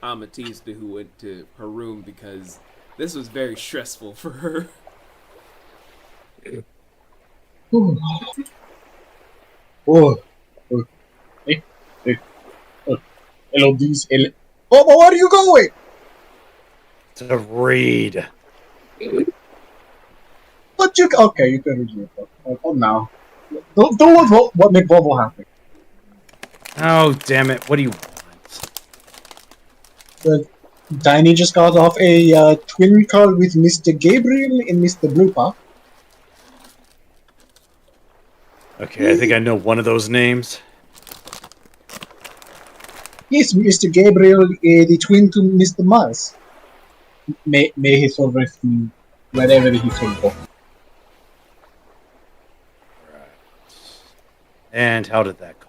S1: Amatista, who went to her room because this was very stressful for her.
S3: Ooh. Oh, oh, hey, hey, oh, hello, these. Oh, but where are you going?
S2: To read.
S3: But you okay? You can read your book. Oh, now. Don't what make Bobo happy.
S2: Oh, damn it. What do you want?
S3: But Tiny just got off a twin call with Mr. Gabriel and Mr. Bluepaw.
S2: Okay, I think I know one of those names.
S3: Yes, Mr. Gabriel, the twin to Mr. Mars. May he so rest in wherever he shall go.
S2: And how did that go?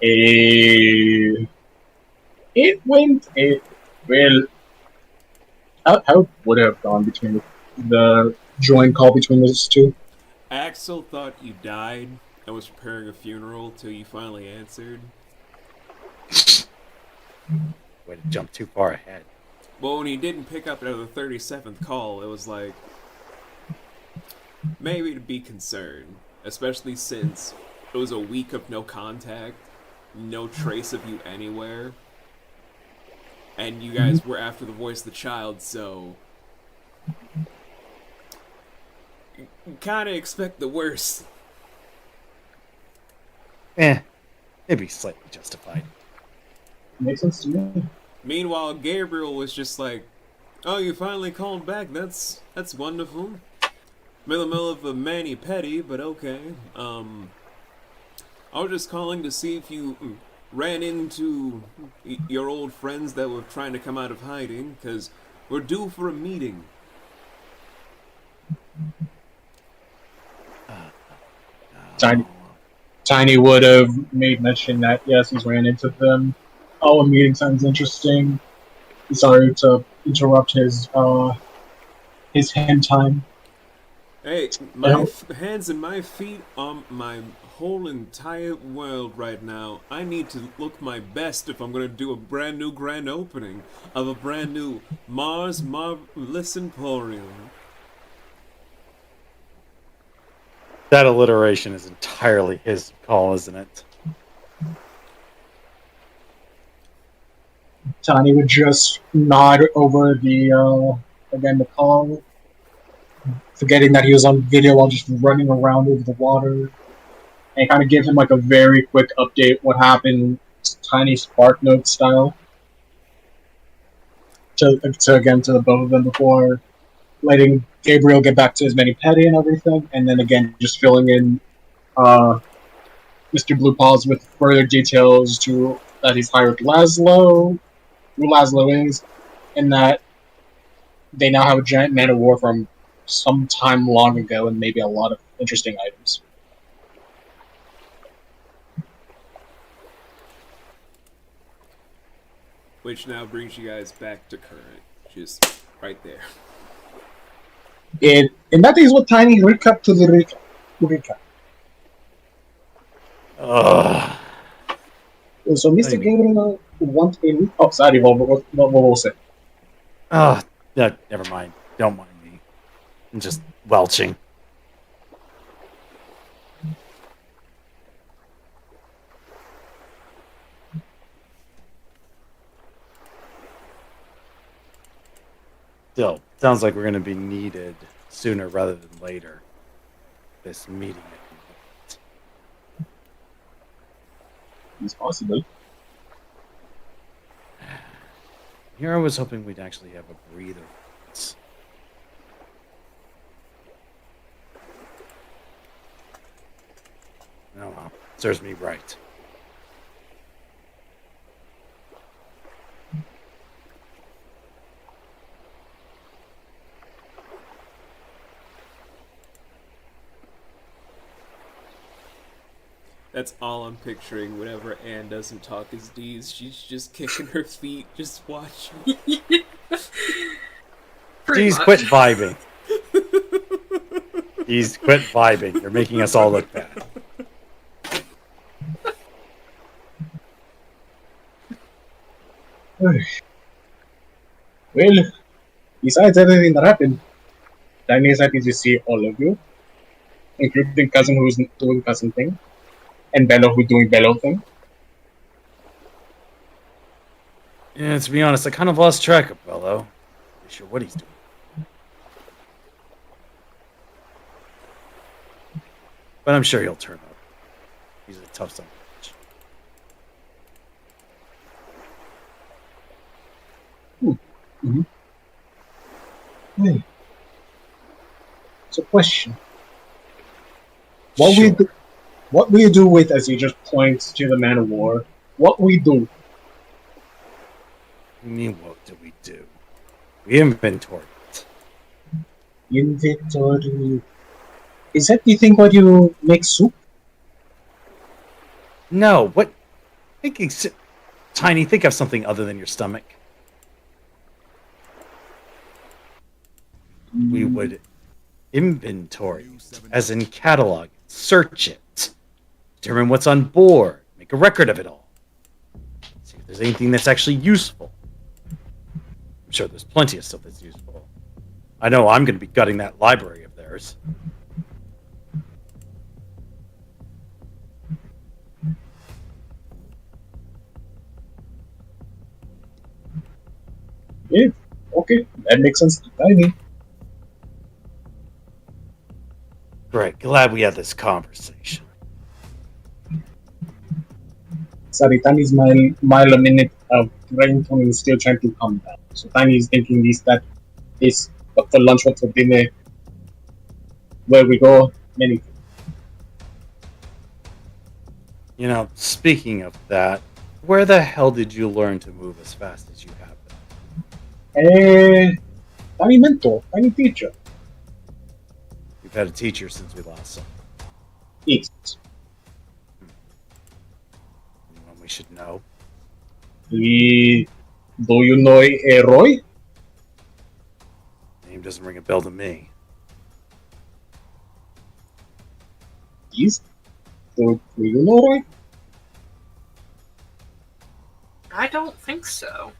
S3: It went. Well, how would it have gone between the joint call between those two?
S1: Axel thought you died and was preparing a funeral till you finally answered.
S2: Way to jump too far ahead.
S1: Well, when he didn't pick up at the 37th call, it was like, maybe to be concerned, especially since it was a week of no contact, no trace of you anywhere, and you guys were after the voice of the child, so kind of expect the worst.
S2: Maybe slightly justified.
S3: Makes sense to me.
S1: Meanwhile, Gabriel was just like, "Oh, you finally called back. That's wonderful." Middle of a mani petty, but okay. I was just calling to see if you ran into your old friends that were trying to come out of hiding, because we're due for a meeting.
S3: Tiny would have made mention that yes, he's ran into them. Oh, a meeting sounds interesting. Sorry to interrupt his hand time.
S1: Hey, my hands and my feet on my whole entire world right now. I need to look my best if I'm gonna do a brand new grand opening of a brand new Mars Marvelous Emporium.
S2: That alliteration is entirely his call, isn't it?
S3: Tiny would just nod over the again the call, forgetting that he was on video while just running around over the water, and kind of give him like a very quick update what happened, Tiny Spark Note style, to again to the both of them before letting Gabriel get back to his mani petty and everything, and then again just filling in Mr. Blue Paws with further details to that he's hired Laszlo, who Laszlo is, and that they now have a giant man of war from some time long ago, and maybe a lot of interesting items.
S1: Which now brings you guys back to current. Just right there.
S6: And that is what Tiny recap to the recap.
S2: Ugh.
S6: So Mr.
S2: Tiny.
S6: Gabriel want a... Oh, sorry, what was it?
S2: Oh, no, never mind. Don't mind me. I'm just welching. Still, sounds like we're going to be needed sooner rather than later. This meeting.
S6: It's possible.
S2: Here I was hoping we'd actually have a breather. Oh well, serves me right.
S1: That's all I'm picturing whenever Anne doesn't talk as D's. She's just kicking her feet, just watching.
S2: Please quit vibing. Please quit vibing. You're making us all look bad.
S6: Well, besides everything that happened, Tiny is happy to see all of you, including Cousin who's doing Cousin thing, and Bello who's doing Bello thing.
S2: Yeah, to be honest, I kind of lost track of Bello. Not sure what he's doing. But I'm sure he'll turn up. He's a tough son of a bitch.
S6: Hey. It's a question.
S2: Sure.
S6: What we do with, as he just points to the man of war, what we do?
S2: I mean, what do we do? We inventory it.
S6: Inventory. Is that the thing where you make soup?
S2: No, what? Tiny, think of something other than your stomach. We would inventory it, as in catalog, search it, determine what's on board, make a record of it all. See if there's anything that's actually useful. I'm sure there's plenty of stuff that's useful. I know I'm going to be gutting that library of theirs.
S6: Yeah, okay, that makes sense to Tiny.
S2: Great, glad we had this conversation.
S6: Sorry, Tiny's mile a minute of brain tone is still trying to calm down. So Tiny is thinking this, what for lunch, what for dinner, where we go, many things.
S2: You know, speaking of that, where the hell did you learn to move as fast as you have been?
S6: Tiny mentor, Tiny teacher.
S2: We've had a teacher since we last saw him.
S6: Yes.
S2: Anyone we should know?
S6: Do you know Roy?
S2: Name doesn't ring a bell to me.
S6: Yes. Do you know Roy?
S4: I don't think so.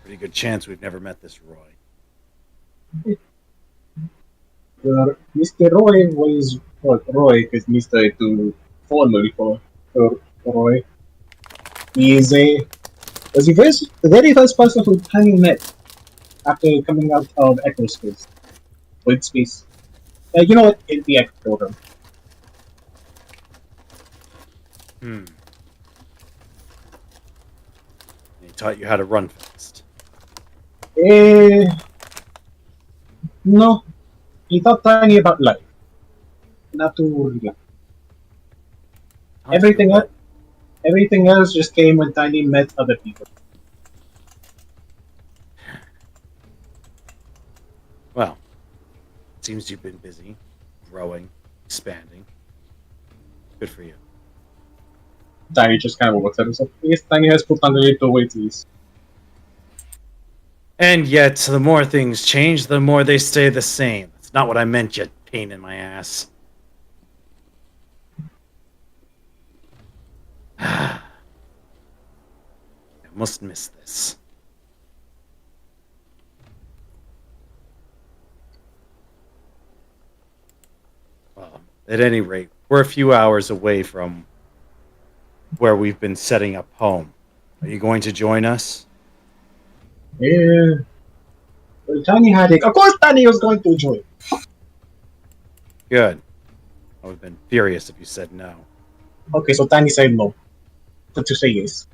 S2: Pretty good chance we've never met this Roy.
S6: Mr. Roy was Roy is Mr. to formally for Roy. He is was the very first person who Tiny met after coming out of Echo Space. Void Space. You know what? In the Echo program.
S2: He taught you how to run fast.
S6: No. He taught Tiny about life. Not to life. Everything else just came when Tiny met other people.
S2: Well, it seems you've been busy, growing, expanding. Good for you.
S6: Tiny just kind of looks at himself. Yes, Tiny has put on a little weight, please.
S2: And yet, the more things change, the more they stay the same. That's not what I meant, you pain in my ass. I must miss this. Well, at any rate, we're a few hours away from where we've been setting up home. Are you going to join us?
S6: Yeah. Well, Tiny had it. Of course, Tiny was going to join.
S2: Good. I would have been furious if you said no.
S6: Okay, so Tiny said no. But to say yes.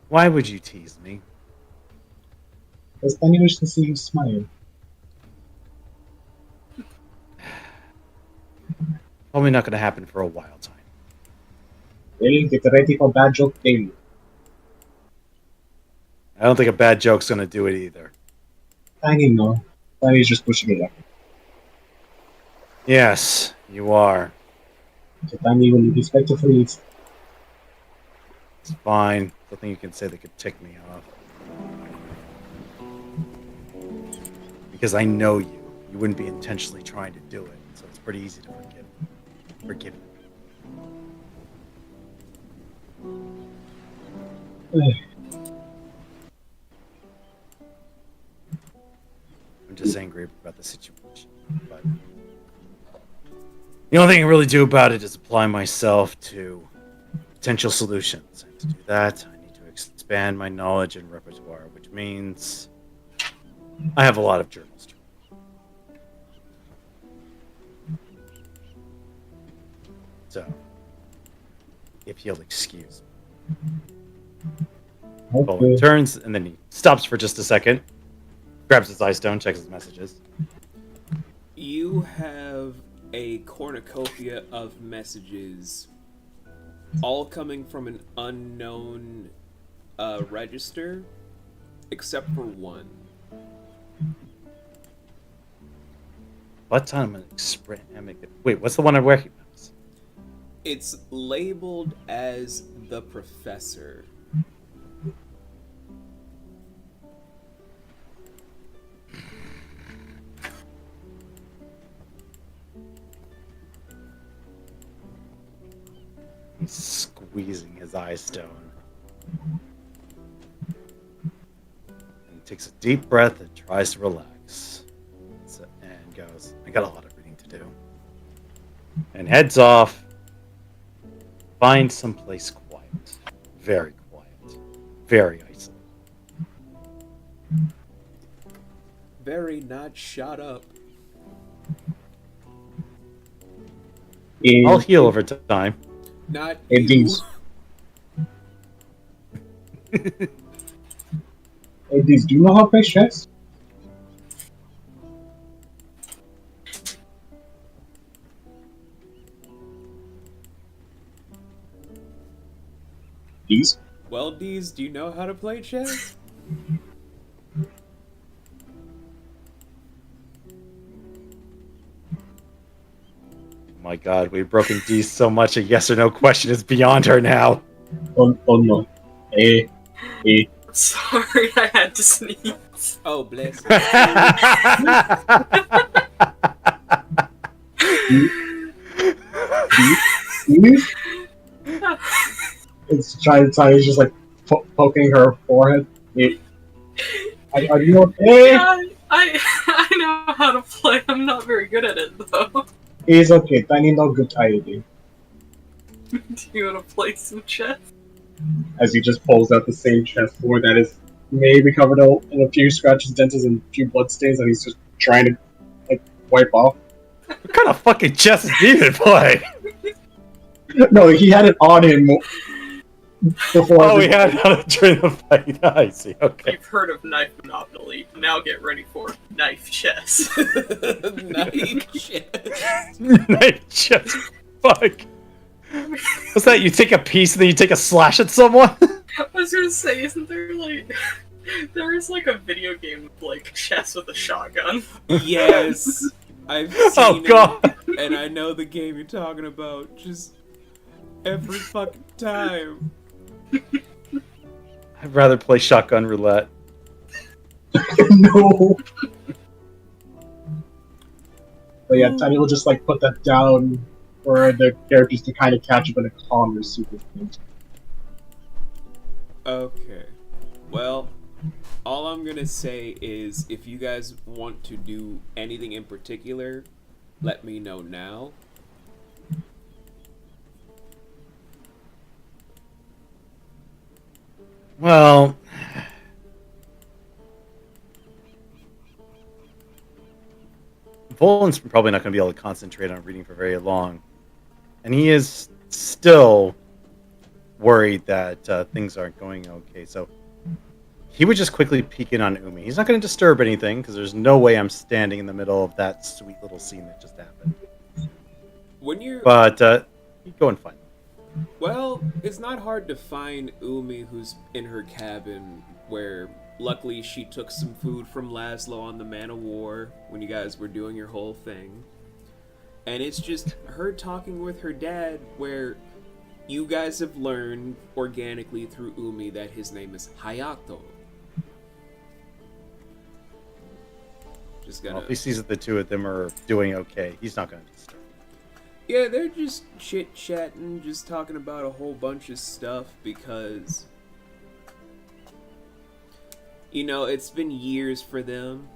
S2: Why would you tease me?
S6: Because Tiny wishes to see you smile.
S2: Probably not going to happen for a while, time.
S6: Well, get ready for bad joke daily.
S2: I don't think a bad joke's going to do it either.
S6: Tiny no. Tiny's just pushing it up.
S2: Yes, you are.
S6: So Tiny will respectfully.
S2: It's fine. Nothing you can say that could tick me off. Because I know you. You wouldn't be intentionally trying to do it, so it's pretty easy to forgive you. I'm just angry about the situation. But the only thing I can really do about it is apply myself to potential solutions. And to do that, I need to expand my knowledge and repertoire, which means I have a lot of journals to read. So, if you'll excuse me. Bolin
S6: Okay.
S2: turns, and then he stops for just a second, grabs his eye stone, checks his messages.
S1: You have a cornucopia of messages, all coming from an unknown register, except for one.
S2: What time an express? Wait, what's the one I recognize?
S1: It's labeled as the Professor.
S2: He's squeezing his eye stone. And takes a deep breath and tries to relax. And goes, I got a lot of reading to do. And heads off. Find someplace quiet. Very quiet. Very isolated.
S1: Very not shot up.
S2: I'll heal over time.
S1: Not
S6: And
S1: you.
S6: these. Hey, these, do you know how to play chess? These?
S1: Well, Deez, do you know how to play chess?
S2: Oh my god, we've broken D so much a yes or no question is beyond her now.
S6: Oh no. Hey.
S4: Sorry, I had to sneeze.
S1: Oh, bless.
S6: These? It's trying to just like poking her forehead. Hey. Are you okay?
S4: Yeah, I know how to play. I'm not very good at it though.
S6: It's okay. Tiny no good idea.
S4: Do you want to play some chess?
S6: As he just pulls out the same chessboard that is maybe covered in a few scratches, dents, and a few bloodstains that he's just trying to like wipe off.
S2: What kind of fucking chess do you even play?
S6: No, he had it on him before.
S2: Oh, we had it during the fight. I see, okay.
S4: You've heard of knife monopoly. Now get ready for knife chess.
S1: Knife chess.
S2: Knife chess. Fuck. What's that? You take a piece and then you take a slash at someone?
S4: I was gonna say, isn't there like there is like a video game of, like chess with a shotgun?
S1: Yes. I've seen
S2: Oh god.
S1: it, and I know the game you're talking about. Just every fucking time.
S2: I'd rather play shotgun roulette.
S6: No. But yeah, Tiny will just like put that down for the characters to kind of catch up in a calmer super thing.
S1: Okay. Well, all I'm gonna say is if you guys want to do anything in particular, let me know now.
S2: Well, Volan's probably not going to be able to concentrate on reading for very long. And he is still worried that things aren't going okay. So he would just quickly peek in on Umi. He's not going to disturb anything because there's no way I'm standing in the middle of that sweet little scene that just happened.
S1: When you're
S2: But he'd go and find him.
S1: Well, it's not hard to find Umi, who's in her cabin, where luckily she took some food from Laszlo on the Man of War when you guys were doing your whole thing. And it's just her talking with her dad, where you guys have learned organically through Umi that his name is Hayato. Just
S2: Well,
S1: gonna.
S2: if he sees that the two of them are doing okay, he's not going to disturb.
S1: Yeah, they're just chit-chatting, just talking about a whole bunch of stuff because, you know, it's been years for them.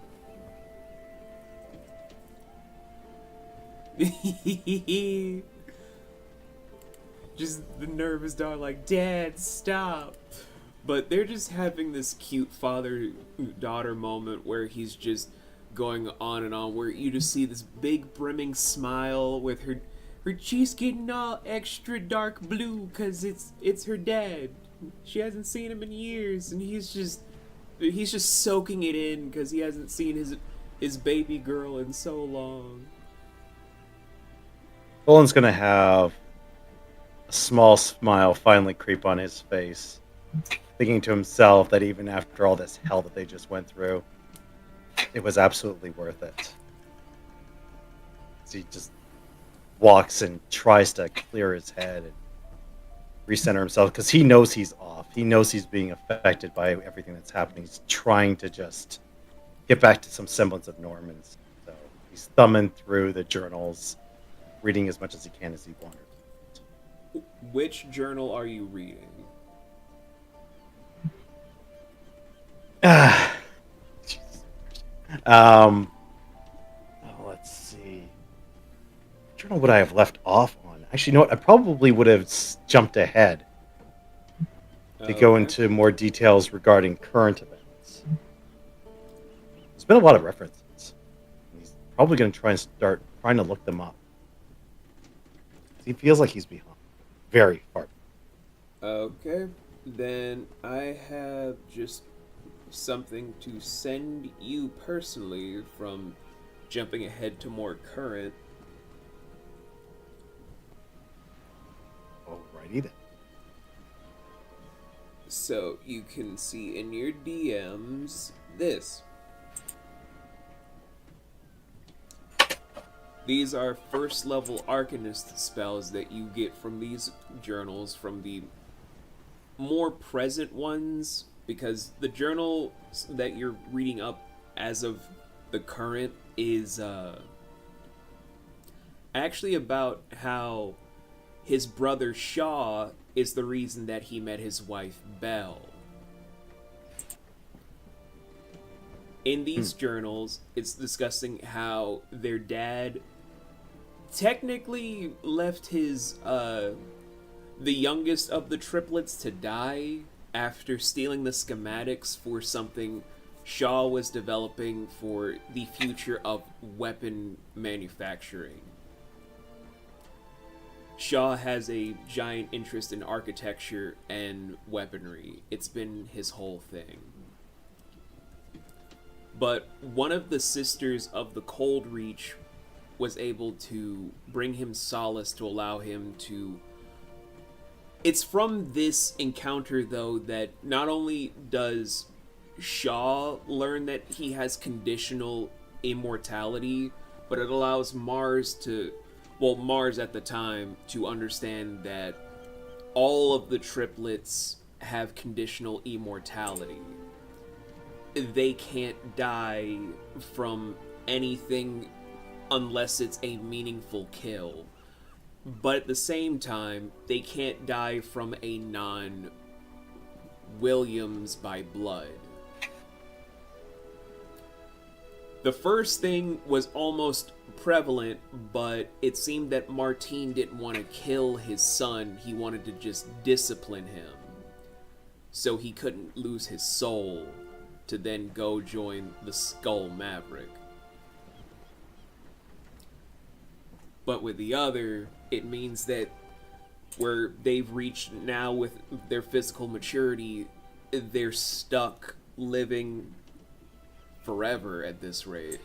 S1: Just the nervous dog like, Dad, stop. But they're just having this cute father-daughter moment where he's just going on and on, where you just see this big brimming smile with her cheeks getting all extra dark blue because it's her dad. She hasn't seen him in years, and he's just soaking it in because he hasn't seen his baby girl in so long.
S2: Volan's going to have a small smile finally creep on his face, thinking to himself that even after all this hell that they just went through, it was absolutely worth it. So he just walks and tries to clear his head and recenter himself because he knows he's off. He knows he's being affected by everything that's happening. He's trying to just get back to some semblance of Normans. So he's thumbing through the journals, reading as much as he can as he wanders.
S1: Which journal are you reading?
S2: Let's see. What journal would I have left off on? Actually, you know what? I probably would have jumped ahead to go
S1: Okay.
S2: into more details regarding current events. There's been a lot of references. He's probably going to try and start trying to look them up. He feels like he's behind. Very far.
S1: Okay, then I have just something to send you personally from jumping ahead to more current.
S2: Alrighty then.
S1: So you can see in your DMs this. These are first level Arcanist spells that you get from these journals, from the more present ones, because the journal that you're reading up as of the current is actually about how his brother Shaw is the reason that he met his wife Belle. In these journals, it's discussing how their dad technically left his the youngest of the triplets to die after stealing the schematics for something Shaw was developing for the future of weapon manufacturing. Shaw has a giant interest in architecture and weaponry. It's been his whole thing. But one of the sisters of the Cold Reach was able to bring him solace to allow him to... It's from this encounter, though, that not only does Shaw learn that he has conditional immortality, but it allows Mars to... Well, Mars at the time to understand that all of the triplets have conditional immortality. They can't die from anything unless it's a meaningful kill. But at the same time, they can't die from a non-Williams by blood. The first thing was almost prevalent, but it seemed that Martine didn't want to kill his son. He wanted to just discipline him, so he couldn't lose his soul to then go join the Skull Maverick. But with the other, it means that where they've reached now with their physical maturity, they're stuck living forever at this rate.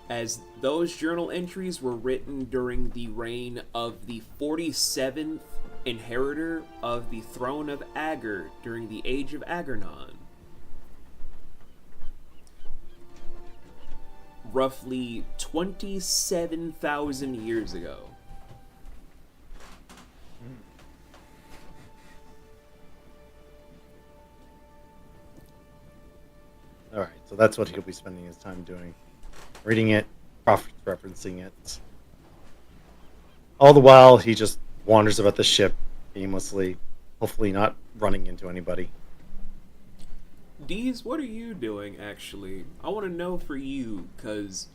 S1: As those journal entries were written during the reign of the 47th inheritor of the throne of Ager during the Age of Agernon. Roughly 27,000 years ago.
S2: Alright, so that's what he'll be spending his time doing. Reading it, cross-referencing it. All the while, he just wanders about the ship aimlessly, hopefully not running into anybody.
S1: Deez, what are you doing, actually? I want to know for you, because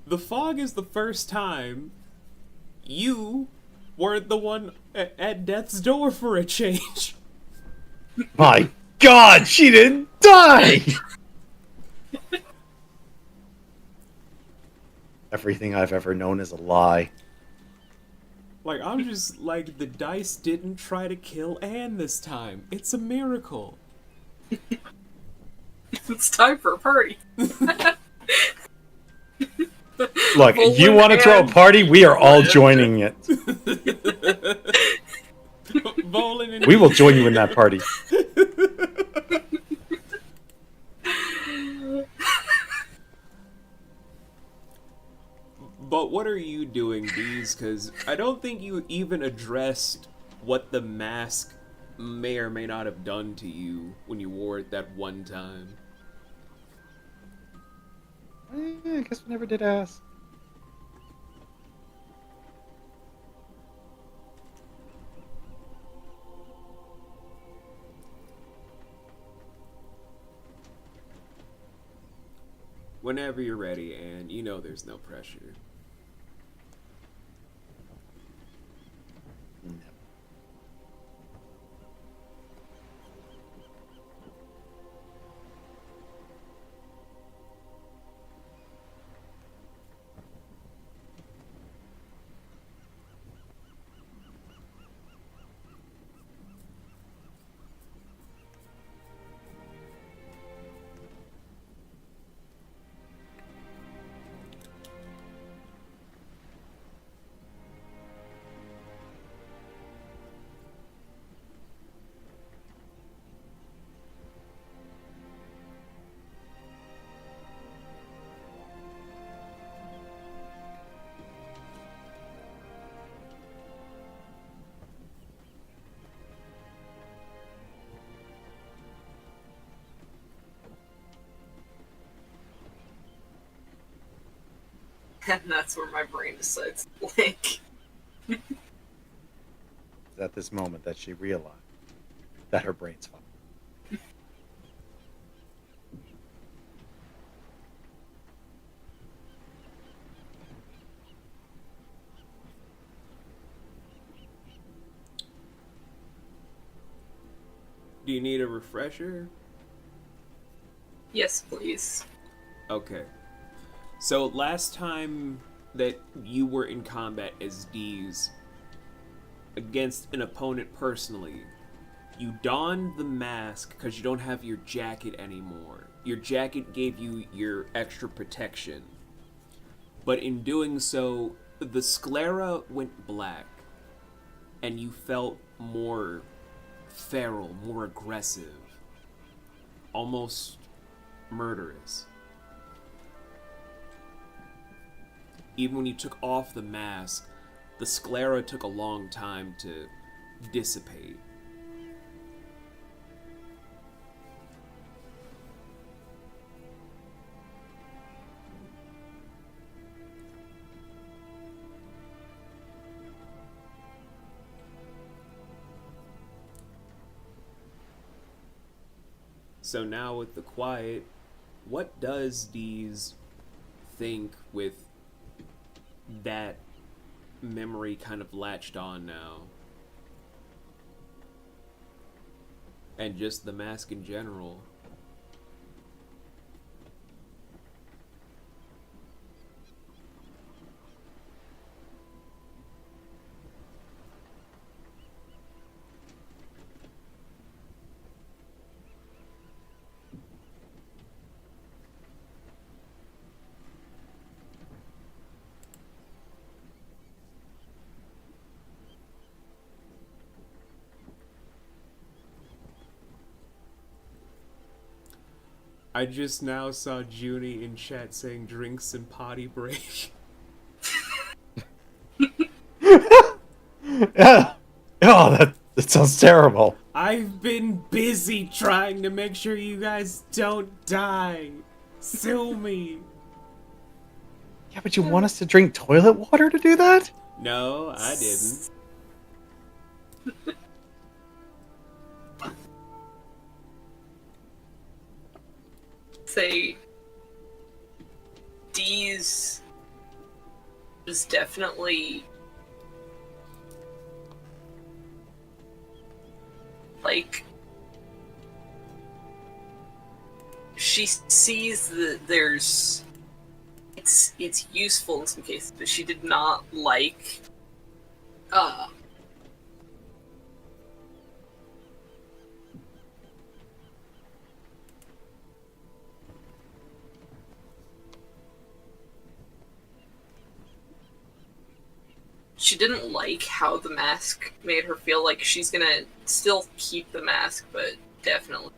S1: the fog is the first time you weren't the one at death's door for a change.
S2: My God, she didn't die! Everything I've ever known is a lie.
S1: Like, I'm just like, the dice didn't try to kill Anne this time. It's a miracle.
S4: It's time for a party.
S2: Look, you want to throw a party? We are all joining it. We will join you in that party.
S1: But what are you doing, Deez? Because I don't think you even addressed what the mask may or may not have done to you when you wore it that one time.
S2: I guess we never did ask.
S1: Whenever you're ready, and you know there's no pressure.
S4: And that's where my brain decides to blink.
S2: It's at this moment that she realized that her brain's fucked.
S1: Do you need a refresher?
S4: Yes, please.
S1: Okay. So last time that you were in combat as Deez against an opponent personally, you donned the mask because you don't have your jacket anymore. Your jacket gave you your extra protection. But in doing so, the sclera went black, and you felt more feral, more aggressive, almost murderous. Even when you took off the mask, the sclera took a long time to dissipate. So now with the quiet, what does Deez think with that memory kind of latched on now? And just the mask in general. I just now saw Junie in chat saying drinks and potty break.
S2: Yeah. Oh, that sounds terrible.
S1: I've been busy trying to make sure you guys don't die. Sue me.
S2: Yeah, but you want us to drink toilet water to do that?
S1: No, I didn't.
S4: Say, Deez is definitely like she sees that there's it's useful in some cases, but she did not like she didn't like how the mask made her feel. Like she's gonna still keep the mask, but definitely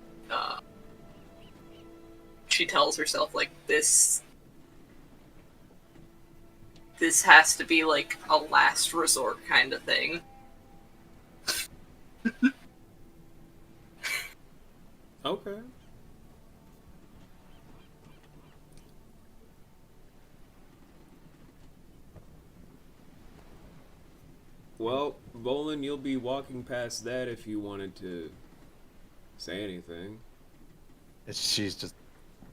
S4: she tells herself like this has to be like a last resort kind of thing.
S1: Okay. Well, Volan, you'll be walking past that if you wanted to say anything.
S2: She's just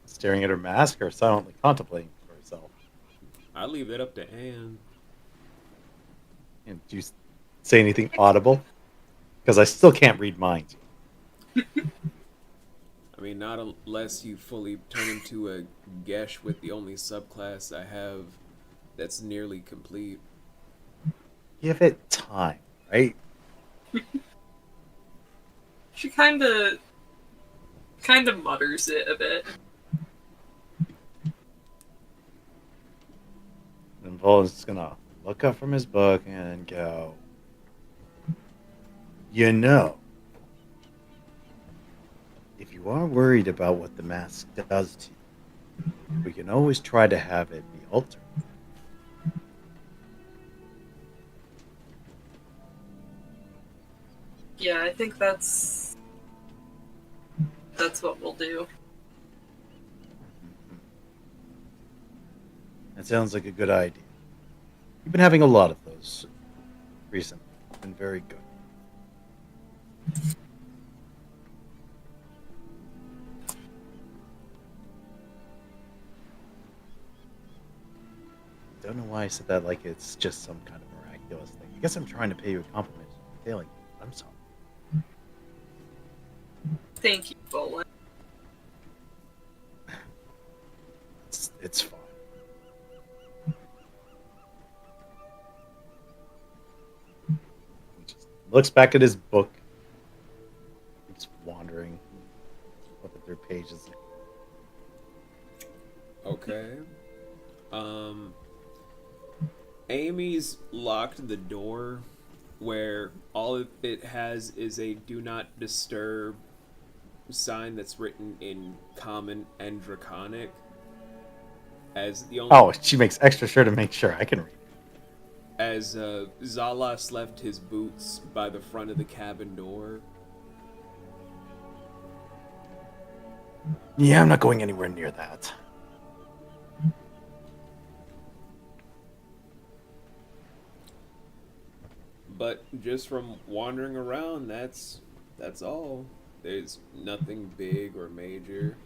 S2: staring at her mask or silently contemplating for herself.
S1: I leave that up to Anne.
S2: And do you say anything audible? Because I still can't read minds.
S1: I mean, not unless you fully turn into a Gesh with the only subclass I have that's nearly complete.
S2: Give it time, right?
S4: She kind of mutters it a bit.
S2: And Volan's just gonna look up from his book and go, you know, if you are worried about what the mask does to you, we can always try to have it be altered.
S4: Yeah, I think that's what we'll do.
S2: That sounds like a good idea. You've been having a lot of those recently. It's been very good. Don't know why I said that like it's just some kind of miraculous thing. I guess I'm trying to pay you a compliment for failing. I'm sorry.
S4: Thank you, Volan.
S2: It's fine. He just looks back at his book. Keeps wandering. Flipping through pages.
S1: Okay. Amy's locked the door where all it has is a do not disturb sign that's written in Common and Draconic as the only...
S2: Oh, she makes extra sure to make sure I can read.
S1: as Zalas left his boots by the front of the cabin door.
S2: Yeah, I'm not going anywhere near that.
S1: But just from wandering around, that's all. There's nothing big or major.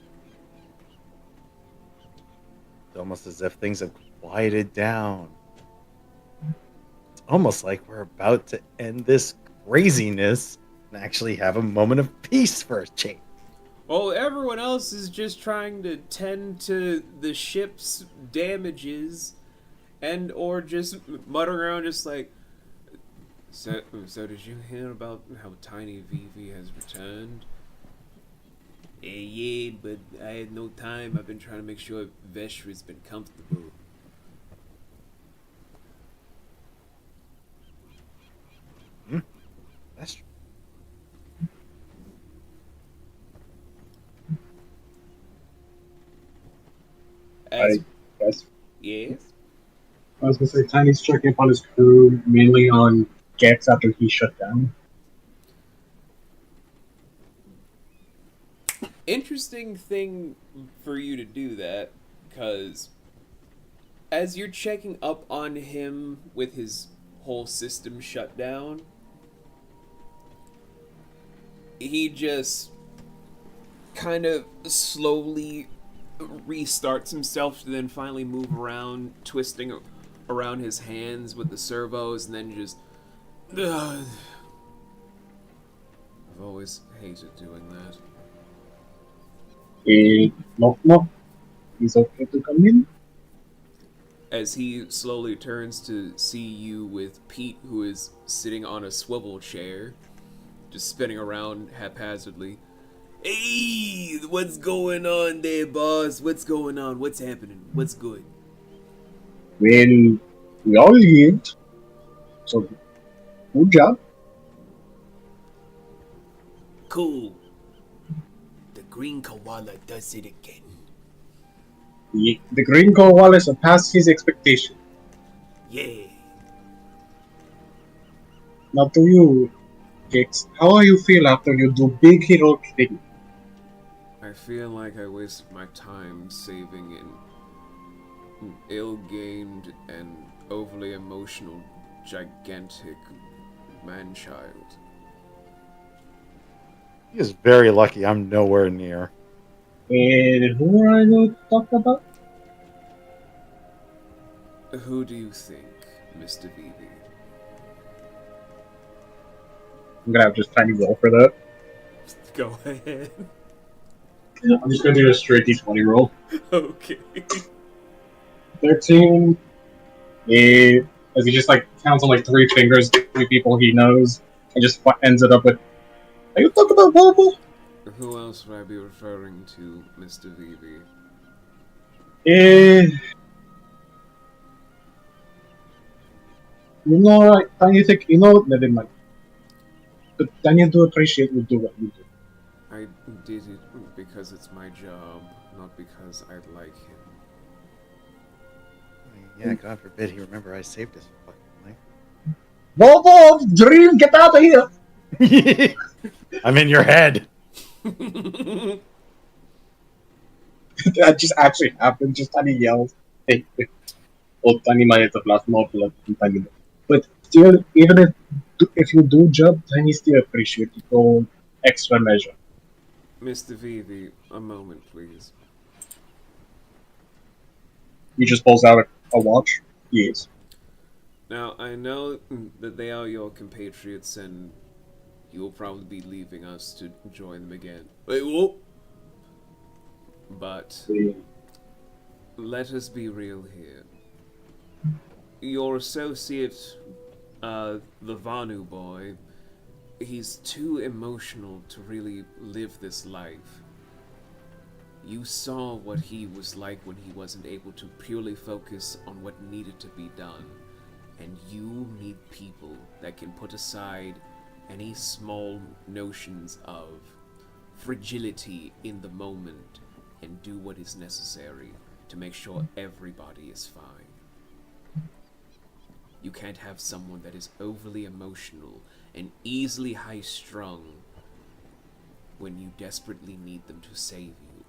S2: It's almost as if things have quieted down. It's almost like we're about to end this craziness and actually have a moment of peace for a change.
S1: Well, everyone else is just trying to tend to the ship's damages, and or just muttering around, just like. So did you hear about how Tiny Vivi has returned? Yeah, but I had no time. I've been trying to make sure Veshra's been comfortable.
S2: That's true.
S1: As,
S3: Yes.
S1: yes?
S3: I was gonna say Tiny's checking up on his crew, mainly on Gex after he shut down.
S1: Interesting thing for you to do that, because as you're checking up on him with his whole system shut down, he just kind of slowly restarts himself to then finally move around, twisting around his hands with the servos, and then just. I've always hated doing that.
S3: No. He's okay to come in.
S1: As he slowly turns to see you with Pete, who is sitting on a swivel chair, just spinning around haphazardly. Hey, what's going on there, boss? What's going on? What's happening? What's good?
S3: Well, we all lived. So, good job.
S1: Cool. The green koala does it again.
S3: The green koala surpassed his expectation.
S1: Yeah.
S3: Now to you, Gex, how do you feel after you do big heroic thing?
S1: I feel like I wasted my time saving an ill-gamed and overly emotional, gigantic man-child.
S2: He is very lucky I'm nowhere near.
S3: And who are you talking about?
S1: Who do you think, Mr. Vivi?
S3: I'm gonna have just tiny roll for that.
S1: Go ahead.
S3: I'm just gonna do a straight d20 roll.
S1: Okay.
S3: 13. As he just like counts on like 3 fingers, 3 people he knows, and just ends it up with, "Are you talking about Volvo?"
S1: Who else would I be referring to, Mr. Vivi?
S3: You know, Tiny think you know. Never mind. But Tiny do appreciate you do what you do.
S1: I did it because it's my job, not because I like him.
S2: Yeah, God forbid he remember I saved his fucking
S3: Volvo, dream, get out of here!
S2: life. I'm in your head.
S3: That just actually happened. Just Tiny yells, "Hey, oh, Tiny might have lost more blood than Tiny." But still, even if you do job, Tiny still appreciate the whole extra measure.
S1: Mr. Vivi, a moment, please.
S3: He just pulls out a watch. Yes.
S1: Now, I know that they are your compatriots and you will probably be leaving us to join them again. Wait, whoa! But let us be real here. Your associate, the Vanu boy, he's too emotional to really live this life. You saw what he was like when he wasn't able to purely focus on what needed to be done. And you need people that can put aside any small notions of fragility in the moment and do what is necessary to make sure everybody is fine. You can't have someone that is overly emotional and easily high-strung when you desperately need them to save you.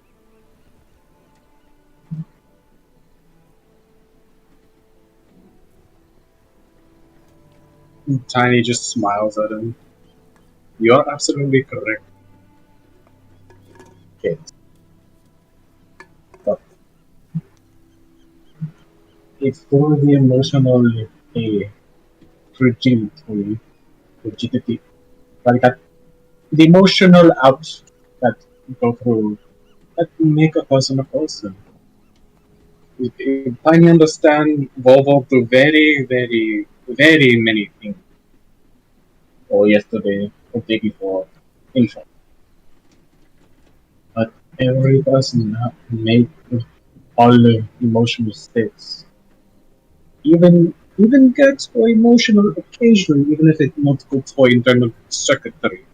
S6: Tiny just smiles at him. You're absolutely correct, kid. But it's for the emotional fragility, fragility, like that, the emotional outs that go through that make a person a person. Tiny understand Volvo to very, very, very many things. Or yesterday, or day before, in fact. But every person make all the emotional states. Even gets for emotional occasionally, even if it's not good for internal circuitry.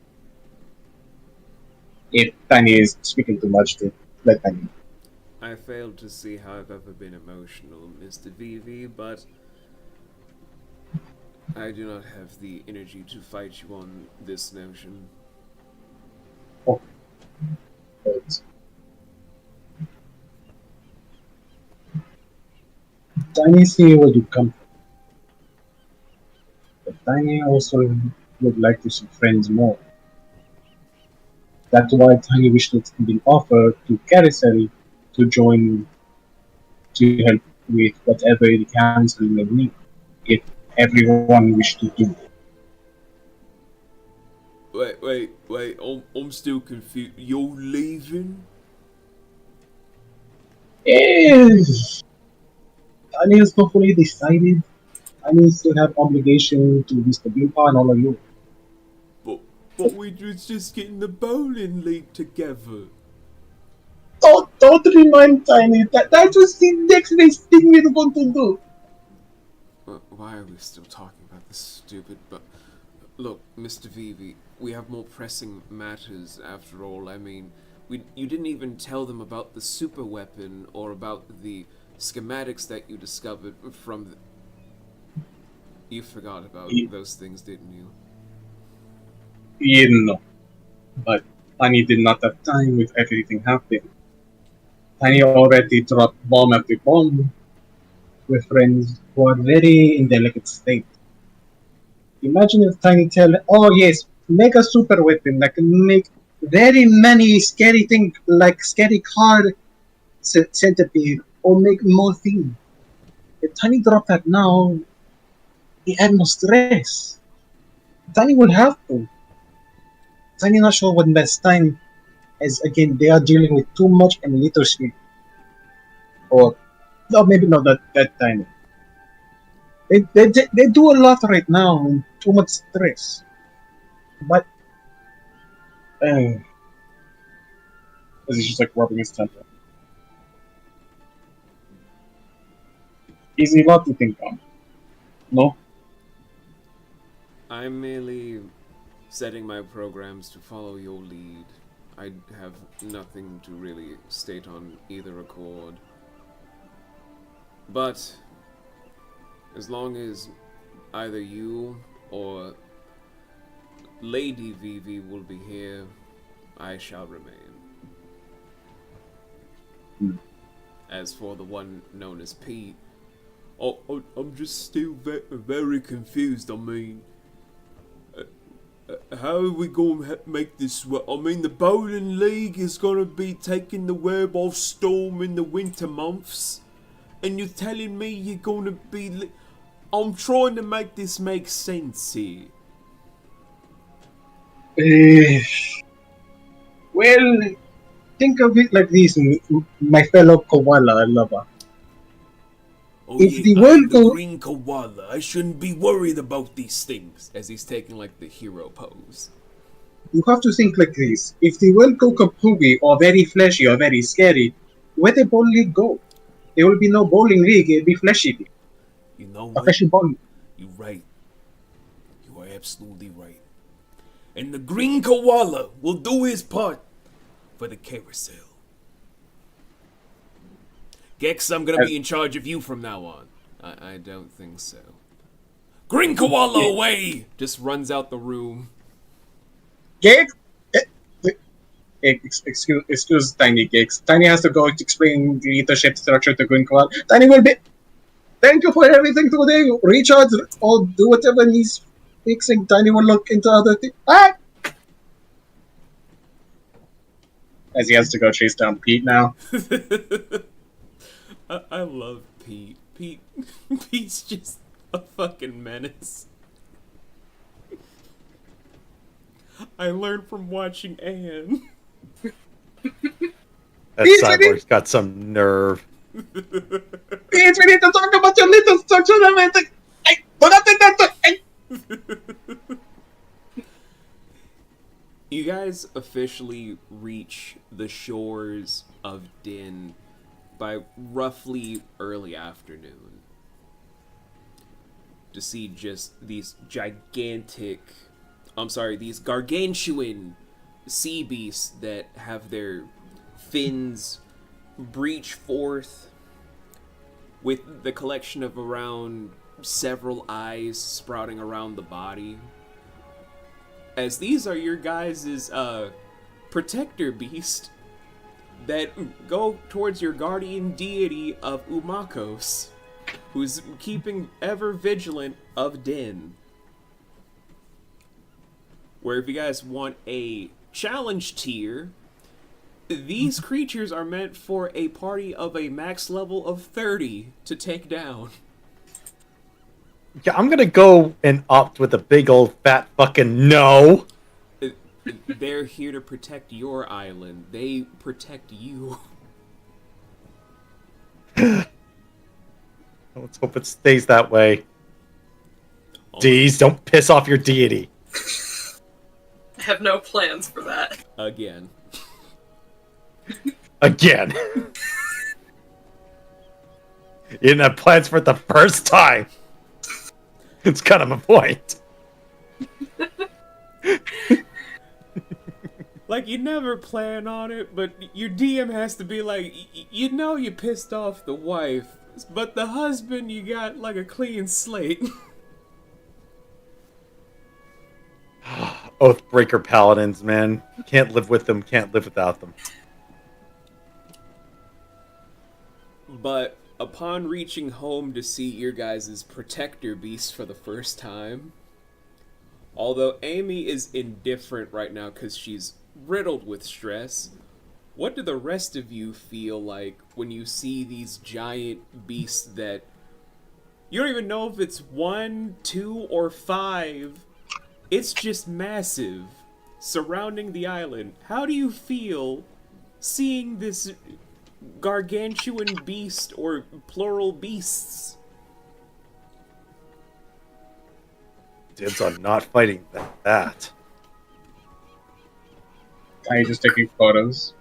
S6: If Tiny is speaking too much, to let Tiny.
S1: I failed to see how I've ever been emotional, Mr. VV, but I do not have the energy to fight you on this notion.
S6: But Tiny see where you come from. But Tiny also would like to see friends more. That's why Tiny wished it had been offered to Carousel to join to help with whatever the council may need, if everyone wished to do.
S1: Wait, I'm still confused. You're leaving?
S6: Yes! Tiny is not fully decided. Tiny still have obligation to Mr. Bimpa and all of you.
S1: But we was just getting the bowling league together.
S6: Don't remind Tiny that was the next best thing we're going to do.
S1: Why are we still talking about this stupid? But look, Mr. Vivi, we have more pressing matters after all. I mean, you didn't even tell them about the super weapon or about the schematics that you discovered from. You forgot about those things, didn't you?
S6: You know, but Tiny did not have time with everything happening. Tiny already dropped bomb after bomb with friends who are very in delicate state. Imagine if Tiny tell, oh yes, make a super weapon that can make very many scary things like scary car centipede or make more things. If Tiny drop that now, he had no stress. Tiny would have to. Tiny not sure when best time, as again they are dealing with too much and little speed. Or no, maybe not that Tiny. They do a lot right now and too much stress. But uh, he's just like rubbing his temple. Easy lot to think on. No?
S1: I'm merely setting my programs to follow your lead. I have nothing to really state on either accord. But as long as either you or Lady Vivi will be here, I shall remain. As for the one known as Pete, I'm just still very confused. I mean, how are we going to make this work? I mean, the bowling league is going to be taking the world by storm in the winter months, and you're telling me you're going to be... I'm trying to make this make sense here.
S6: Well, think of it like this, my fellow koala lover.
S1: Oh
S6: If
S1: yeah,
S6: the
S1: I am
S6: world
S1: the
S6: go,
S1: green koala. I shouldn't be worried about these things. As he's taking like the hero pose.
S6: you have to think like this. If the world go kapooey or very fleshy or very scary, where the bowling league go? There will be no bowling league. It'll be fleshy.
S1: You know
S6: A
S1: what?
S6: fleshy bowling.
S1: You're right. You are absolutely right. And the green koala will do his part for the carousel. Gex, I'm gonna be in charge of you from now on. I don't think so. Green koala away! Just runs out the room.
S3: Gigs? Excuse Tiny, Gigs. Tiny has to go to explain the leadership structure to Green Koala. Tiny will be... Thank you for everything today. Recharge or do whatever needs fixing. Tiny will look into other things. Ah! As he has to go chase down Pete now.
S1: I love Pete. Pete's just a fucking menace. I learned from watching Anne.
S2: That cyborg's got some nerve.
S3: Pete, we need to talk about your little structure. Hey, do not think that. Hey.
S1: You guys officially reach the shores of Din by roughly early afternoon to see just these these gargantuan sea beasts that have their fins breach forth with the collection of around several eyes sprouting around the body. As these are your guys' protector beast that go towards your guardian deity of Umakos, who's keeping ever vigilant of Din. Where if you guys want a challenge tier, these creatures are meant for a party of a max level of 30 to take down.
S2: Yeah, I'm gonna go and opt with a big old fat fucking no.
S1: They're here to protect your island. They protect you.
S2: Let's hope it stays that way. D's, don't piss off your deity.
S4: I have no plans for that.
S1: Again.
S2: Again. You didn't have plans for it the first time. It's kind of a point.
S1: Like, you never plan on it, but your DM has to be like, you know you pissed off the wife, but the husband, you got like a clean slate.
S2: Oathbreaker paladins, man. Can't live with them, can't live without them.
S1: But upon reaching home to see your guys' protector beast for the first time, although Amy is indifferent right now because she's riddled with stress, what do the rest of you feel like when you see these giant beasts that you don't even know if it's 1, 2, or 5? It's just massive, surrounding the island. How do you feel seeing this gargantuan beast, or plural beasts?
S2: Dibs on not fighting that.
S3: Tiny just taking photos.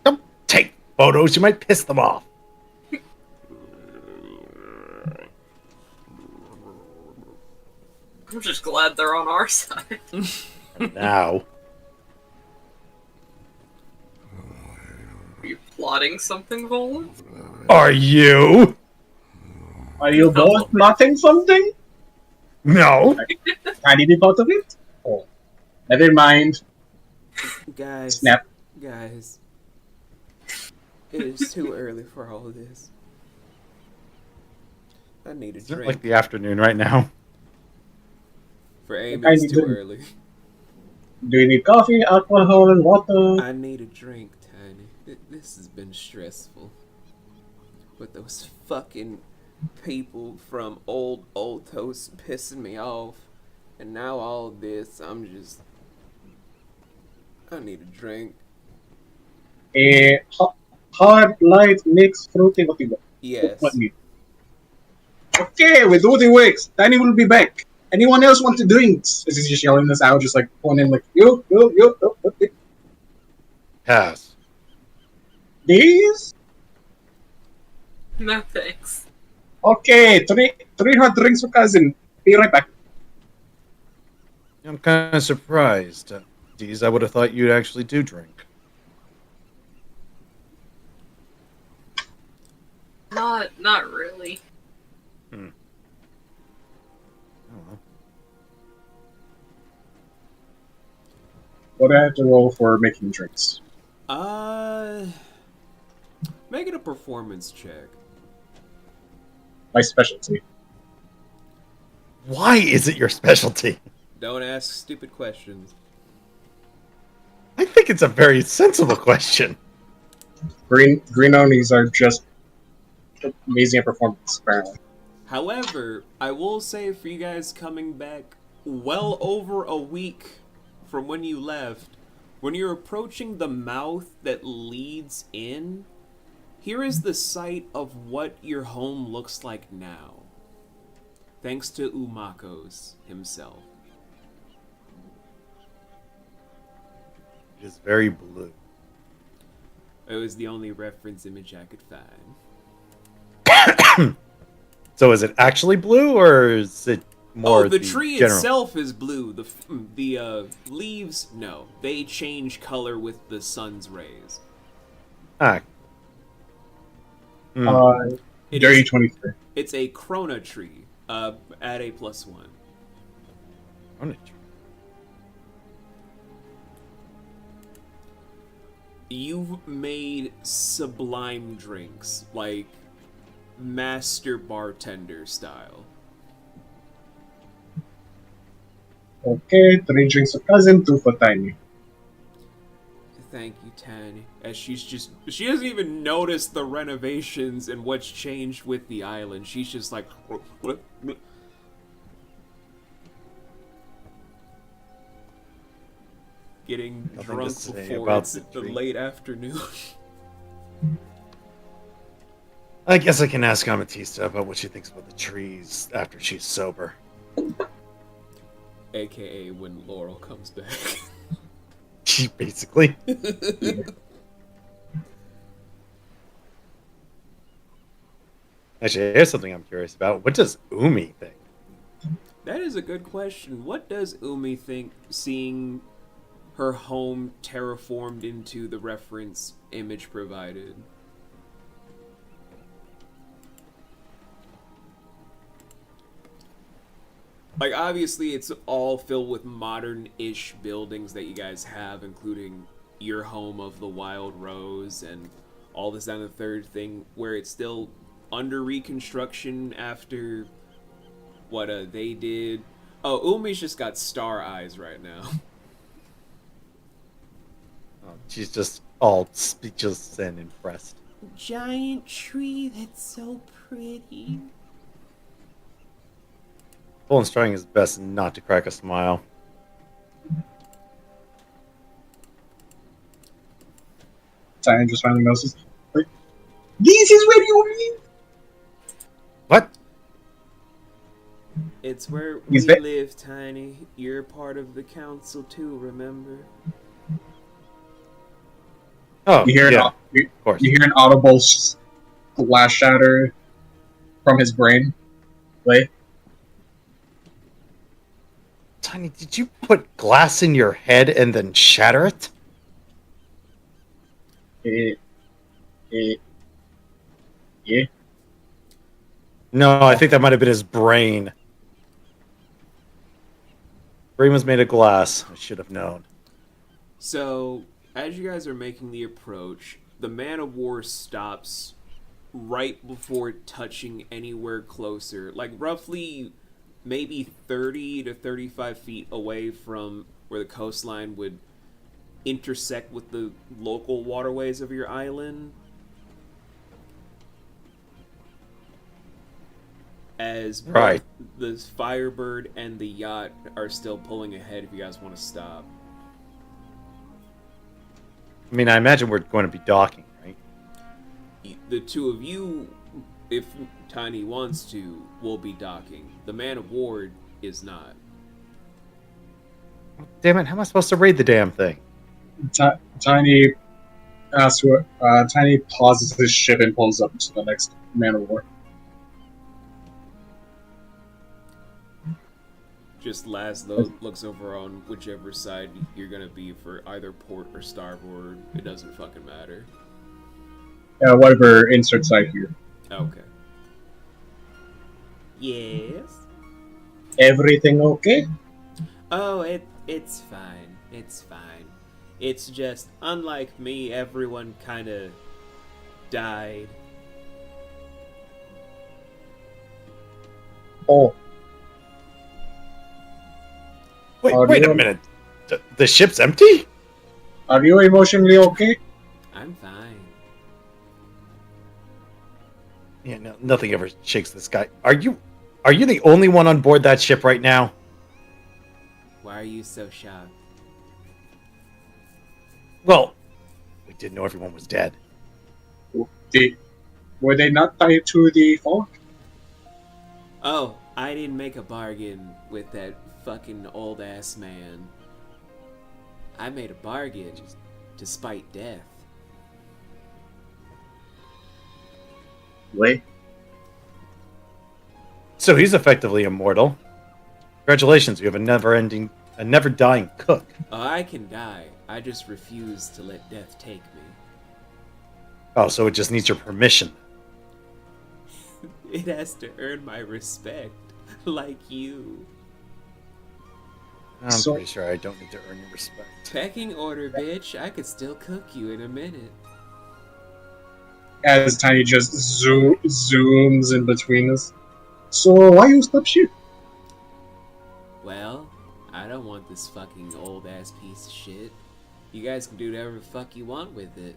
S2: Don't take photos, you might piss them off.
S4: I'm just glad they're on our side.
S2: Now.
S4: Are you plotting something, Volan?
S2: Are you?
S3: Are you both plotting something?
S2: No.
S3: Tiny be part of it? Oh. Never mind.
S1: Guys,
S3: Snap.
S1: guys, it is too early for all this. I need a
S2: Is it
S1: drink.
S2: like the afternoon right now?
S1: For Amy,
S3: I
S1: it's
S3: need
S1: too
S3: to-
S1: early.
S3: Do you need coffee, alcohol, water?
S1: I need a drink, Tiny. This has been stressful. But those fucking people from Old Toast pissing me off. And now all this, I need a drink.
S3: A hard, light, mixed, fruity, what you got?
S1: Yes.
S3: What need? Okay, we do the works. Tiny will be back. Anyone else want to drinks? Is he just yelling this out, just like pointing like, yo, okay.
S2: Pass.
S3: These?
S4: No thanks.
S3: Okay, three hot drinks for cousin. Be right back.
S2: I'm kind of surprised. D's, I would have thought you'd actually do drink.
S4: Not really.
S6: What do I have to roll for making drinks?
S1: Make it a performance check.
S6: My specialty.
S2: Why is it your specialty?
S1: Don't ask stupid questions.
S2: I think it's a very sensible question.
S6: Green onies are just amazing at performance, apparently.
S1: However, I will say for you guys coming back well over a week from when you left, when you're approaching the mouth that leads in, here is the sight of what your home looks like now. Thanks to Umakos himself.
S2: It is very blue.
S1: It was the only reference image I could find.
S2: So is it actually blue, or is it more
S1: the tree
S2: general?
S1: itself is blue. The leaves, no. They change color with the sun's rays.
S2: Ah.
S6: Dirty 23.
S1: It's a Krona tree. At a +1. You've made sublime drinks, like master bartender style.
S6: Okay, 3 drinks for cousin, 2 for Tiny.
S1: Thank you, Tani. As she doesn't even notice the renovations and what's changed with the island. She's just like, what? Getting
S2: Nothing
S1: drunk
S2: to say
S1: before
S2: about
S1: it's
S2: the
S1: the
S2: tree.
S1: late afternoon.
S2: I guess I can ask Ametista about what she thinks about the trees after she's sober.
S1: AKA when Laurel comes back.
S2: She basically. Actually, here's something I'm curious about. What does Umi think?
S1: That is a good question. What does Umi think seeing her home terraformed into the reference image provided? Like, obviously, it's all filled with modern-ish buildings that you guys have, including your home of the Wild Rose and all this down the third thing, where it's still under reconstruction after what they did. Oh, Umi's just got star eyes right now.
S2: Oh, she's just all speechless and impressed.
S1: Giant tree that's so pretty.
S2: Poland's trying his best not to crack a smile.
S6: Tiny just finally notices. Like, this is where you live!
S2: What?
S1: It's where
S6: He's
S1: we
S6: ve-
S1: live, Tiny. You're part of the council too, remember?
S2: Oh,
S6: You hear,
S2: yeah,
S6: you,
S2: of course.
S6: you hear an audible glass shatter from his brain. Like,
S2: Tiny, did you put glass in your head and then shatter it?
S6: Yeah.
S2: No, I think that might have been his brain. Brain was made of glass. I should have known.
S1: So, as you guys are making the approach, the man of war stops right before touching anywhere closer, like roughly maybe 30 to 35 feet away from where the coastline would intersect with the local waterways of your island. As both
S2: Right.
S1: the Firebird and the yacht are still pulling ahead if you guys want to stop.
S2: I mean, I imagine we're going to be docking, right?
S1: The two of you, if Tiny wants to, will be docking. The man of war is not.
S2: Damn it, how am I supposed to read the damn thing?
S6: Tiny asks what. Tiny pauses his ship and pulls up to the next man of war.
S1: Just Laszlo looks over on whichever side you're gonna be for either port or starboard. It doesn't fucking matter.
S6: Yeah, whatever insert side here.
S1: Okay. Yes?
S6: Everything okay?
S1: Oh, it's fine. It's fine. It's just, unlike me, everyone kind of died.
S3: Oh,
S2: Wait,
S3: Are
S2: wait a
S3: you-
S2: minute. The ship's empty?
S3: are you emotionally okay?
S1: I'm fine.
S2: Yeah, no, nothing ever shakes this guy. Are you the only one on board that ship right now?
S1: Why are you so shocked?
S2: Well, we didn't know everyone was dead.
S3: Were they not tied to the fort?
S1: Oh, I didn't make a bargain with that fucking old ass man. I made a bargain to spite death.
S3: Wait.
S2: So he's effectively immortal. Congratulations, you have a never dying cook.
S1: Oh, I can die. I just refuse to let death take me.
S2: Oh, so it just needs your permission.
S1: It has to earn my respect, like you.
S2: I'm
S3: So-
S2: pretty sure I don't need to earn your respect.
S1: Pecking order, bitch. I could still cook you in a minute.
S3: As Tiny just zooms in between us. So why you stop ship?
S1: Well, I don't want this fucking old ass piece of shit. You guys can do whatever the fuck you want with it.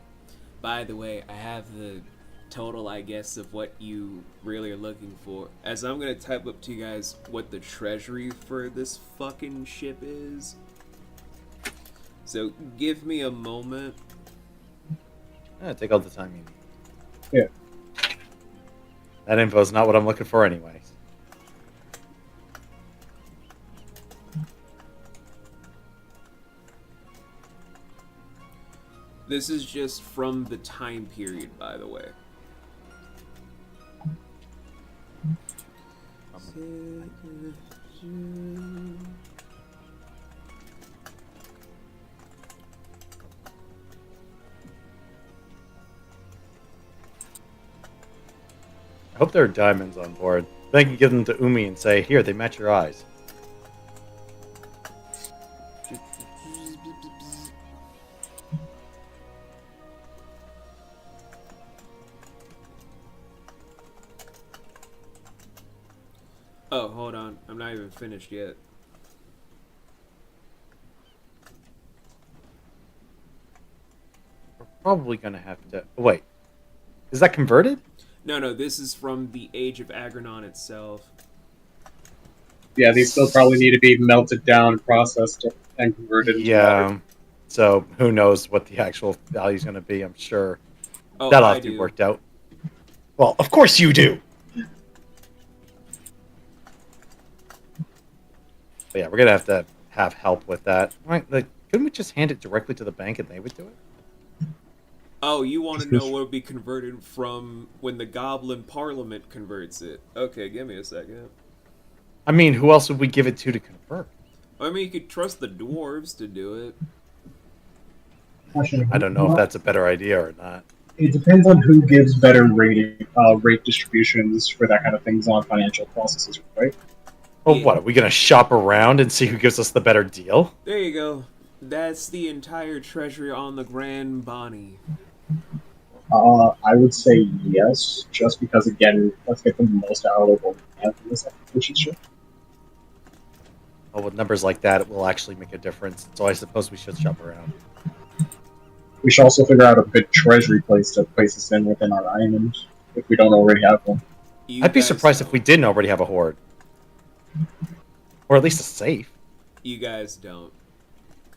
S1: By the way, I have the total, I guess, of what you really are looking for. As I'm gonna type up to you guys what the treasury for this fucking ship is. So give me a moment.
S2: Take all the time you need.
S3: Yeah.
S2: That info is not what I'm looking for anyways.
S1: This is just from the time period, by the way.
S2: I hope there are diamonds on board. Then I can give them to Umi and say, here, they match your eyes.
S1: Oh, hold on. I'm not even finished yet.
S2: We're probably going to have to... Wait. Is that converted?
S1: No, this is from the Age of Agrenon itself.
S3: Yeah, these still probably need to be melted down, processed, and converted into water.
S2: Yeah. So who knows what the actual value is going to be, I'm sure.
S1: Oh,
S2: That'll
S1: I
S2: have to be
S1: do.
S2: worked out. Well, of course you do! But yeah, we're going to have help with that. Right, like, couldn't we just hand it directly to the bank and they would do it?
S1: Oh, you want to know what would be converted from when the Goblin Parliament converts it? Okay, give me a second.
S2: I mean, who else would we give it to convert?
S1: I mean, you could trust the dwarves to do it.
S2: I don't know if that's a better idea or not.
S3: It depends on who gives better rate distributions for that kind of things on financial processes, right?
S2: Well,
S1: Yeah.
S2: what, are we going to shop around and see who gives us the better deal?
S1: There you go. That's the entire treasury on the Grand Bonnie.
S3: I would say yes, just because again, let's get the most out of what we have in this relationship.
S2: Well, with numbers like that, it will actually make a difference. So I suppose we should shop around.
S3: We should also figure out a good treasury place to place us in within our island, if we don't already have one.
S1: You
S2: I'd be
S1: guys
S2: surprised if
S1: don't.
S2: we didn't already have a horde. Or at least a safe.
S1: You guys don't.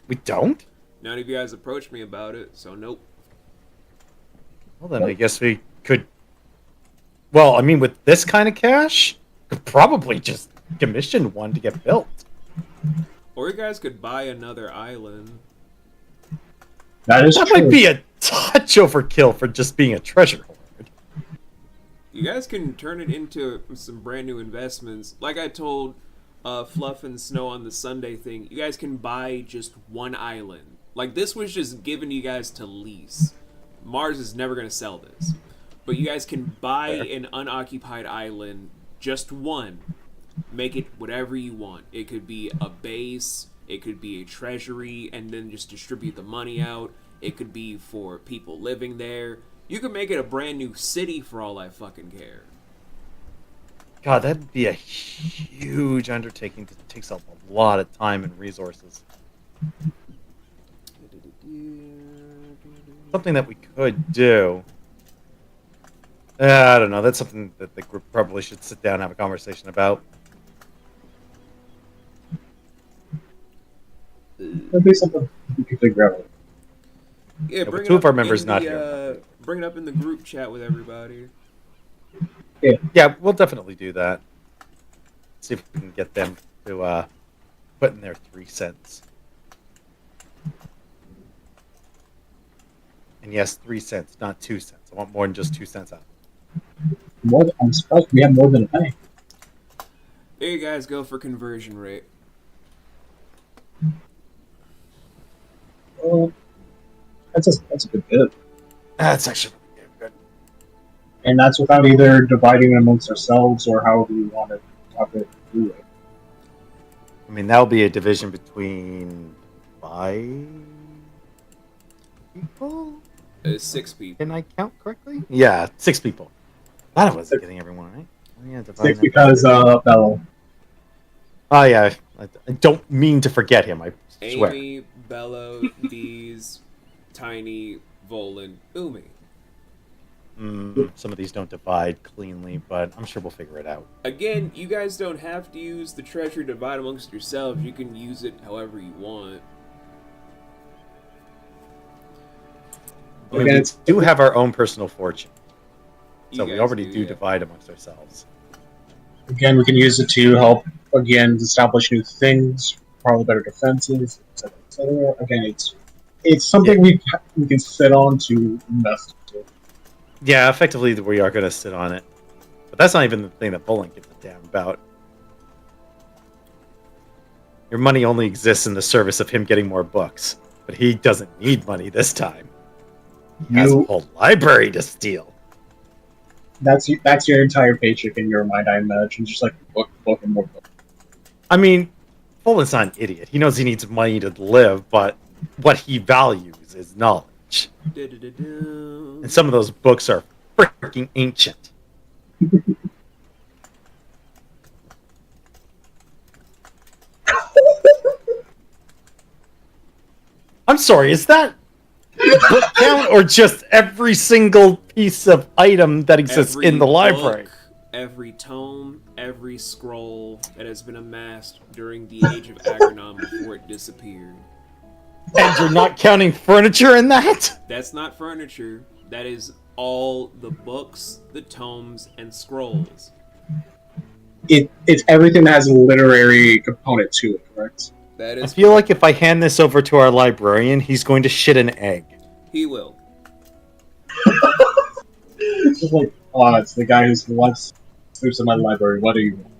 S2: We don't?
S1: None of you guys approached me about it, so nope.
S2: Well, then I guess we could... Well, I mean, with this kind of cash, could probably just commission one to get built.
S1: Or you guys could buy another island.
S3: That is
S2: That
S3: true.
S2: might be a touch overkill for just being a treasure hoard.
S1: You guys can turn it into some brand new investments. Like I told Fluff and Snow on the Sunday thing, you guys can buy just one island. Like, this was just given to you guys to lease. Mars is never going to sell this. But you guys can buy an unoccupied island, just one. Make it whatever you want. It could be a base, It could be a treasury and then just distribute the money out. It could be for people living there. You could make it a brand new city for all I fucking care.
S2: God, that'd be a huge undertaking that takes up a lot of time and resources. Something that we could do. I don't know. That's something that the group probably should sit down and have a conversation about.
S3: That'd be something we could figure out.
S1: Yeah,
S2: but
S1: bring
S2: two
S1: it
S2: of our
S1: up
S2: members
S1: in
S2: not
S1: the,
S2: here.
S1: Bring it up in the group chat with everybody.
S2: Yeah, we'll definitely do that. See if we can get them to put in their 3 cents. And yes, 3 cents, not 2 cents. I want more than just 2 cents out.
S3: I'm surprised we have more than a penny.
S1: There you guys go for conversion rate.
S3: Well, that's a good bit.
S2: That's actually good.
S3: And that's without either dividing amongst ourselves or however we want to do it.
S2: I mean, that'll be a division between 5 people?
S1: 6 people.
S2: Can I count correctly? Yeah, 6 people. Thought I wasn't getting everyone right. Oh, yeah,
S3: 6 because Bello.
S2: Oh yeah, I don't mean to forget him. I swear.
S1: Amy, Bello, Bees, Tiny, Volan, Umi.
S2: Some of these don't divide cleanly, but I'm sure we'll figure it out.
S1: Again, you guys don't have to use the treasure to divide amongst yourselves. You can use it however you want.
S2: I mean, we do have our own personal fortune, so
S1: You
S2: we
S1: guys
S2: already do
S1: yeah.
S2: divide amongst ourselves.
S3: Again, we can use it to help, again, establish new things, probably better defenses, etc., etc. Again, it's something we can sit on to invest into.
S2: Yeah, effectively, we are going to sit on it. But that's not even the thing that Bowling gives a damn about. Your money only exists in the service of him getting more books. But he doesn't need money this time. He has a whole library to steal.
S3: That's your entire paycheck in your mind, I imagine. Just like book, and more book.
S2: I mean, Bowling's not an idiot. He knows he needs money to live, but what he values is knowledge. And some of those books are freaking ancient. I'm sorry, is that book count or just every single piece of item that exists
S1: Every
S2: in the library?
S1: book, every tome, every scroll that has been amassed during the Age of Agranon before it disappeared.
S2: And you're not counting furniture in that?
S1: That's not furniture. That is all the books, the tomes, and scrolls.
S3: It's everything that has a literary component to it, correct?
S1: That
S2: I
S1: is.
S2: feel like if I hand this over to our librarian, he's going to shit an egg.
S1: He will.
S3: It's just like, oh, it's the guy who's once sleeps in my library. What do you want?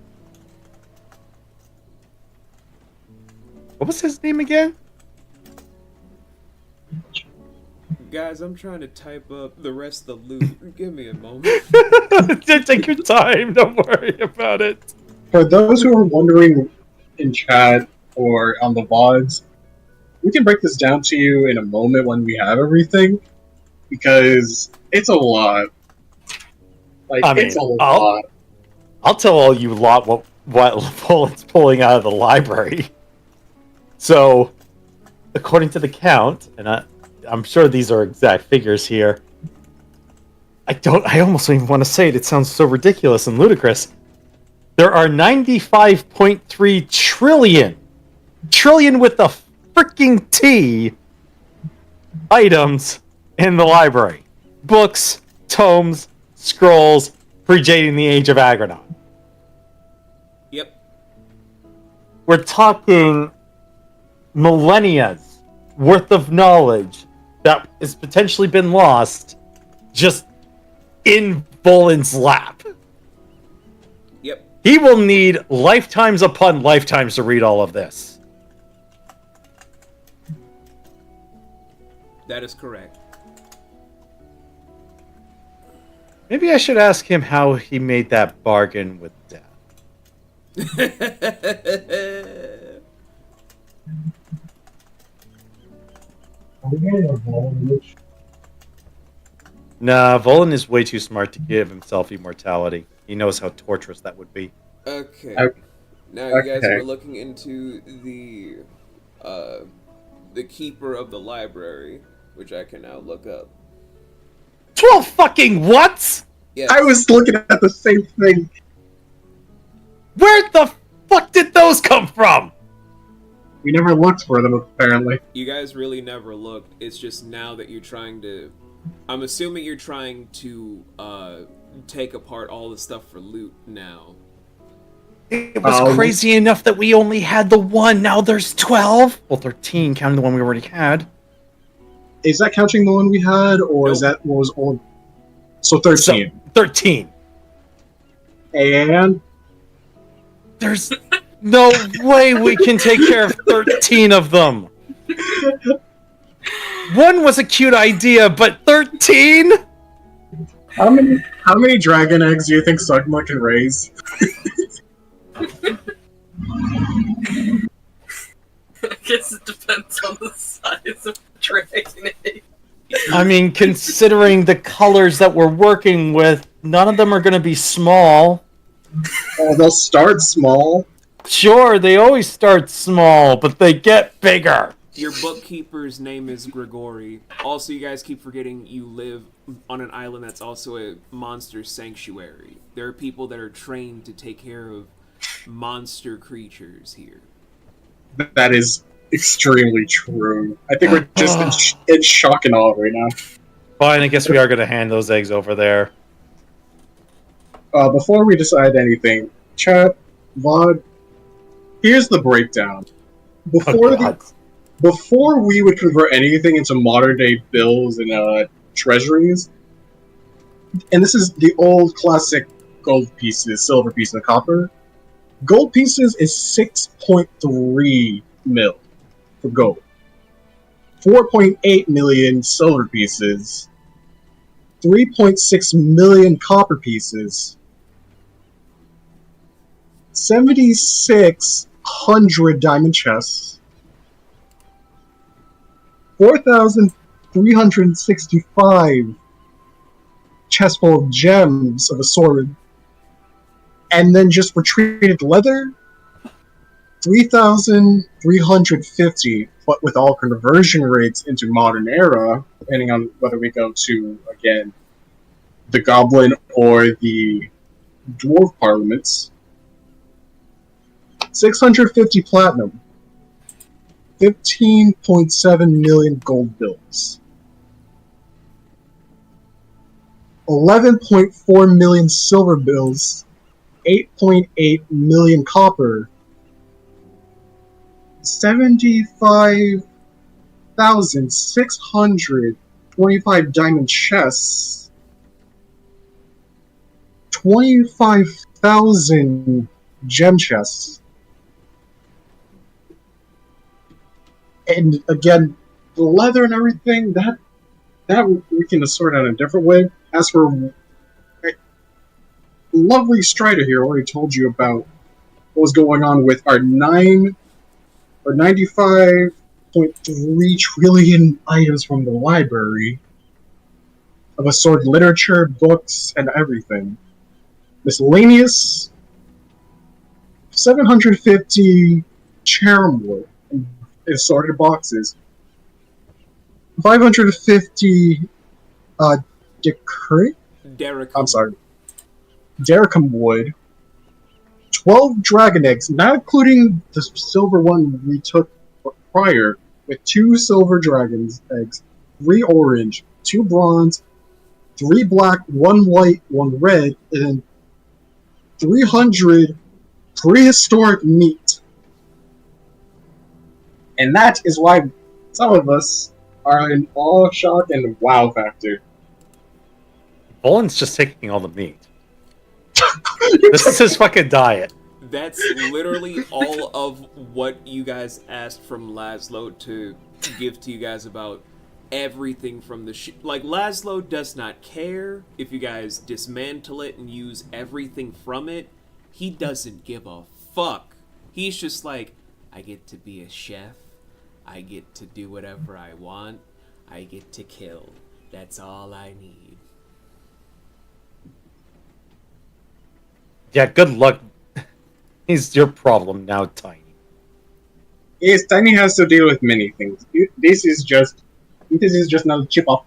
S2: What was his name again?
S1: Guys, I'm trying to type up the rest of the loot. Give me a moment.
S2: Take your time. Don't worry about it.
S3: For those who are wondering in chat or on the VODs, we can break this down to you in a moment when we have everything, because it's a lot. Like,
S2: I mean,
S3: it's a lot.
S2: I'll tell all you lot what Poland's pulling out of the library. So, according to the count, and I'm sure these are exact figures here. I almost don't even want to say it. It sounds so ridiculous and ludicrous. There are 95.3 trillion with a freaking T items in the library. Books, tomes, scrolls, predating the Age of Agranon.
S1: Yep.
S2: We're talking millennia's worth of knowledge that has potentially been lost just in Volan's lap.
S1: Yep.
S2: He will need lifetimes upon lifetimes to read all of this.
S1: That is correct.
S2: Maybe I should ask him how he made that bargain with Dad. Nah, Volan is way too smart to give himself immortality. He knows how torturous that would be.
S1: Okay.
S6: Okay.
S1: Now you guys
S6: Okay.
S1: were looking into the keeper of the library, which I can now look up.
S2: 12 fucking what?
S1: Yes.
S6: I was looking at the same thing.
S2: Where the fuck did those come from?
S6: We never looked for them, apparently.
S1: You guys really never looked. It's just now that you're trying to. I'm assuming you're trying to take apart all the stuff for loot now.
S2: It was crazy enough that we only had the one. Now there's 12. Well, 13, counting the one we already had.
S6: Is that counting the one we had, or is that what was old? So 13.
S2: So, 13.
S6: And
S2: There's no way we can take care of 13 of them. One was a cute idea, but 13?
S6: how many dragon eggs do you think Sugma can raise?
S4: I guess it depends on the size of the dragon egg.
S2: I mean, considering the colors that we're working with, none of them are going to be small.
S6: Oh, they'll start small.
S2: Sure, they always start small, but they get bigger.
S1: Your bookkeeper's name is Grigori. Also, you guys keep forgetting you live on an island that's also a monster sanctuary. There are people that are trained to take care of monster creatures here.
S6: That is extremely true. I think we're just in shock and awe right now.
S2: Fine, I guess we are going to hand those eggs over there.
S6: Before we decide anything, chat, VOD, here's the breakdown. Before we would convert anything into modern day bills and treasuries, and this is the old classic gold pieces, silver pieces, and copper. Gold pieces is 6.3 mil for gold. 4.8 million silver pieces. 3.6 million copper pieces. 7,600 diamond chests. 4,365 chests full of gems of a sword. And then just for treated leather, 3,350, but with all conversion rates into modern era, depending on whether we go to, again, the Goblin or the Dwarf Parliaments, 650 platinum, 15.7 million gold bills, 11.4 million silver bills, 8.8 million copper, 75,625 diamond chests, 25,000 gem chests, and again, the leather and everything, that we can sort out in a different way. As for lovely Strider here already told you about what was going on with our 95.3 trillion items from the library of assorted literature, books, and everything. Miscellaneous, 750 charm wood in assorted boxes, 550 Derricum wood, 12 dragon eggs, not including the silver one we took prior, with 2 silver dragon's eggs, 3 orange, 2 bronze, 3 black, 1 white, 1 red, and 300 prehistoric meat. And that is why some of us are in awe, shock, and wow factor.
S2: Bolin's just taking all the meat. This is his fucking diet.
S1: That's literally all of what you guys asked from Laszlo to give to you guys about everything from the like, Laszlo does not care if you guys dismantle it and use everything from it. He doesn't give a fuck. He's just like, I get to be a chef. I get to do whatever I want. I get to kill. That's all I need.
S2: Yeah, good luck. He's your problem now, Tiny.
S6: Yes, Tiny has to deal with many things. This is just now chip off.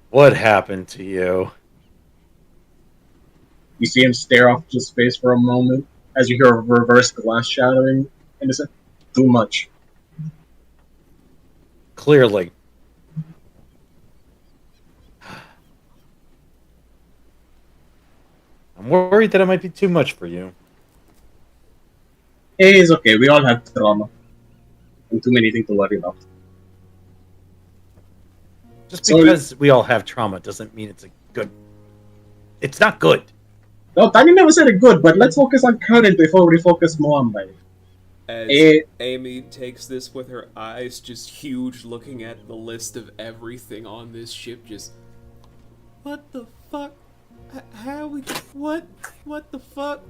S2: What happened to you?
S6: You see him stare off into space for a moment as you hear a reverse glass shattering, and it's too much.
S2: Clearly. I'm worried that it might be too much for you.
S6: Hey, it's okay. We all have trauma. And too many things to worry about.
S2: Just
S6: So-
S2: because we all have trauma doesn't mean it's a good... It's not good.
S6: No, Tiny never said it good, but let's focus on current before we focus more on by.
S1: As
S6: Eh.
S1: Amy takes this with her eyes just huge, looking at the list of everything on this ship, just... What the fuck? How we... What? What the fuck?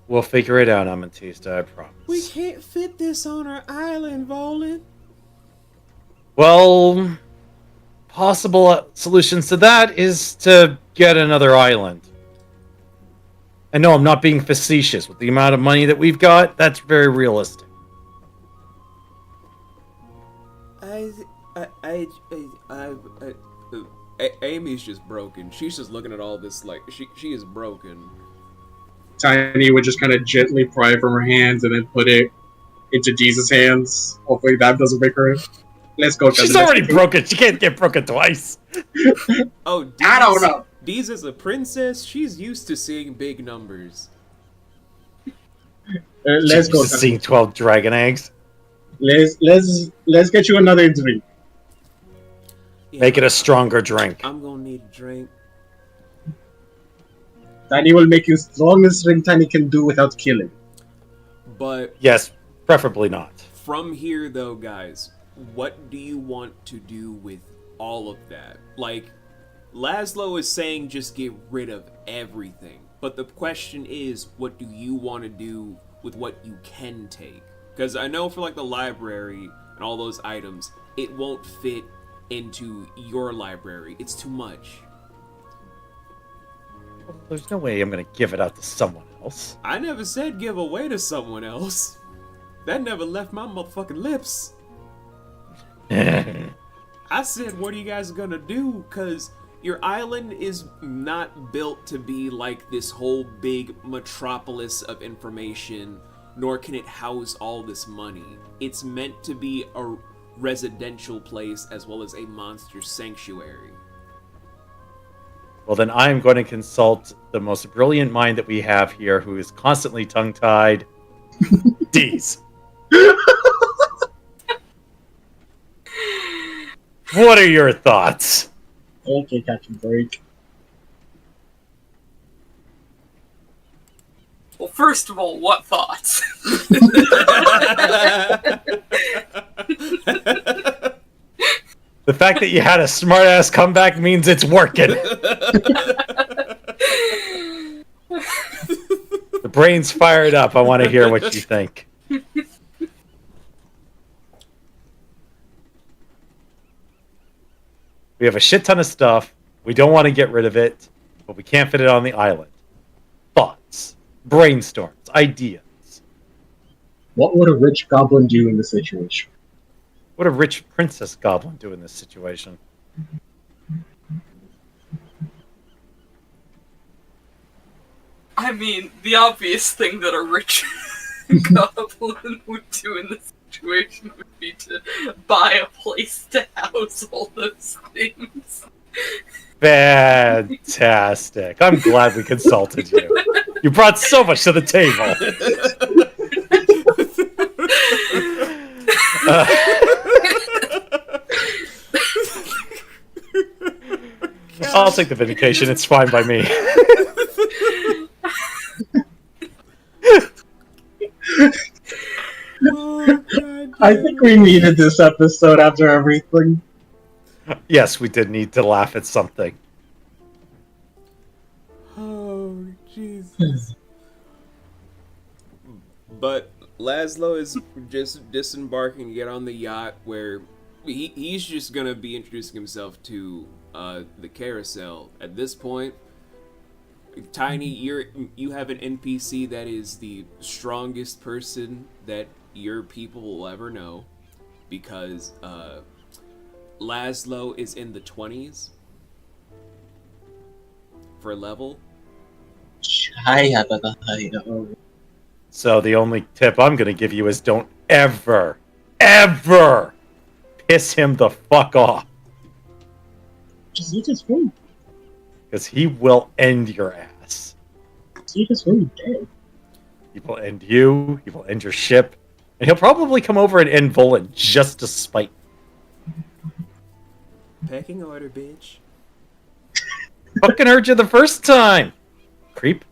S2: We'll figure it out, Amethysta, I promise.
S1: We can't fit this on our island, Volan.
S2: Well, possible solutions to that is to get another island. And no, I'm not being facetious. With the amount of money that we've got, that's very realistic.
S1: Amy's just broken. She's just looking at all this like she is broken.
S6: Tiny would just kind of gently pry it from her hands and then put it into Jesus' hands. Hopefully that doesn't break her. Let's go.
S2: She's
S6: cousin.
S2: already broken. She can't get broken twice.
S1: Oh, Deez,
S6: I don't know.
S1: Deez is a princess. She's used to seeing big numbers.
S6: Let's go.
S2: She's seeing 12 dragon eggs.
S6: Let's get you another drink.
S1: Yeah,
S2: Make it a stronger drink.
S1: I'm gonna need a drink.
S6: Tiny will make you strongest drink Tiny can do without killing.
S1: But
S2: Yes, preferably not.
S1: from here, though, guys, what do you want to do with all of that? Like, Laszlo is saying just get rid of everything. But the question is, what do you want to do with what you can take? Because I know for, like, the library and all those items, it won't fit into your library. It's too much.
S2: There's no way I'm going to give it out to someone else.
S1: I never said give away to someone else. That never left my motherfucking lips. I said, what are you guys gonna do? Because your island is not built to be like this whole big metropolis of information, nor can it house all this money. It's meant to be a residential place as well as a monster sanctuary.
S2: Well, then I am going to consult the most brilliant mind that we have here, who is constantly tongue-tied. Deez. What are your thoughts?
S6: Okay, catch a break.
S4: Well, first of all, what thoughts?
S2: The fact that you had a smart-ass comeback means it's working. The brain's fired up. I want to hear what you think. We have a shit ton of stuff. We don't want to get rid of it, but we can't fit it on the island. Thoughts, brainstorms, ideas.
S6: What would a rich goblin do in this situation?
S2: What would a rich princess goblin do in this situation?
S4: I mean, the obvious thing that a rich goblin would do in this situation would be to buy a place to house all those things.
S2: Fantastic. I'm glad we consulted you. You brought so much to the table. I'll take the vindication. It's fine by me.
S1: Oh, God
S6: I think we needed this episode after everything.
S2: Yes, we did need to laugh at something.
S1: Oh, Jesus. But Laszlo is just disembarking to get on the yacht where he's just gonna be introducing himself to the carousel. At this point, Tiny, you have an NPC that is the strongest person that your people will ever know, because Laszlo is in the 20s for level.
S2: So the only tip I'm going to give you is don't ever, ever piss him the fuck off.
S6: Just eat his food.
S2: Because he will end your ass.
S6: Just eat his food. Dead.
S2: He will end you, he will end your ship, and he'll probably come over and end Volan just to spite you.
S1: Pecking order, bitch.
S2: Fucking heard you the first time, creep.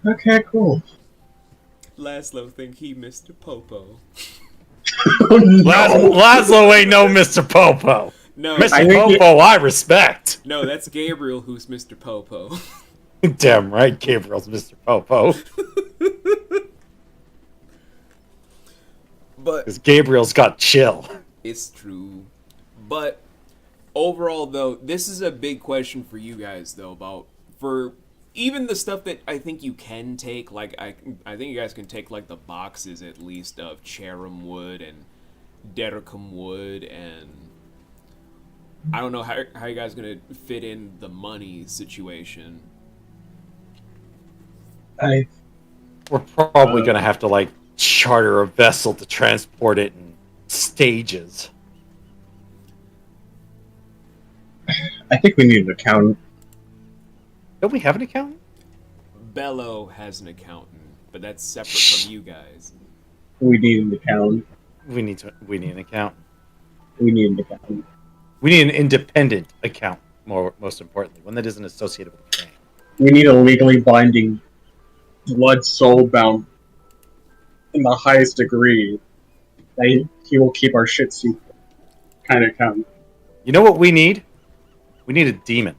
S6: Okay, cool.
S1: Laszlo think he Mr. Popo.
S2: Laszlo ain't no Mr. Popo.
S1: No,
S2: Mr. Popo, I respect.
S1: no, that's Gabriel who's Mr. Popo.
S2: Damn right, Gabriel's Mr. Popo.
S1: But
S2: Because Gabriel's got chill.
S1: it's true. But overall, though, this is a big question for you guys, though, about for even the stuff that I think you can take. Like I think you guys can take like the boxes at least of Cherum wood and Dericum wood, and I don't know how you guys gonna fit in the money situation.
S2: We're probably going to have to, like, charter a vessel to transport it in stages.
S6: I think we need an accountant.
S2: Don't we have an accountant?
S1: Bello has an accountant, but that's separate from you guys.
S6: We need an accountant.
S2: We need an accountant.
S6: We need an accountant.
S2: We need an independent account, most importantly, one that isn't associated with the bank.
S6: We need a legally binding, blood soul bound in the highest degree that he will keep our shit secret kind of accountant.
S2: You know what we need? We need a demon.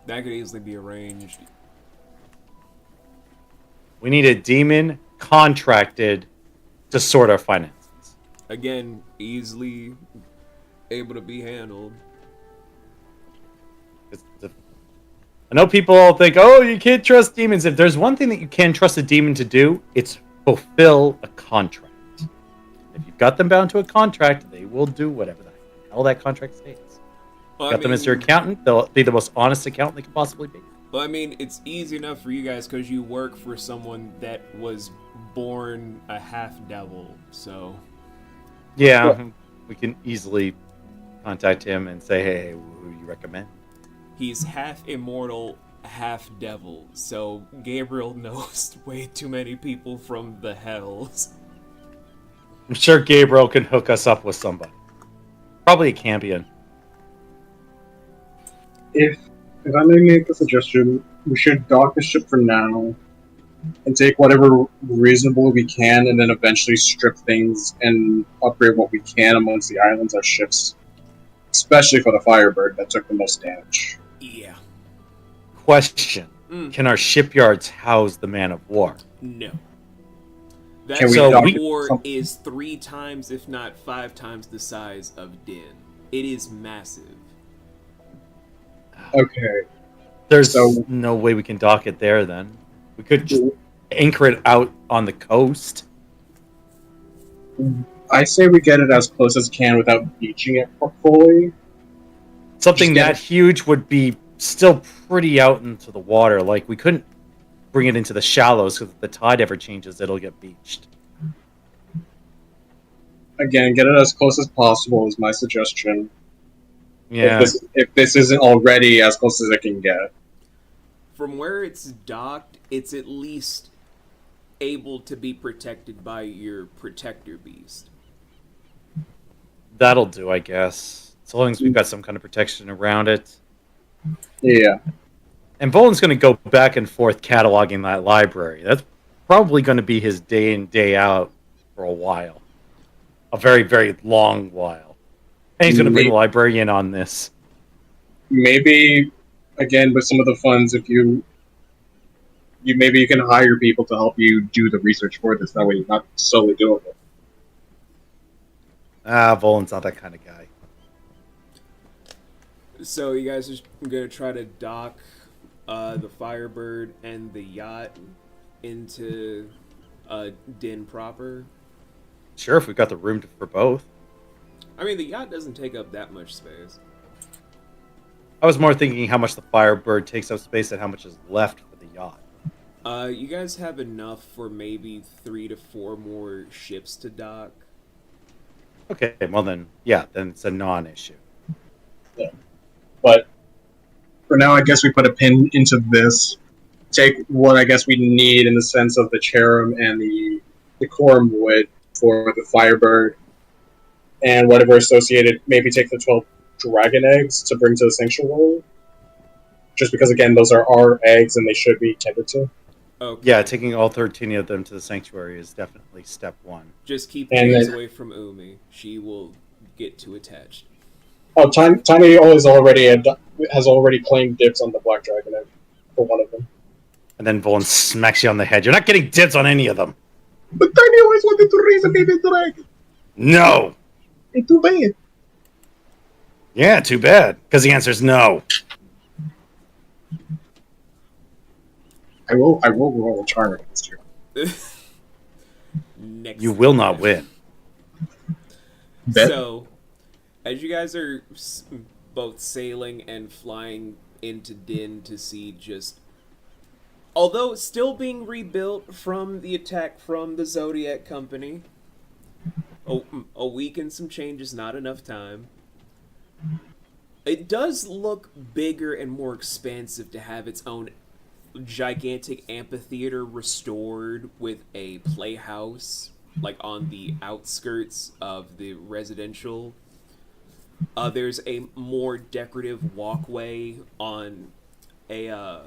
S1: That could easily be arranged.
S2: We need a demon contracted to sort our finances.
S1: Again, easily able to be handled.
S2: I know people all think, oh, you can't trust demons. If there's one thing that you can trust a demon to do, it's fulfill a contract. If you've got them bound to a contract, they will do whatever the hell that contract states.
S1: Well,
S2: Got them as your accountant, they'll be the most honest accountant they could possibly be.
S1: Well, I mean, it's easy enough for you guys because you work for someone that was born a half-devil, so...
S2: Yeah, we can easily contact him and say, hey, who do you recommend?
S1: He's half immortal, half devil, so Gabriel knows way too many people from the hells.
S2: I'm sure Gabriel can hook us up with somebody. Probably a Cambion.
S6: If I may make a suggestion, we should dock the ship for now and take whatever reasonable we can, and then eventually strip things and upgrade what we can amongst the islands as ships. Especially for the Firebird that took the most damage.
S1: Yeah.
S2: Question. Can our shipyards house the Man of War?
S1: No. That
S6: Can we
S1: Man
S6: dock
S1: of
S6: it
S1: War
S6: some-
S1: is 3 times, if not 5 times, the size of Din. It is massive.
S6: Okay.
S2: There's
S6: So-
S2: no way we can dock it there then. We could just anchor it out on the coast.
S6: I say we get it as close as can without beaching it fully.
S2: Something
S6: Just get
S2: that huge would be still pretty out into the water. Like, we couldn't bring it into the shallows, because if the tide ever changes, it'll get beached.
S6: Again, get it as close as possible is my suggestion.
S2: Yeah.
S6: If this isn't already as close as it can get.
S1: From where it's docked, it's at least able to be protected by your protector beast.
S2: That'll do, I guess. So long as we've got some kind of protection around it.
S6: Yeah.
S2: And Volan's going to go back and forth cataloging that library. That's probably going to be his day in, day out for a while. A very, very long while. And he's going to bring a librarian on this.
S6: Maybe again, with some of the funds, if you maybe you can hire people to help you do the research for this. That way, you're not solely doing it.
S2: Volan's not that kind of guy.
S1: So you guys are gonna try to dock the Firebird and the yacht into Din proper.
S2: Sure, if we've got the room for both.
S1: I mean, the yacht doesn't take up that much space.
S2: I was more thinking how much the Firebird takes up space and how much is left for the yacht.
S1: You guys have enough for maybe 3 to 4 more ships to dock.
S2: Okay, well then, yeah, then it's a non-issue.
S6: Yeah. But for now, I guess we put a pin into this. Take what I guess we need in the sense of the cherub and the decorum wood for the Firebird, and whatever associated. Maybe take the 12 dragon eggs to bring to the sanctuary. Just because, again, those are our eggs and they should be tended to.
S1: Okay.
S2: Yeah, taking all 13 of them to the sanctuary is definitely step one.
S1: Just keep
S6: And
S1: James
S6: then-
S1: away from Umi. She will get too attached.
S6: Oh, Tiny has already claimed dibs on the black dragon egg for one of them.
S2: And then Volan smacks you on the head. You're not getting dibs on any of them.
S6: But Tiny always wanted to raise a baby dragon.
S2: No!
S6: It's too bad.
S2: Yeah, too bad. Because the answer is no.
S6: I will roll a charm against you.
S1: Next.
S2: You will not win.
S6: Bet.
S1: So, as you guys are both sailing and flying into Din to see just... Although still being rebuilt from the attack from the Zodiac Company. A week and some change is not enough time. It does look bigger and more expansive to have its own gigantic amphitheater restored with a playhouse, like on the outskirts of the residential. There's a more decorative walkway on a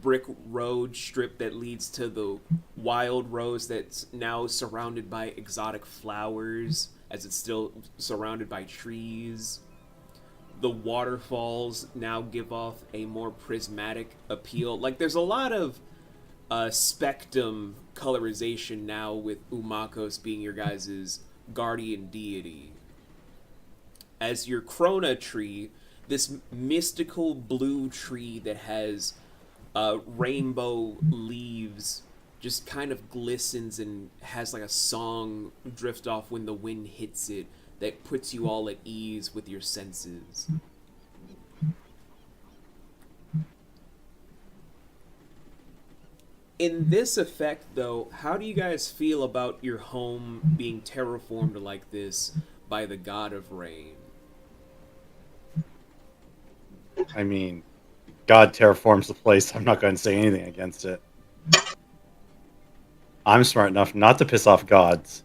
S1: brick road strip that leads to the wild rose that's now surrounded by exotic flowers, as it's still surrounded by trees. The waterfalls now give off a more prismatic appeal. Like, there's a lot of spectrum colorization now with Umakos being your guys' guardian deity. As your Krona tree, this mystical blue tree that has rainbow leaves just kind of glistens and has like a song drift off when the wind hits it that puts you all at ease with your senses. In this effect, though, how do you guys feel about your home being terraformed like this by the god of rain?
S2: I mean, God terraforms the place. I'm not going to say anything against it. I'm smart enough not to piss off gods.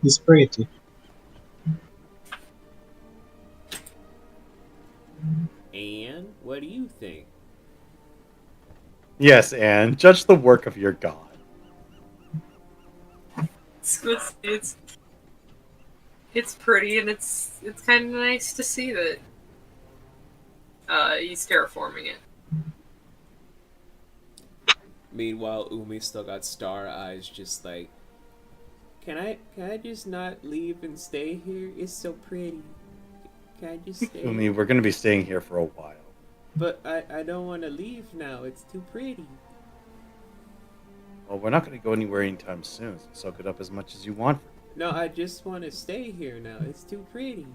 S6: He's pretty.
S1: And what do you think?
S2: Yes, and judge the work of your god.
S4: It's pretty, and it's kind of nice to see that he's terraforming it.
S1: Meanwhile, Umi still got star eyes, just like, can I just not leave and stay here? It's so pretty. Can I just stay?
S2: I mean, we're going to be staying here for a while.
S1: But I don't want to leave now. It's too pretty.
S2: Well, we're not going to go anywhere anytime soon, so soak it up as much as you want.
S1: No, I just want to stay here now. It's too pretty.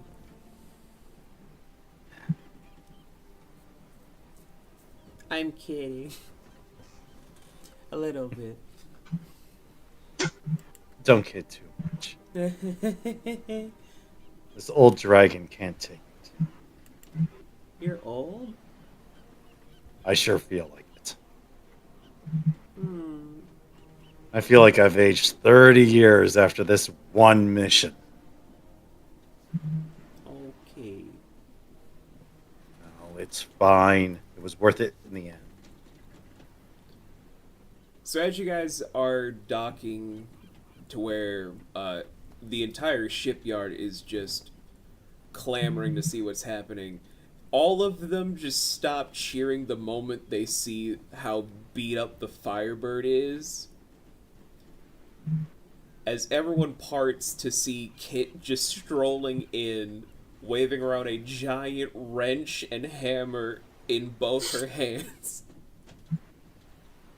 S1: I'm kidding. A little bit.
S2: Don't kid too much. This old dragon can't take it.
S1: You're old?
S2: I sure feel like it.
S1: Hmm.
S2: I feel like I've aged 30 years after this one mission.
S1: Okay.
S2: Oh, it's fine. It was worth it in the end.
S1: So as you guys are docking to where the entire shipyard is just clamoring to see what's happening, all of them just stop cheering the moment they see how beat up the Firebird is. As everyone parts to see Kit just strolling in, waving around a giant wrench and hammer in both her hands.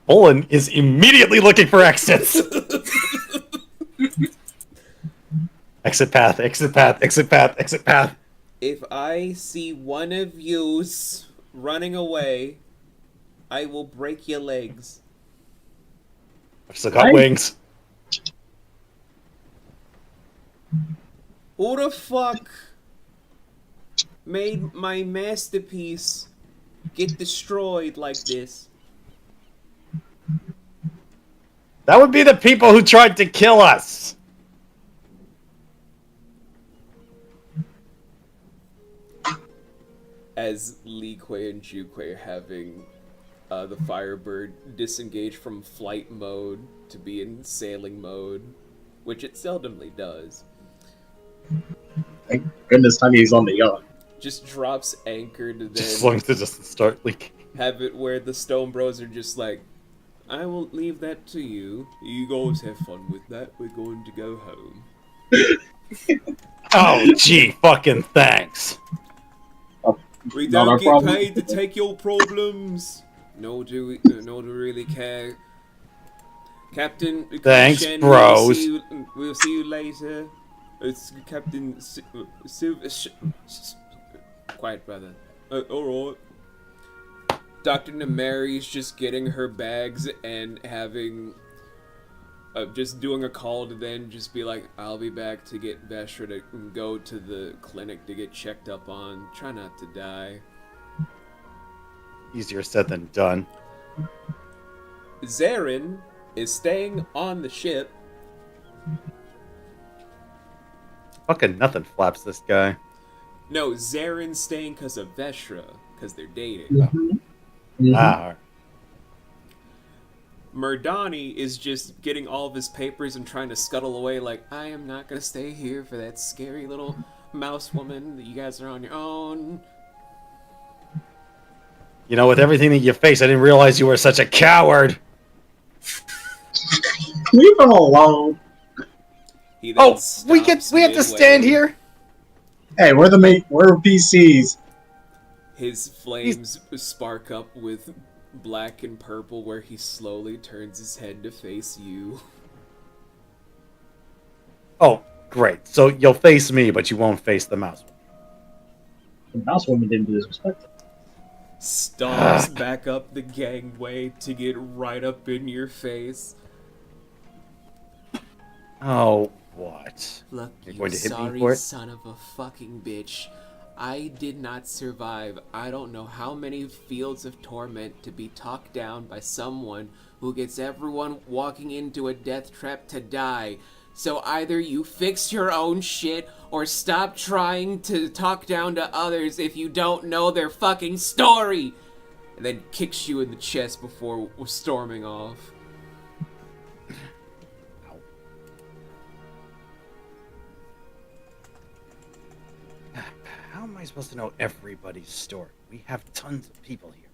S2: Olin is immediately looking for exits. Exit path, exit path, exit path, exit path.
S1: If I see one of yous running away, I will break your legs.
S2: I've still got wings.
S1: Who the fuck made my masterpiece get destroyed like this?
S2: That would be the people who tried to kill us.
S1: As Li Kuei and Ju Kuei are having the Firebird disengage from flight mode to be in sailing mode, which it seldomly does.
S6: Thank goodness Tiny's on the yacht.
S1: Just drops anchor to
S2: Just as
S1: then
S2: long as it doesn't start leaking.
S1: have it where the Stone Bros are just like, I will leave that to you. You guys have fun with that. We're going to go home.
S2: Oh, gee, fucking thanks.
S1: We
S6: Not our
S1: don't get
S6: problem.
S1: paid to take your problems. Nor do we really care. Captain
S2: Thanks,
S1: Shen,
S2: bros.
S1: We'll see you later. It's Captain Quiet, brother. Alright. Dr. Namari's just getting her bags and having... just doing a call to then just be like, I'll be back to get Veshra to go to the clinic to get checked up on. Try not to die.
S2: Easier said than done.
S1: Zarin is staying on the ship.
S2: Fucking nothing flaps this guy.
S1: No, Zarin's staying because of Veshra, because they're dating.
S6: Mm-hmm.
S2: Ah, all right.
S1: Murdani is just getting all of his papers and trying to scuttle away like, I am not going to stay here for that scary little mouse woman that you guys are on your own.
S2: You know, with everything that you face, I didn't realize you were such a coward.
S6: Leave him alone.
S1: He then
S2: Oh, we
S1: stops
S2: have to stand
S1: midway.
S2: here?
S6: Hey, we're PCs.
S1: His flames spark up with black and purple where he slowly turns his head to face you.
S2: Oh, great. So you'll face me, but you won't face the mouse.
S6: The mouse woman didn't disrespect it.
S1: Stomps back up the gangway to get right up in your face.
S2: Oh, what?
S1: Look,
S2: You're
S1: you
S2: going to hit me
S1: sorry
S2: for it?
S1: son of a fucking bitch. I did not survive. I don't know how many fields of torment to be talked down by someone who gets everyone walking into a death trap to die. So either you fix your own shit or stop trying to talk down to others if you don't know their fucking story. And then kicks you in the chest before storming off.
S2: How am I supposed to know everybody's story? We have tons of people here.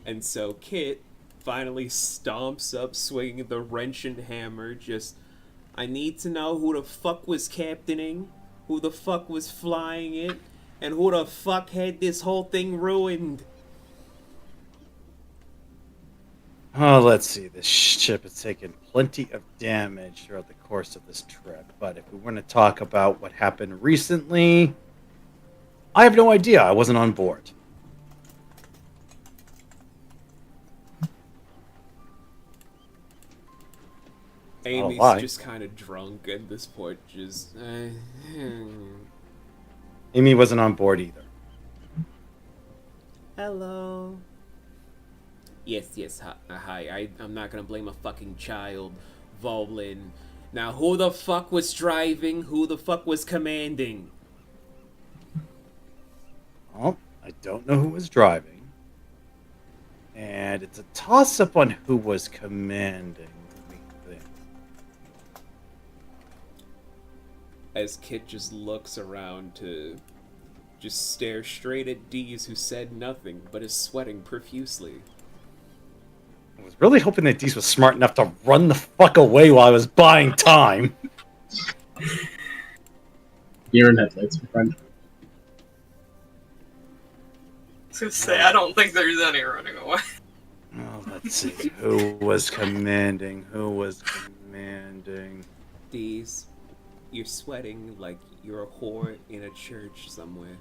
S1: And so Kit finally stomps up swinging the wrench and hammer, just, I need to know who the fuck was captaining, who the fuck was flying it, and who the fuck had this whole thing ruined.
S2: Oh, let's see. This ship has taken plenty of damage throughout the course of this trip. But if we want to talk about what happened recently, I have no idea. I wasn't on board.
S1: Amy's
S2: why?
S1: just kind of drunk at this point, just...
S2: Amy wasn't on board either.
S1: Hello. Yes, hi. I'm not gonna blame a fucking child, Volin. Now, who the fuck was driving? Who the fuck was commanding?
S2: Well, I don't know who was driving. And it's a toss-up on who was commanding. Let me think.
S1: as Kit just looks around to just stare straight at Deez, who said nothing but is sweating profusely.
S2: I was really hoping that Deez was smart enough to run the fuck away while I was buying time.
S3: Deer in headlights, my friend.
S4: I was gonna say, I don't think there's any running away.
S2: Oh, let's see. Who was commanding?
S1: Deez, you're sweating like you're a whore in a church somewhere.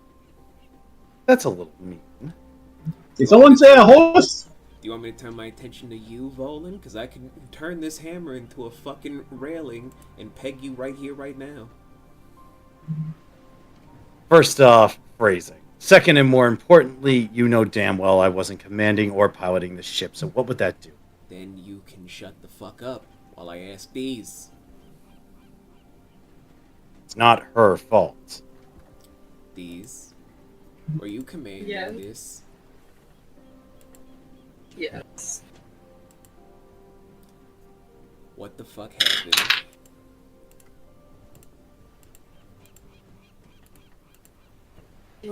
S2: That's a little mean.
S3: Did someone say a horse?
S1: Do you want me to turn my attention to you, Volan? Because I can turn this hammer into a fucking railing and peg you right here, right now.
S2: First off, phrasing. Second, and more importantly, you know damn well I wasn't commanding or piloting the ship, so what would that do?
S1: Then you can shut the fuck up while I ask these.
S2: It's not her fault.
S1: These. Were you commanding
S4: Yeah.
S1: this?
S4: Yes.
S1: What the fuck happened?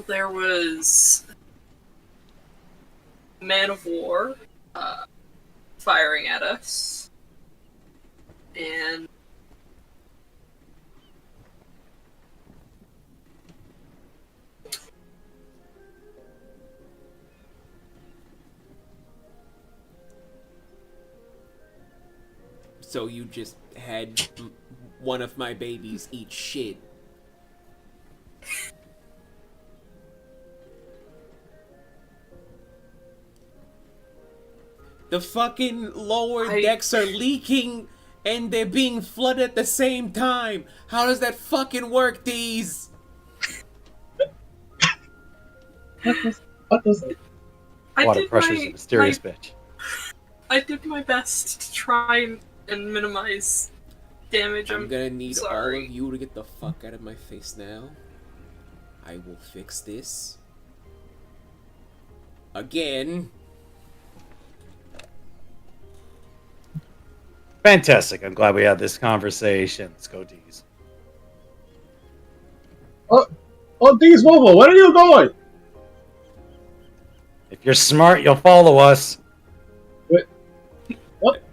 S4: There was a man of war firing at us, and
S1: So you just had one of my babies eat shit. The fucking lower decks are leaking and they're being flooded at the same time. How does that fucking work, Deez?
S3: What does it?
S2: Water pressure's a mysterious bitch.
S4: I did my best to try and minimize damage.
S1: I'm gonna need all
S4: sorry.
S1: of you to get the fuck out of my face now. I will fix this. Again.
S2: Fantastic. I'm glad we had this conversation. Let's go, Deez.
S3: Oh, Deez Volvo, where are you going?
S2: If you're smart, you'll follow us.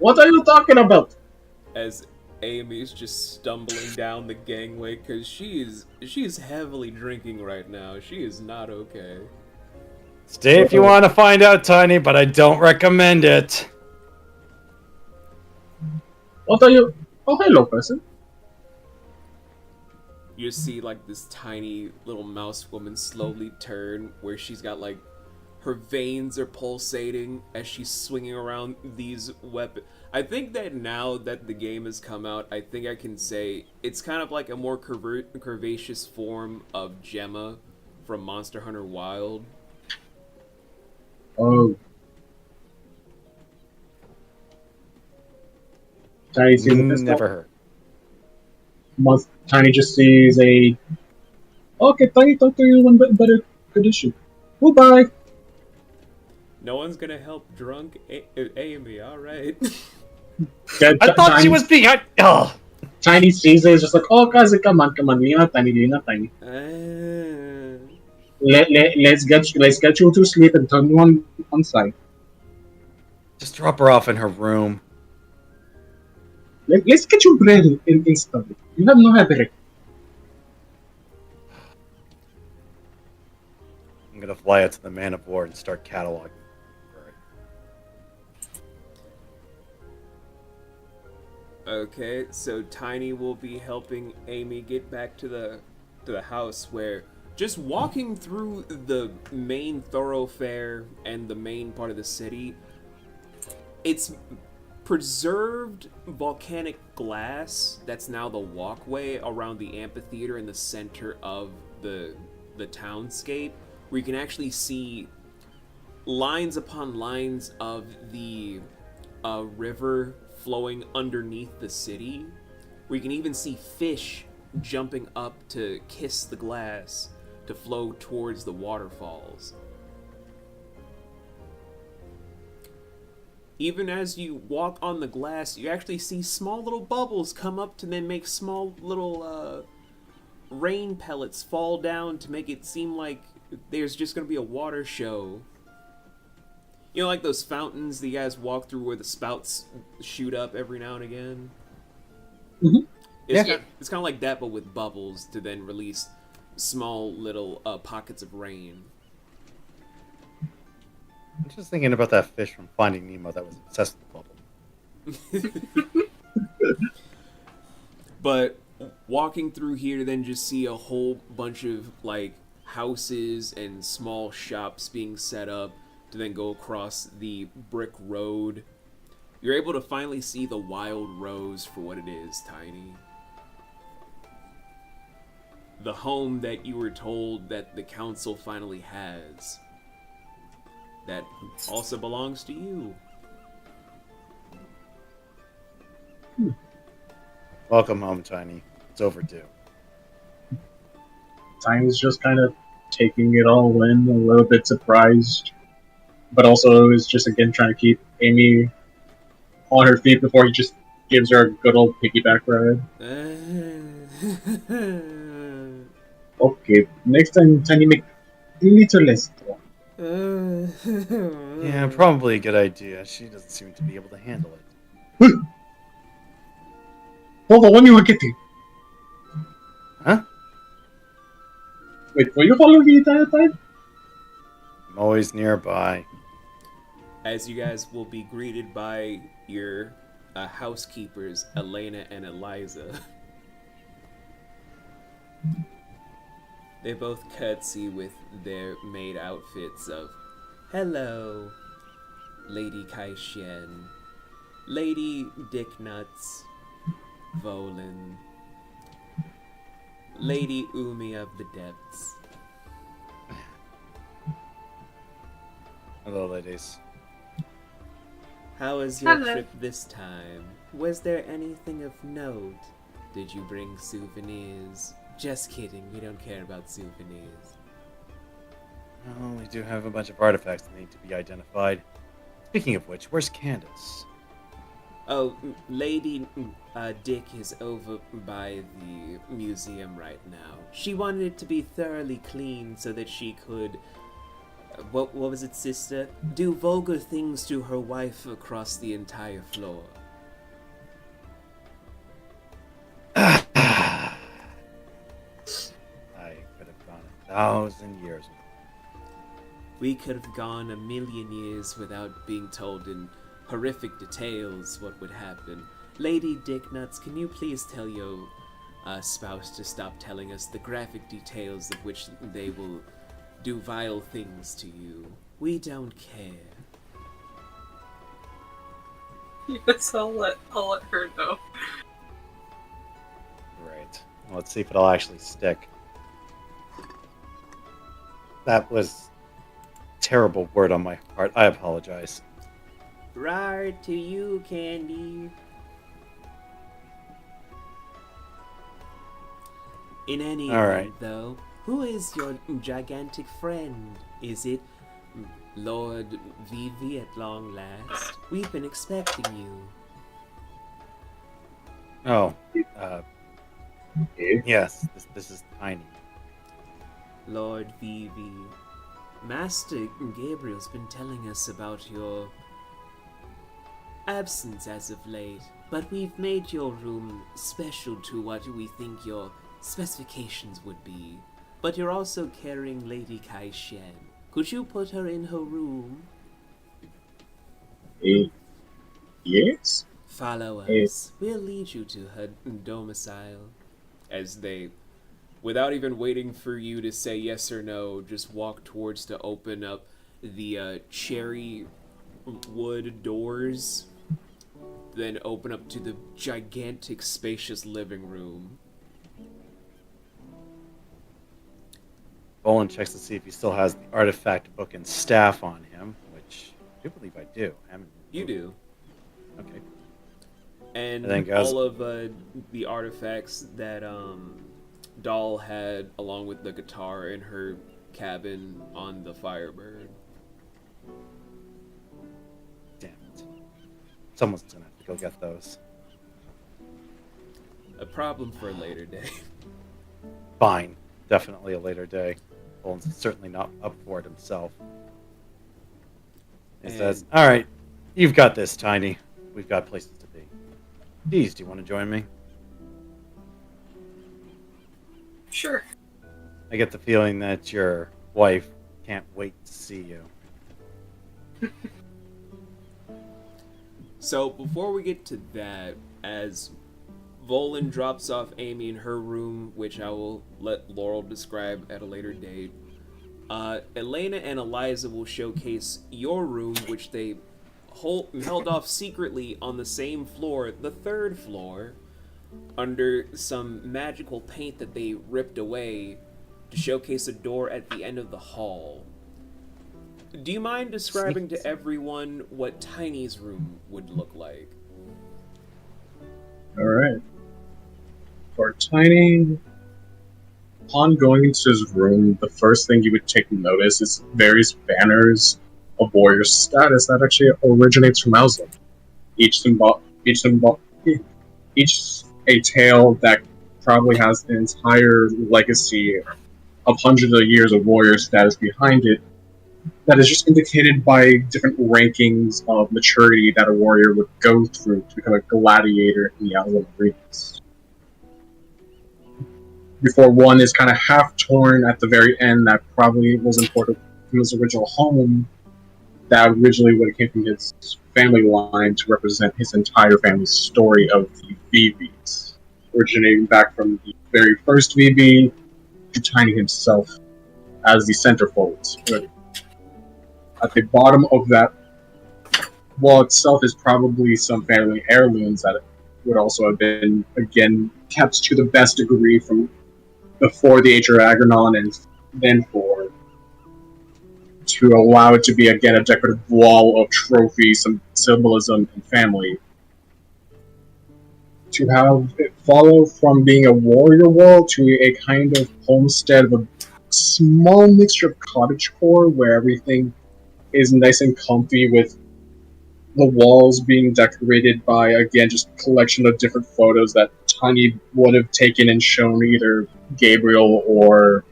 S3: What are you talking about?
S1: As Amy's just stumbling down the gangway because she's heavily drinking right now. She is not okay.
S2: Stay if you want to find out, Tiny, but I don't recommend it.
S3: What are you? Oh, hello, person.
S1: You see like this tiny little mouse woman slowly turn where she's got like her veins are pulsating as she's swinging around these weapons. I think that now that the game has come out, I think I can say it's kind of like a more curvaceous form of Gemma from Monster Hunter Wild.
S3: Oh. Tiny sees a pistol.
S2: Never heard.
S3: Tiny just sees a. Okay, Tiny talk to you in better condition. Goodbye.
S1: No one's gonna help drunk Amy, alright.
S3: Yeah,
S2: I thought she was being. Oh.
S3: Tiny sees it, is just like, oh, guys, come on, Lena, Tiny. Let's get you to sleep and turn you on side.
S2: Just drop her off in her room.
S3: Let's get you bread instantly. You have no headache.
S2: I'm gonna fly out to the Man of War and start cataloging.
S1: Okay, so Tiny will be helping Amy get back to the house where just walking through the main thoroughfare and the main part of the city, it's preserved volcanic glass that's now the walkway around the amphitheater in the center of the townscape, where you can actually see lines upon lines of the river flowing underneath the city, where you can even see fish jumping up to kiss the glass to flow towards the waterfalls. Even as you walk on the glass, you actually see small little bubbles come up to then make small little rain pellets fall down to make it seem like there's just gonna be a water show. You know, like those fountains that you guys walk through where the spouts shoot up every now and again?
S6: Mhm.
S1: It's,
S2: Yeah.
S1: it's kind of like that, but with bubbles to then release small little pockets of rain.
S2: I'm just thinking about that fish from Finding Nemo that was obsessed with bubble.
S1: But walking through here, then just see a whole bunch of like houses and small shops being set up to then go across the brick road. You're able to finally see the wild rose for what it is, Tiny. The home that you were told that the council finally has. That also belongs to you.
S2: Welcome home, Tiny. It's overdue.
S6: Tiny's just kind of taking it all in, a little bit surprised, but also is just again trying to keep Amy on her feet before he just gives her a good old piggyback ride. Okay, next time Tiny make a little less talk.
S2: Yeah, probably a good idea. She doesn't seem to be able to handle it.
S6: Hold on, when you were getting.
S2: Huh?
S6: Wait, were you following the entire time?
S2: I'm always nearby.
S1: As you guys will be greeted by your housekeepers, Elena and Eliza. They both curtsy with their maid outfits of, "Hello, Lady Kaishen, Lady Dicknuts, Volin, Lady Umi of the Depths."
S2: Hello, ladies.
S1: How was your
S4: Hello.
S1: trip this time? Was there anything of note? Did you bring souvenirs? Just kidding, we don't care about souvenirs.
S2: Well, we do have a bunch of artifacts that need to be identified. Speaking of which, where's Candace?
S1: Oh, Lady Dick is over by the museum right now. She wanted it to be thoroughly clean so that she could, what was it, sister? Do vulgar things to her wife across the entire floor.
S2: I could have gone 1,000 years.
S1: We could have gone a million years without being told in horrific details what would happen. Lady Dicknuts, can you please tell your spouse to stop telling us the graphic details of which they will do vile things to you? We don't care.
S4: Yes, I'll let her know.
S2: Right. Well, let's see if it'll actually stick. That was a terrible word on my part. I apologize.
S1: Rar to you, Candy. In any
S2: All
S1: event,
S2: right.
S1: though, who is your gigantic friend? Is it Lord Vivi at long last? We've been expecting you.
S2: Oh,
S6: Okay.
S2: yes. This is Tiny.
S1: Lord Vivi. Master Gabriel's been telling us about your absence as of late, but we've made your room special to what we think your specifications would be. But you're also carrying Lady Kaishen. Could you put her in her room?
S6: Yes?
S1: Follow us. We'll lead you to her domicile. As they, without even waiting for you to say yes or no, just walk towards to open up the cherry wood doors, then open up to the gigantic, spacious living room.
S2: Bolin checks to see if he still has the artifact book and staff on him, which I do believe I do. I haven't
S1: You do.
S2: Okay.
S1: And
S2: I think as-
S1: all of the artifacts that Doll had, along with the guitar in her cabin on the Firebird.
S2: Damn it. Someone's gonna have to go get those.
S1: A problem for a later day.
S2: Fine. Definitely a later day. Bolin's certainly not up for it himself. He says, all right, you've got this, Tiny. We've got places to be. Geez, do you want to join me?
S4: Sure.
S2: I get the feeling that your wife can't wait to see you.
S1: So before we get to that, as Volin drops off Amy in her room, which I will let Laurel describe at a later date, Elena and Eliza will showcase your room, which they held off secretly on the same floor, the third floor, under some magical paint that they ripped away to showcase a door at the end of the hall. Do you mind describing to everyone what Tiny's room would look like?
S3: Alright. For Tiny, upon going into his room, the first thing you would take notice is various banners of warrior status that actually originates from Auslan. Each a tale that probably has the entire legacy of hundreds of years of warrior status behind it, that is just indicated by different rankings of maturity that a warrior would go through to become a gladiator in the Outland arenas. Before one is kind of half torn at the very end, that probably was important from his original home, that originally would have came from his family line to represent his entire family's story of the VBs, originating back from the very first VB to Tiny himself as the centerfold. At the bottom of that wall itself is probably some family heirlooms that would also have been, again, kept to the best degree from before the Age of Agranon and then forward, to allow it to be, again, a decorative wall of trophies, some symbolism, and family. To have it follow from being a warrior wall to a kind of homestead of a small mixture of cottagecore where everything is nice and comfy, with the walls being decorated by, again, just a collection of different photos that Tiny would have taken and shown either Gabriel or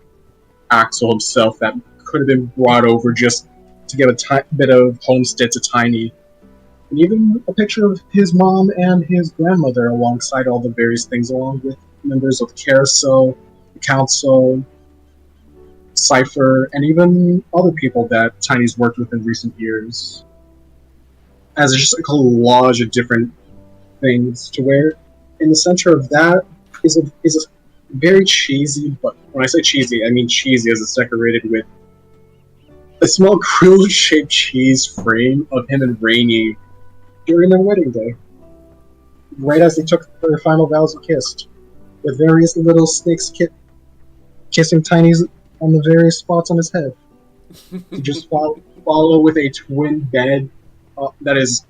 S3: Axel himself, that could have been brought over just to give a bit of homestead to Tiny. And even a picture of his mom and his grandmother alongside all the various things, along with members of Carousel, the Council, Cypher, and even other people that Tiny's worked with in recent years. As just a collage of different things, to where in the center of that is a very cheesy, but when I say cheesy, I mean cheesy, as it's decorated with a small grill-shaped cheese frame of him and Rainey during their wedding day, right as they took their final vows and kissed, with various little snakes kissing Tiny's on the various spots on his head. To just follow with a twin bed that is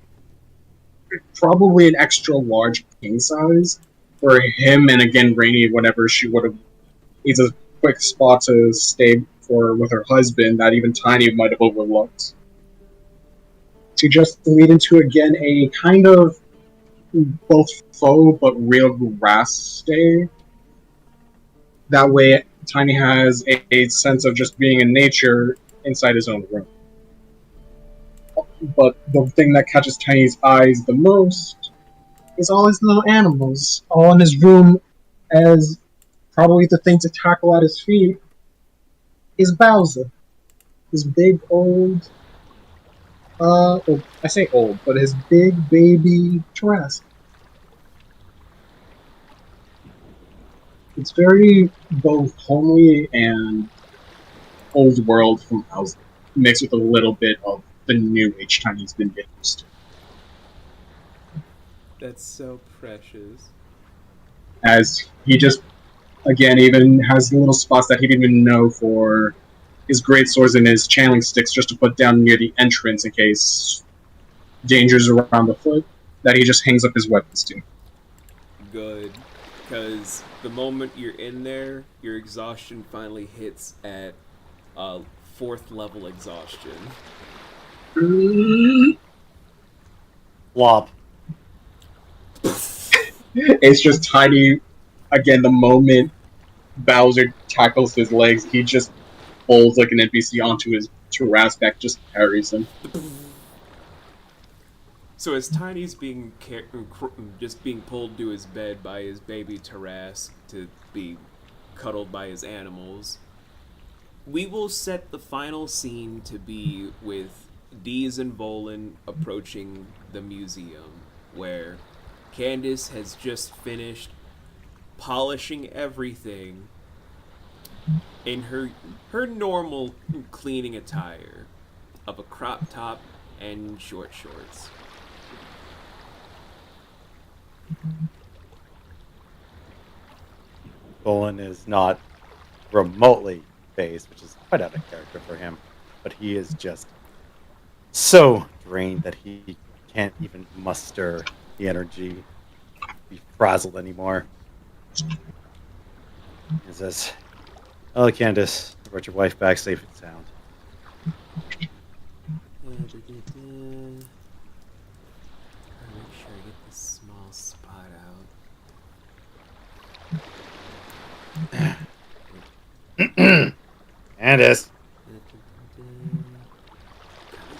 S3: probably an extra large king size for him, and again Rainey, whenever she would have needs a quick spot to stay for with her husband that even Tiny might have overlooked. To just lead into, again, a kind of both faux but real grass stay. That way Tiny has a sense of just being in nature inside his own room. But the thing that catches Tiny's eyes the most is all his little animals, all in his room, as probably the thing to tackle at his feet is Bowser. His big old, well, I say old, but his big baby giraffe. It's very both homely and old world from Bowser, mixed with a little bit of the new age Tiny's been getting used to.
S1: That's so precious.
S3: As he just, again, even has little spots that he didn't even know for his great swords and his channeling sticks just to put down near the entrance in case dangers around the foot, that he just hangs up his weapons to.
S1: Good. Because the moment you're in there, your exhaustion finally hits at 4th level exhaustion.
S2: Flop.
S3: It's just Tiny, again, the moment
S6: Bowser tackles his legs, he just folds like an NPC onto his Taras back, just carries him.
S1: So as Tiny's being just being pulled to his bed by his baby Taras to be cuddled by his animals, we will set the final scene to be with Dees and Volan approaching the museum, where Candace has just finished polishing everything in her normal cleaning attire of a crop top and short shorts.
S2: Bolin is not remotely phased, which is quite out of character for him, but he is just so drained that he can't even muster the energy to be frazzled anymore. He says, "Oh, Candace, I brought your wife back safe and sound."
S1: Make sure I get this small spot out.
S2: Candace,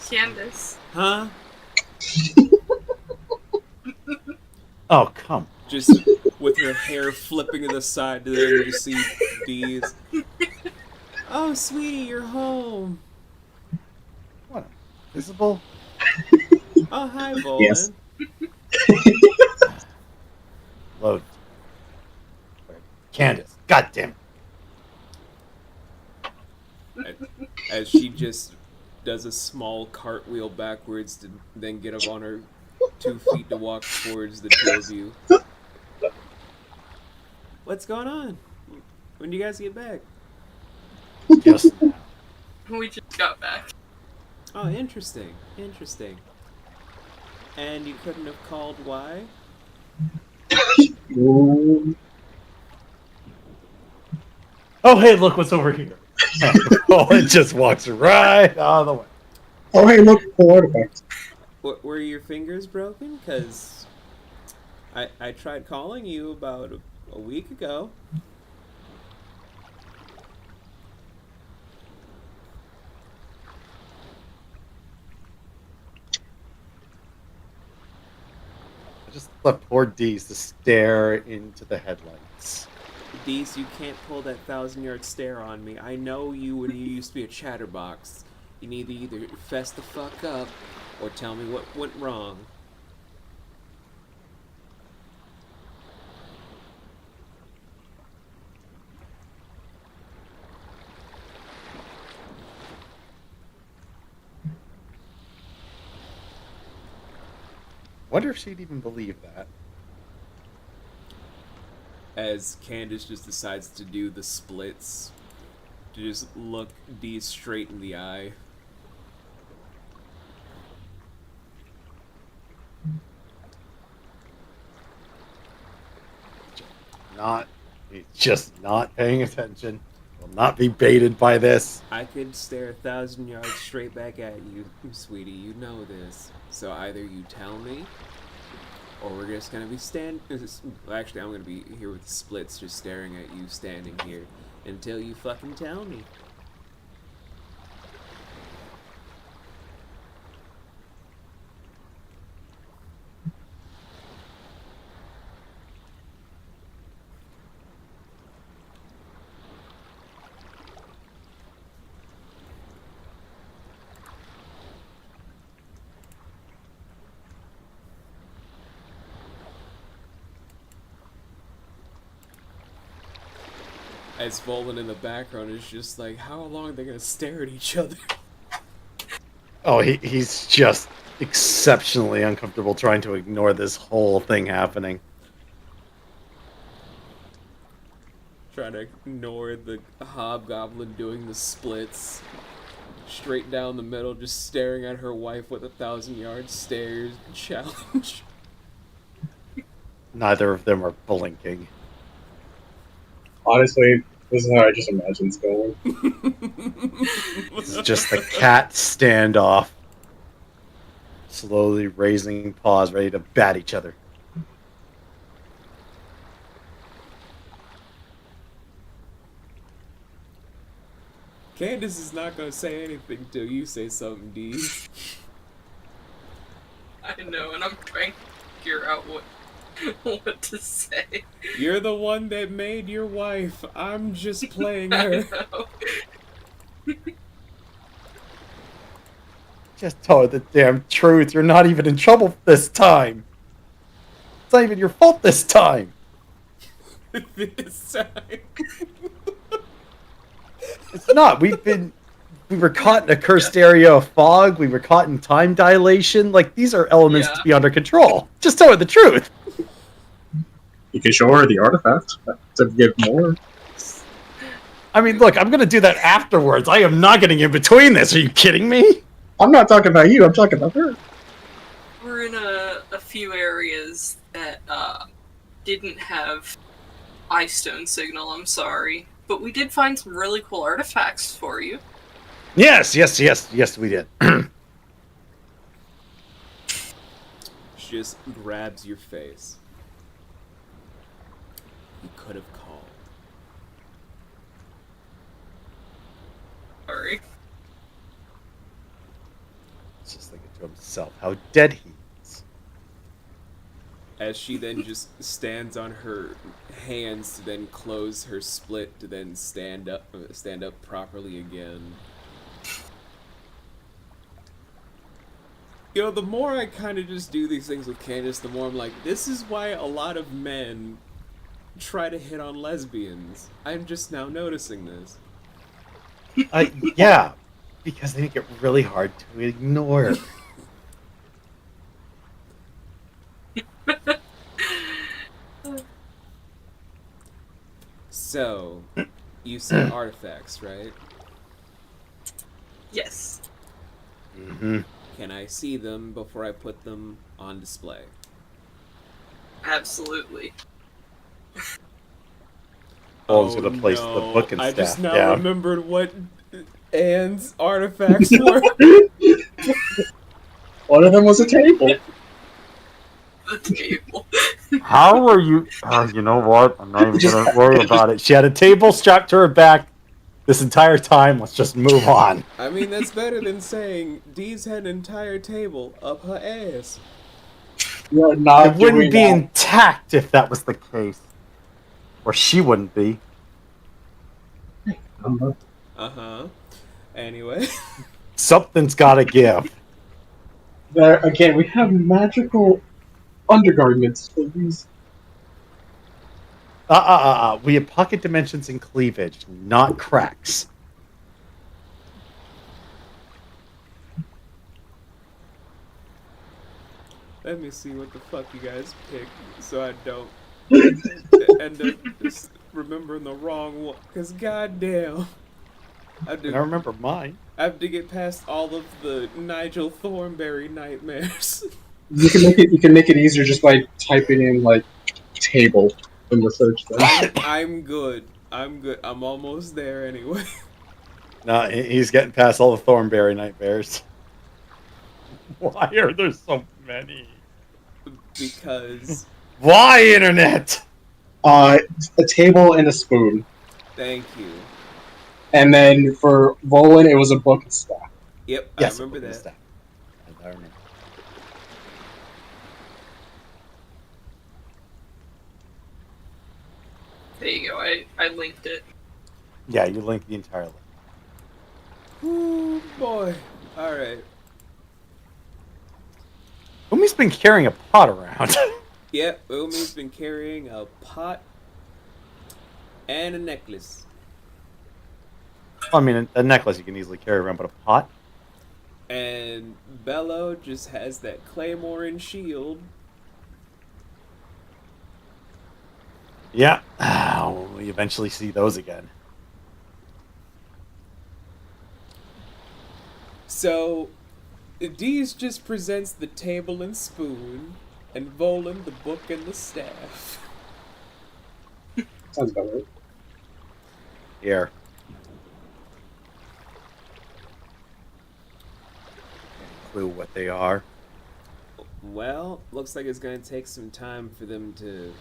S4: Candace.
S1: Huh?
S2: oh come.
S1: Just with her hair flipping to the side, to there you see Dees. Oh, sweetie, you're home.
S2: What? Visible?
S1: Oh, hi, Volan.
S6: Yes.
S2: Load. Candace, goddamn.
S1: As she just does a small cartwheel backwards to then get up on her 2 feet to walk towards the two of you. What's going on? When do you guys get back?
S2: Just now.
S4: We just got back.
S1: Oh, interesting. Interesting. And you couldn't have called why?
S6: Ooh.
S2: Oh, hey, look what's over here. Bolin just walks right out of the way.
S6: Oh, hey, look, cool artifact.
S1: Were your fingers broken? Because I tried calling you about a week ago.
S2: I just left poor Dees to stare into the headlights.
S1: Dees, you can't pull that 1,000-yard stare on me. I know you when you used to be a chatterbox. You need to either fess the fuck up or tell me what went wrong.
S2: Wonder if she'd even believe that.
S1: As Candace just decides to do the splits, to just look Dee straight in the eye.
S2: He's just not paying attention. Will not be baited by this.
S1: I could stare 1,000 yards straight back at you, sweetie. You know this. So either you tell me, or we're just gonna be Actually, I'm gonna be here with the splits, just staring at you standing here until you fucking tell me. As Volan in the background is just like, how long are they gonna stare at each other?
S2: Oh, he's just exceptionally uncomfortable trying to ignore this whole thing happening.
S1: Trying to ignore the hobgoblin doing the splits. Straight down the middle, just staring at her wife with 1,000-yard stares. Challenge.
S2: Neither of them are blinking.
S6: Honestly, this is how I just imagine it's going.
S2: It's just the cat standoff. Slowly raising paws, ready to bat each other.
S1: Candace is not gonna say anything till you say something, D.
S4: I know, and I'm trying to figure out what to say.
S1: You're the one that made your wife. I'm just playing
S4: I
S1: her.
S4: know.
S2: Just tell her the damn truth. You're not even in trouble this time. It's not even your fault this time.
S1: This time.
S2: It's not. We were caught in a cursed area of fog. We were caught in time dilation. Like, these are elements
S4: Yeah.
S2: to be under control. Just tell her the truth.
S6: You can show her the artifact to give more.
S2: I mean, look, I'm going to do that afterwards. I am not getting in between this. Are you kidding me?
S6: I'm not talking about you. I'm talking about her.
S4: We're in a few areas that didn't have ice stone signal, I'm sorry. But we did find some really cool artifacts for you.
S2: Yes, we did.
S1: She just grabs your face. You could have called.
S4: Sorry.
S2: It's just thinking to himself how dead he is.
S1: As she then just stands on her hands to then close her split to then stand up properly again. You know, the more I kind of just do these things with Candace, the more I'm like, this is why a lot of men try to hit on lesbians. I'm just now noticing this.
S2: Yeah, because they make it really hard to ignore.
S1: So, you said artifacts, right?
S4: Yes.
S2: Mm-hmm.
S1: Can I see them before I put them on display?
S4: Absolutely.
S2: Paul's gonna place the book and
S1: I
S2: staff
S1: just now
S2: down.
S1: remembered what Anne's artifacts were.
S6: One of them was a table.
S4: The table.
S2: How are you? You know what? I'm not even gonna worry about it. She had a table strapped to her back this entire time. Let's just move on.
S1: I mean, that's better than saying Dee's had an entire table up her ass.
S6: You're not
S2: It wouldn't
S6: doing
S2: be
S6: that.
S2: intact if that was the case, or she wouldn't be.
S1: Uh-huh. Anyway.
S2: Something's gotta give.
S6: There again, we have magical undergarments for these.
S2: We have pocket dimensions and cleavage, not cracks.
S1: Let me see what the fuck you guys pick so I don't end up just remembering the wrong one. Because goddamn. I
S2: And I remember mine.
S1: have to get past all of the Nigel Thornberry nightmares.
S6: You can make it easier just by typing in like table in the search thing.
S1: I'm good. I'm almost there anyway.
S2: No, he's getting past all the Thornberry nightmares. Why are there so many?
S1: Because
S2: Why, internet?
S6: A table and a spoon,
S1: thank you.
S6: and then for Volan, it was a book and staff.
S1: Yep,
S2: Yes,
S1: I remember that.
S2: stuff. I remember.
S4: There you go. I linked it.
S2: Yeah, you linked the entire list.
S1: Ooh, boy. Alright.
S2: Umi's been carrying a pot around.
S1: Yep, Umi's been carrying a pot and a necklace.
S2: I mean, a necklace you can easily carry around, but a pot?
S1: And Bello just has that claymore and shield.
S2: Yeah. We eventually see those again.
S1: So, Dees just presents the table and spoon, and Volan the book and the staff.
S6: Sounds about right.
S2: Here. Any clue what they are?
S1: Well, looks like it's gonna take some time for them to,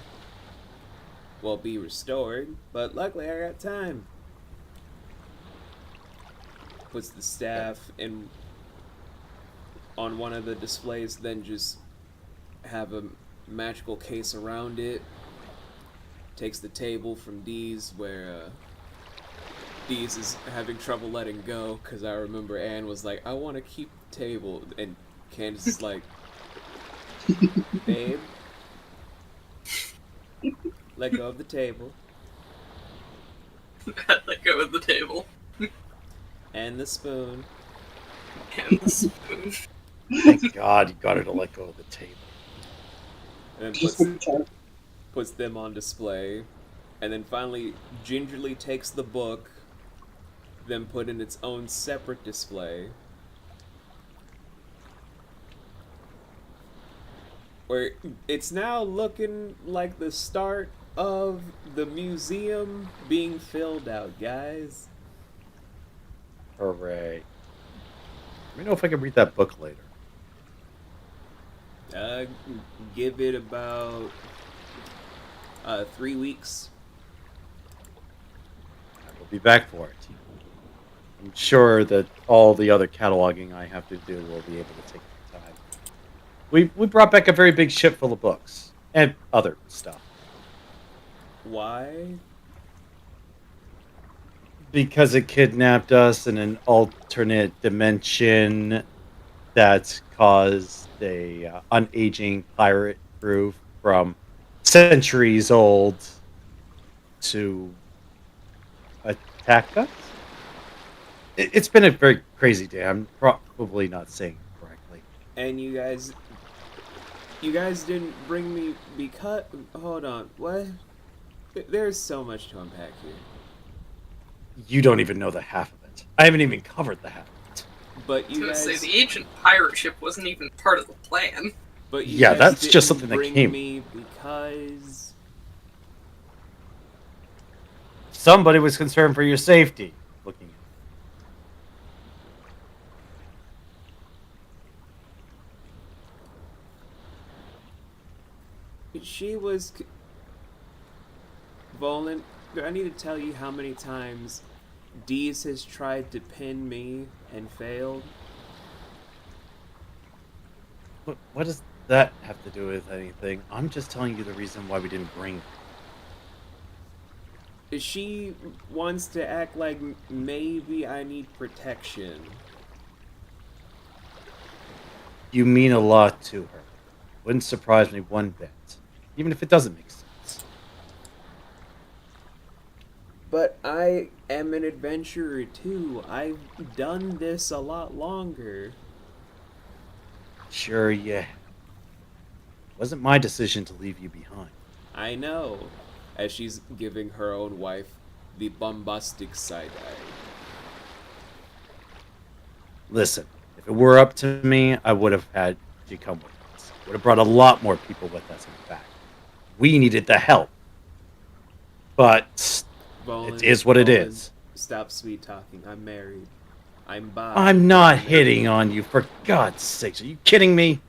S1: well, be restored, but luckily I got time. puts the staff in on one of the displays, then just have a magical case around it. Takes the table from Dee's where Dee's is having trouble letting go, because I remember Anne was like, I want to keep the table, and Candace is like, babe, let go of the table.
S4: Let go of the table.
S1: And the spoon.
S4: And the spoon.
S2: Thank God you got her to let go of the table.
S1: And then
S6: Just when you try.
S1: puts them on display. And then finally gingerly takes the book, then put in its own separate display. Where it's now looking like the start of the museum being filled out, guys.
S2: Hooray. Let me know if I can read that book later.
S1: Give it about 3 weeks.
S2: I will be back for it. I'm sure that all the other cataloging I have to do will be able to take the time. We brought back a very big ship full of books and other stuff.
S1: Why?
S2: Because it kidnapped us in an alternate dimension that caused a unaging pirate crew from centuries old to attack us. It's been a very crazy day. I'm probably not saying it correctly.
S1: And you guys didn't bring me because... Hold on, what? There's so much to unpack here.
S2: You don't even know the half of it. I haven't even covered the half of it.
S1: But
S4: I was
S1: you
S4: gonna
S1: guys...
S4: say, the ancient pirate ship wasn't even part of the plan.
S1: But you
S2: Yeah,
S1: guys
S2: that's just
S1: didn't
S2: something that
S1: bring
S2: came.
S1: me because...
S2: Somebody was concerned for your safety. Looking
S1: She was... Volan, do I need to tell you how many times Dees has tried to pin me and failed?
S2: what does that have to do with anything? I'm just telling you the reason why we didn't bring her.
S1: She wants to act like maybe I need protection.
S2: You mean a lot to her. Wouldn't surprise me one bit. Even if it doesn't make sense.
S1: But I am an adventurer too. I've done this a lot longer.
S2: Sure, yeah. It wasn't my decision to leave you behind.
S1: I know. As she's giving her own wife the bombastic side-eye.
S2: Listen, if it were up to me, I would have had you come with us. Would have brought a lot more people with us, in fact. We needed the help. But
S1: Volan,
S2: it is what it
S1: Volan,
S2: is.
S1: Stop sweet talking. I'm married. I'm bi.
S2: I'm not hitting on you, for God's sakes. Are you kidding me?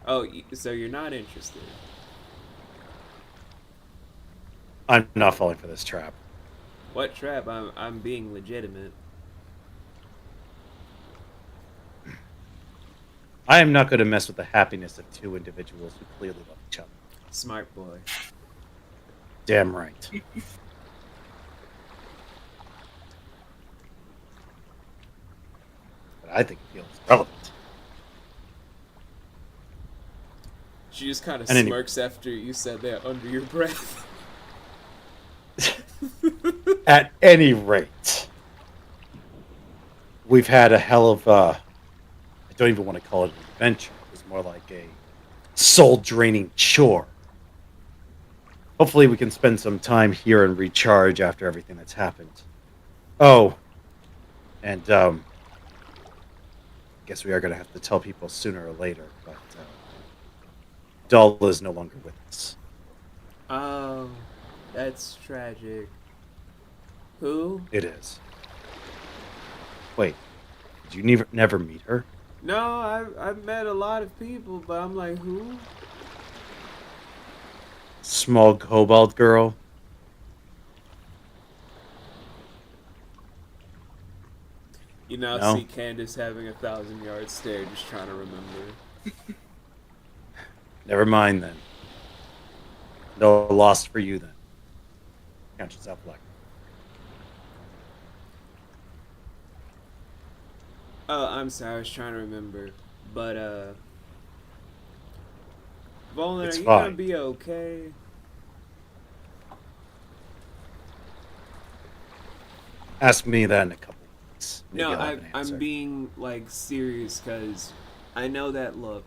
S1: Oh, so you're not interested?
S2: I'm not falling for this trap.
S1: What trap? I'm being legitimate.
S2: I am not going to mess with the happiness of two individuals who clearly love each other.
S1: Smart boy.
S2: Damn right. But I think it feels relevant.
S1: She just kind of
S2: And
S1: smirks after you said that under your breath.
S2: At any rate, we've had a hell of a... I don't even want to call it an adventure. It was more like a soul-draining chore. Hopefully we can spend some time here and recharge after everything that's happened. Oh, and guess we are going to have to tell people sooner or later, but Dull is no longer with us.
S1: Oh, that's tragic. Who?
S2: It is. Wait, did you never meet her?
S1: No, I've met a lot of people, but I'm like, who?
S2: Small kobold girl?
S1: You now
S2: No.
S1: see Candace having a 1,000-yard stare, just trying to remember.
S2: Never mind then. No loss for you then. Count yourself lucky.
S1: Oh, I'm sorry, I was trying to remember. But, Volan,
S2: It's
S1: are you
S2: fine.
S1: gonna be okay?
S2: Ask me that in a couple weeks. Maybe
S1: No,
S2: I'll have an
S1: I'm
S2: answer.
S1: being, like, serious, because I know that look.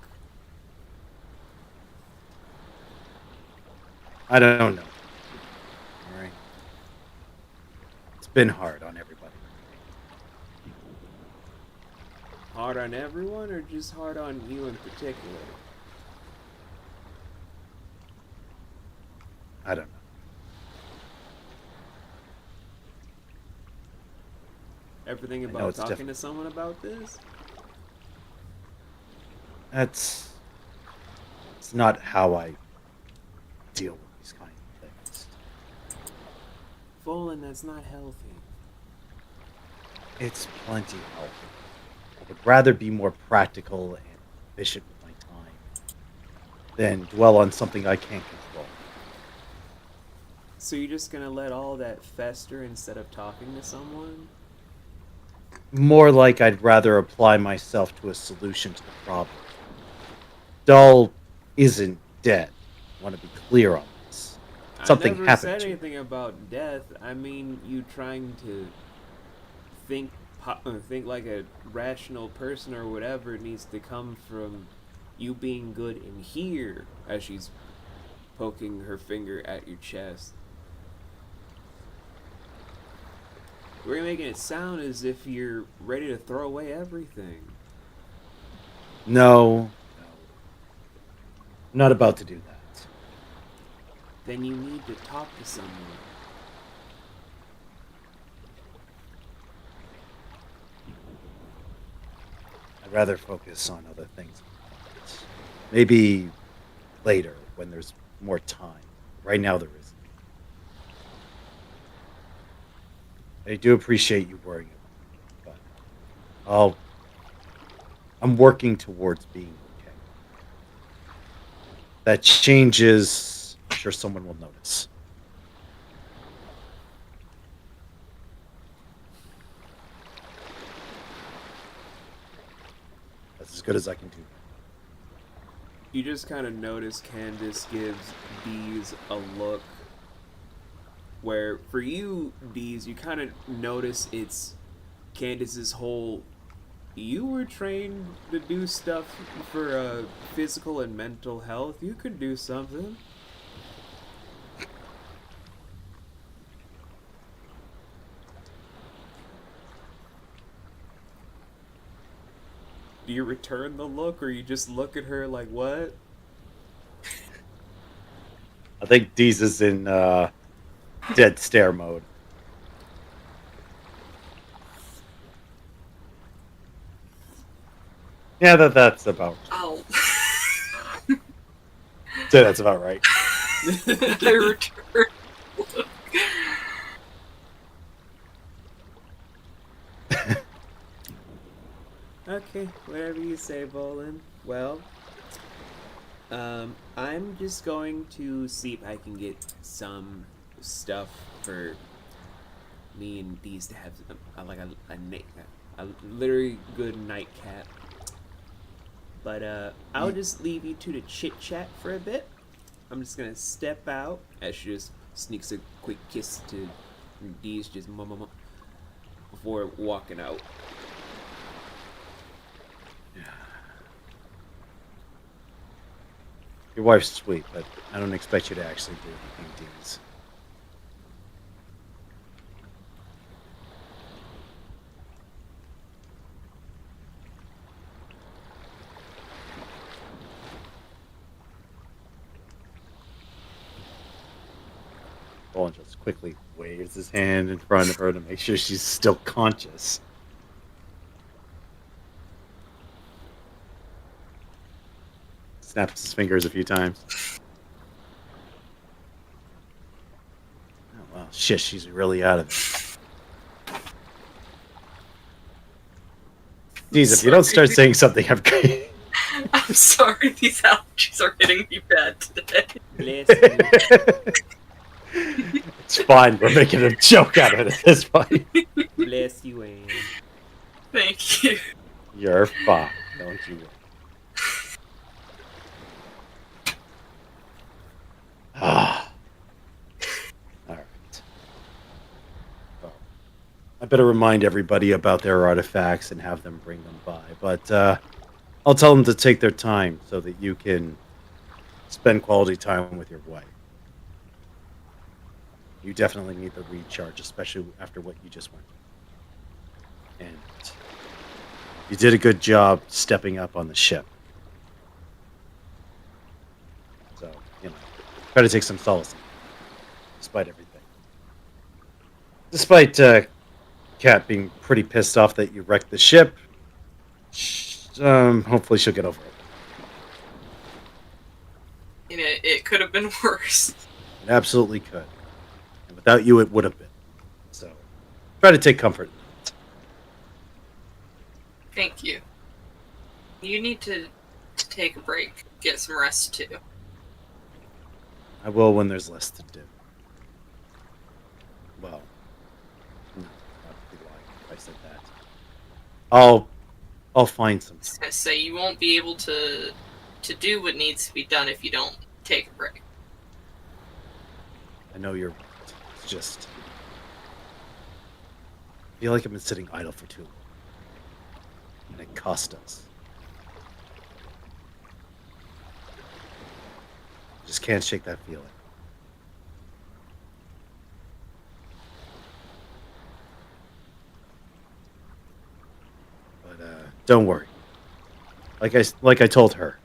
S2: I don't know. All right. It's been hard on everybody.
S1: Hard on everyone, or just hard on you in particular?
S2: I don't know.
S1: Everything
S2: I know
S1: about
S2: it's
S1: talking
S2: difficult.
S1: to someone about this?
S2: It's not how I deal with these kind of things.
S1: Volan, that's not healthy.
S2: It's plenty healthy. I would rather be more practical and efficient with my time than dwell on something I can't control.
S1: So you're just gonna let all that fester instead of talking to someone?
S2: More like I'd rather apply myself to a solution to the problem. Dull isn't dead. I want to be clear on this. Something
S1: I never
S2: happened
S1: said
S2: to
S1: anything about death. I mean, you trying to think think like a rational person or whatever needs to come from you being good in here, as she's poking her finger at your chest. We're making it sound as if you're ready to throw away everything.
S2: No. I'm not about to do that.
S1: Then you need to talk to someone.
S2: I'd rather focus on other things. Maybe later when there's more time. Right now there isn't. I do appreciate you worrying about me, but I'm working towards being okay. That changes. I'm sure someone will notice. That's as good as I can do.
S1: You just kind of notice Candace gives Deez a look where, for you, Deez, you kind of notice it's Candace's whole. You were trained to do stuff for physical and mental health. You could do something. Do you return the look, or you just look at her like, what?
S2: I think Deez is in dead stare mode. Yeah, that's about.
S4: Oh.
S2: So that's about right.
S4: I return.
S1: Okay, whatever you say, Volan. Well, I'm just going to see if I can get some stuff for me and Deez to have like a literally good nightcap. But I'll just leave you two to chit chat for a bit. I'm just gonna step out as she just sneaks a quick kiss to Deez, just before walking out.
S2: Your wife's sweet, but I don't expect you to actually do anything, Deez. Bowen just quickly waves his hand in front of her to make sure she's still conscious. Snaps his fingers a few times. Oh, wow, shit, she's really out of it. Geez, if you don't start saying something, I'm going.
S4: I'm sorry, these allergies are hitting me bad today.
S1: Bless you.
S2: It's fine. We're making a joke out of it at this point.
S1: Bless you, Anne.
S4: Thank you.
S2: You're fine. Don't you worry. Ah. All right. Well, I better remind everybody about their artifacts and have them bring them by. But I'll tell them to take their time so that you can spend quality time with your wife. You definitely need the recharge, especially after what you just went through. And you did a good job stepping up on the ship. So, try to take some solace in it, despite everything. Despite Kat being pretty pissed off that you wrecked the ship, hopefully she'll get over it.
S4: It could have been worse.
S2: It absolutely could. And without you, it would have been. So, try to take comfort in it.
S4: Thank you. You need to take a break, get some rest too.
S2: I will when there's less to do. Well, no, I'd be lying if I said that. I'll find some.
S4: I say you won't be able to do what needs to be done if you don't take a break.
S2: I know you're right. It's just I feel like I've been sitting idle for too long. And it cost us. I just can't shake that feeling. But don't worry. Like I told her,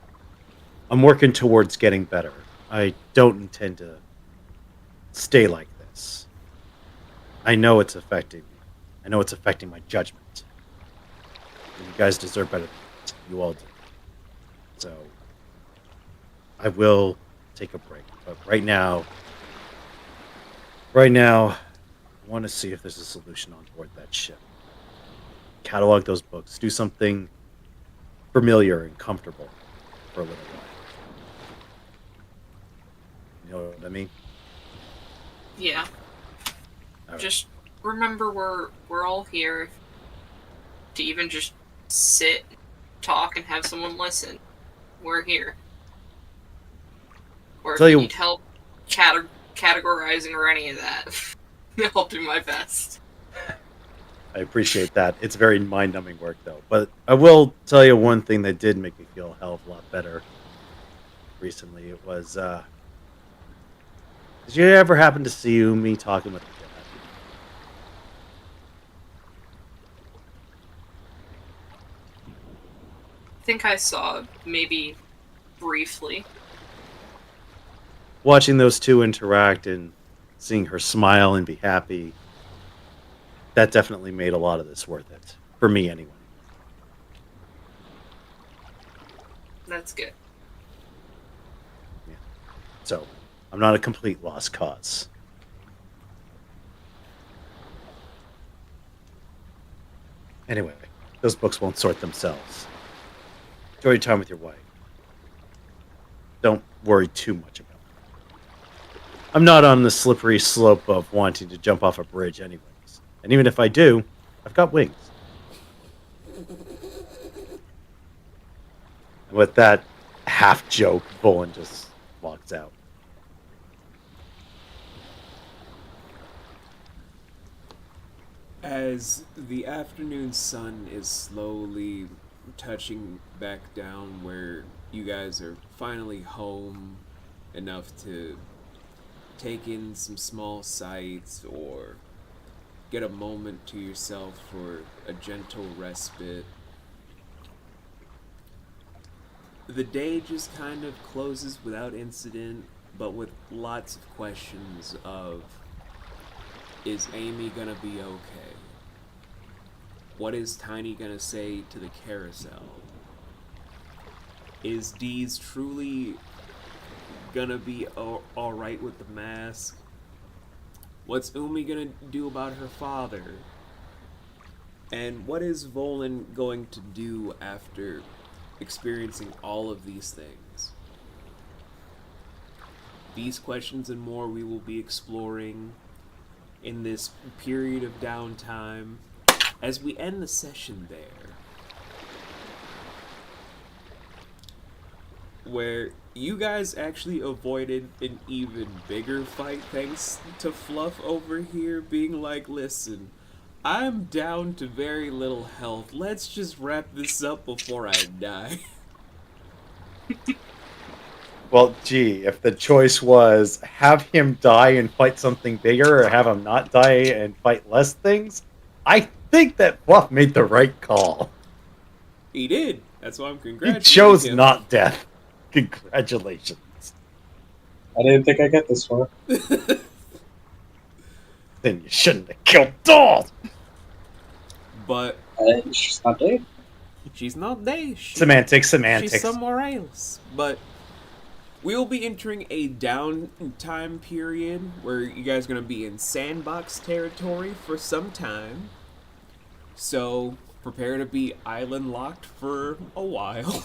S2: I'm working towards getting better. I don't intend to stay like this. I know it's affecting me. I know it's affecting my judgment. And you guys deserve better than that. You all do. So, I will take a break. But right now, I want to see if there's a solution on board that ship. Catalog those books. Do something familiar and comfortable for a little while. You know what I mean?
S4: Yeah.
S2: All right.
S4: Just remember we're all here to even just sit, talk, and have someone listen. We're here. Or if
S2: Tell
S4: you
S2: you-
S4: need help categorizing or any of that, I'll do my best.
S2: I appreciate that. It's very mind-numbing work, though. But I will tell you one thing that did make me feel a hell of a lot better recently. It was, did you ever happen to see me talking with the dad?
S4: I think I saw maybe briefly.
S2: Watching those two interact and seeing her smile and be happy, that definitely made a lot of this worth it. For me, anyway.
S4: That's good.
S2: So, I'm not a complete lost cause. Anyway, those books won't sort themselves. Enjoy your time with your wife. Don't worry too much about it. I'm not on the slippery slope of wanting to jump off a bridge anyways. And even if I do, I've got wings. And with that half joke, Bolin just walks out.
S1: As the afternoon sun is slowly touching back down where you guys are finally home enough to take in some small sights or get a moment to yourself for a gentle respite, the day just kind of closes without incident, but with lots of questions of, is Amy gonna be okay? What is Tiny gonna say to the carousel? Is Dee's truly gonna be alright with the mask? What's Umi gonna do about her father? And what is Volan going to do after experiencing all of these things? These questions and more we will be exploring in this period of downtime as we end the session there. Where you guys actually avoided an even bigger fight thanks to Fluff over here being like, listen, I'm down to very little health. Let's just wrap this up before I die.
S2: Well, gee, if the choice was have him die and fight something bigger or have him not die and fight less things, I think that Fluff made the right call.
S1: He did. That's why I'm
S2: He
S1: congratulating
S2: chose
S1: him.
S2: not death. Congratulations.
S6: I didn't think I'd get this far.
S2: Then you shouldn't have killed Doll.
S1: But
S6: She's not dead.
S1: she's not there.
S2: Semantics.
S1: She's somewhere else. But we'll be entering a downtime period where you guys are going to be in sandbox territory for some time. So prepare to be island locked for a while.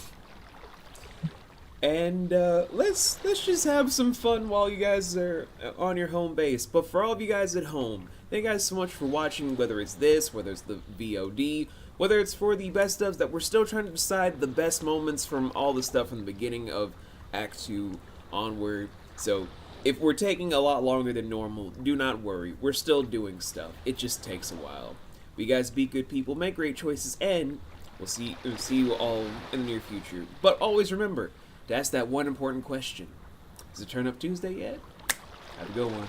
S1: And let's just have some fun while you guys are on your home base. But for all of you guys at home, thank you guys so much for watching, whether it's this, whether it's the VOD, whether it's for the best ofs that we're still trying to decide the best moments from all the stuff from the beginning of Act 2 onward. So if we're taking a lot longer than normal, do not worry. We're still doing stuff. It just takes a while. But you guys be good people, make great choices, and we'll see you all in the near future. But always remember to ask that one important question. Is it Turn Up Tuesday yet? Have a good one.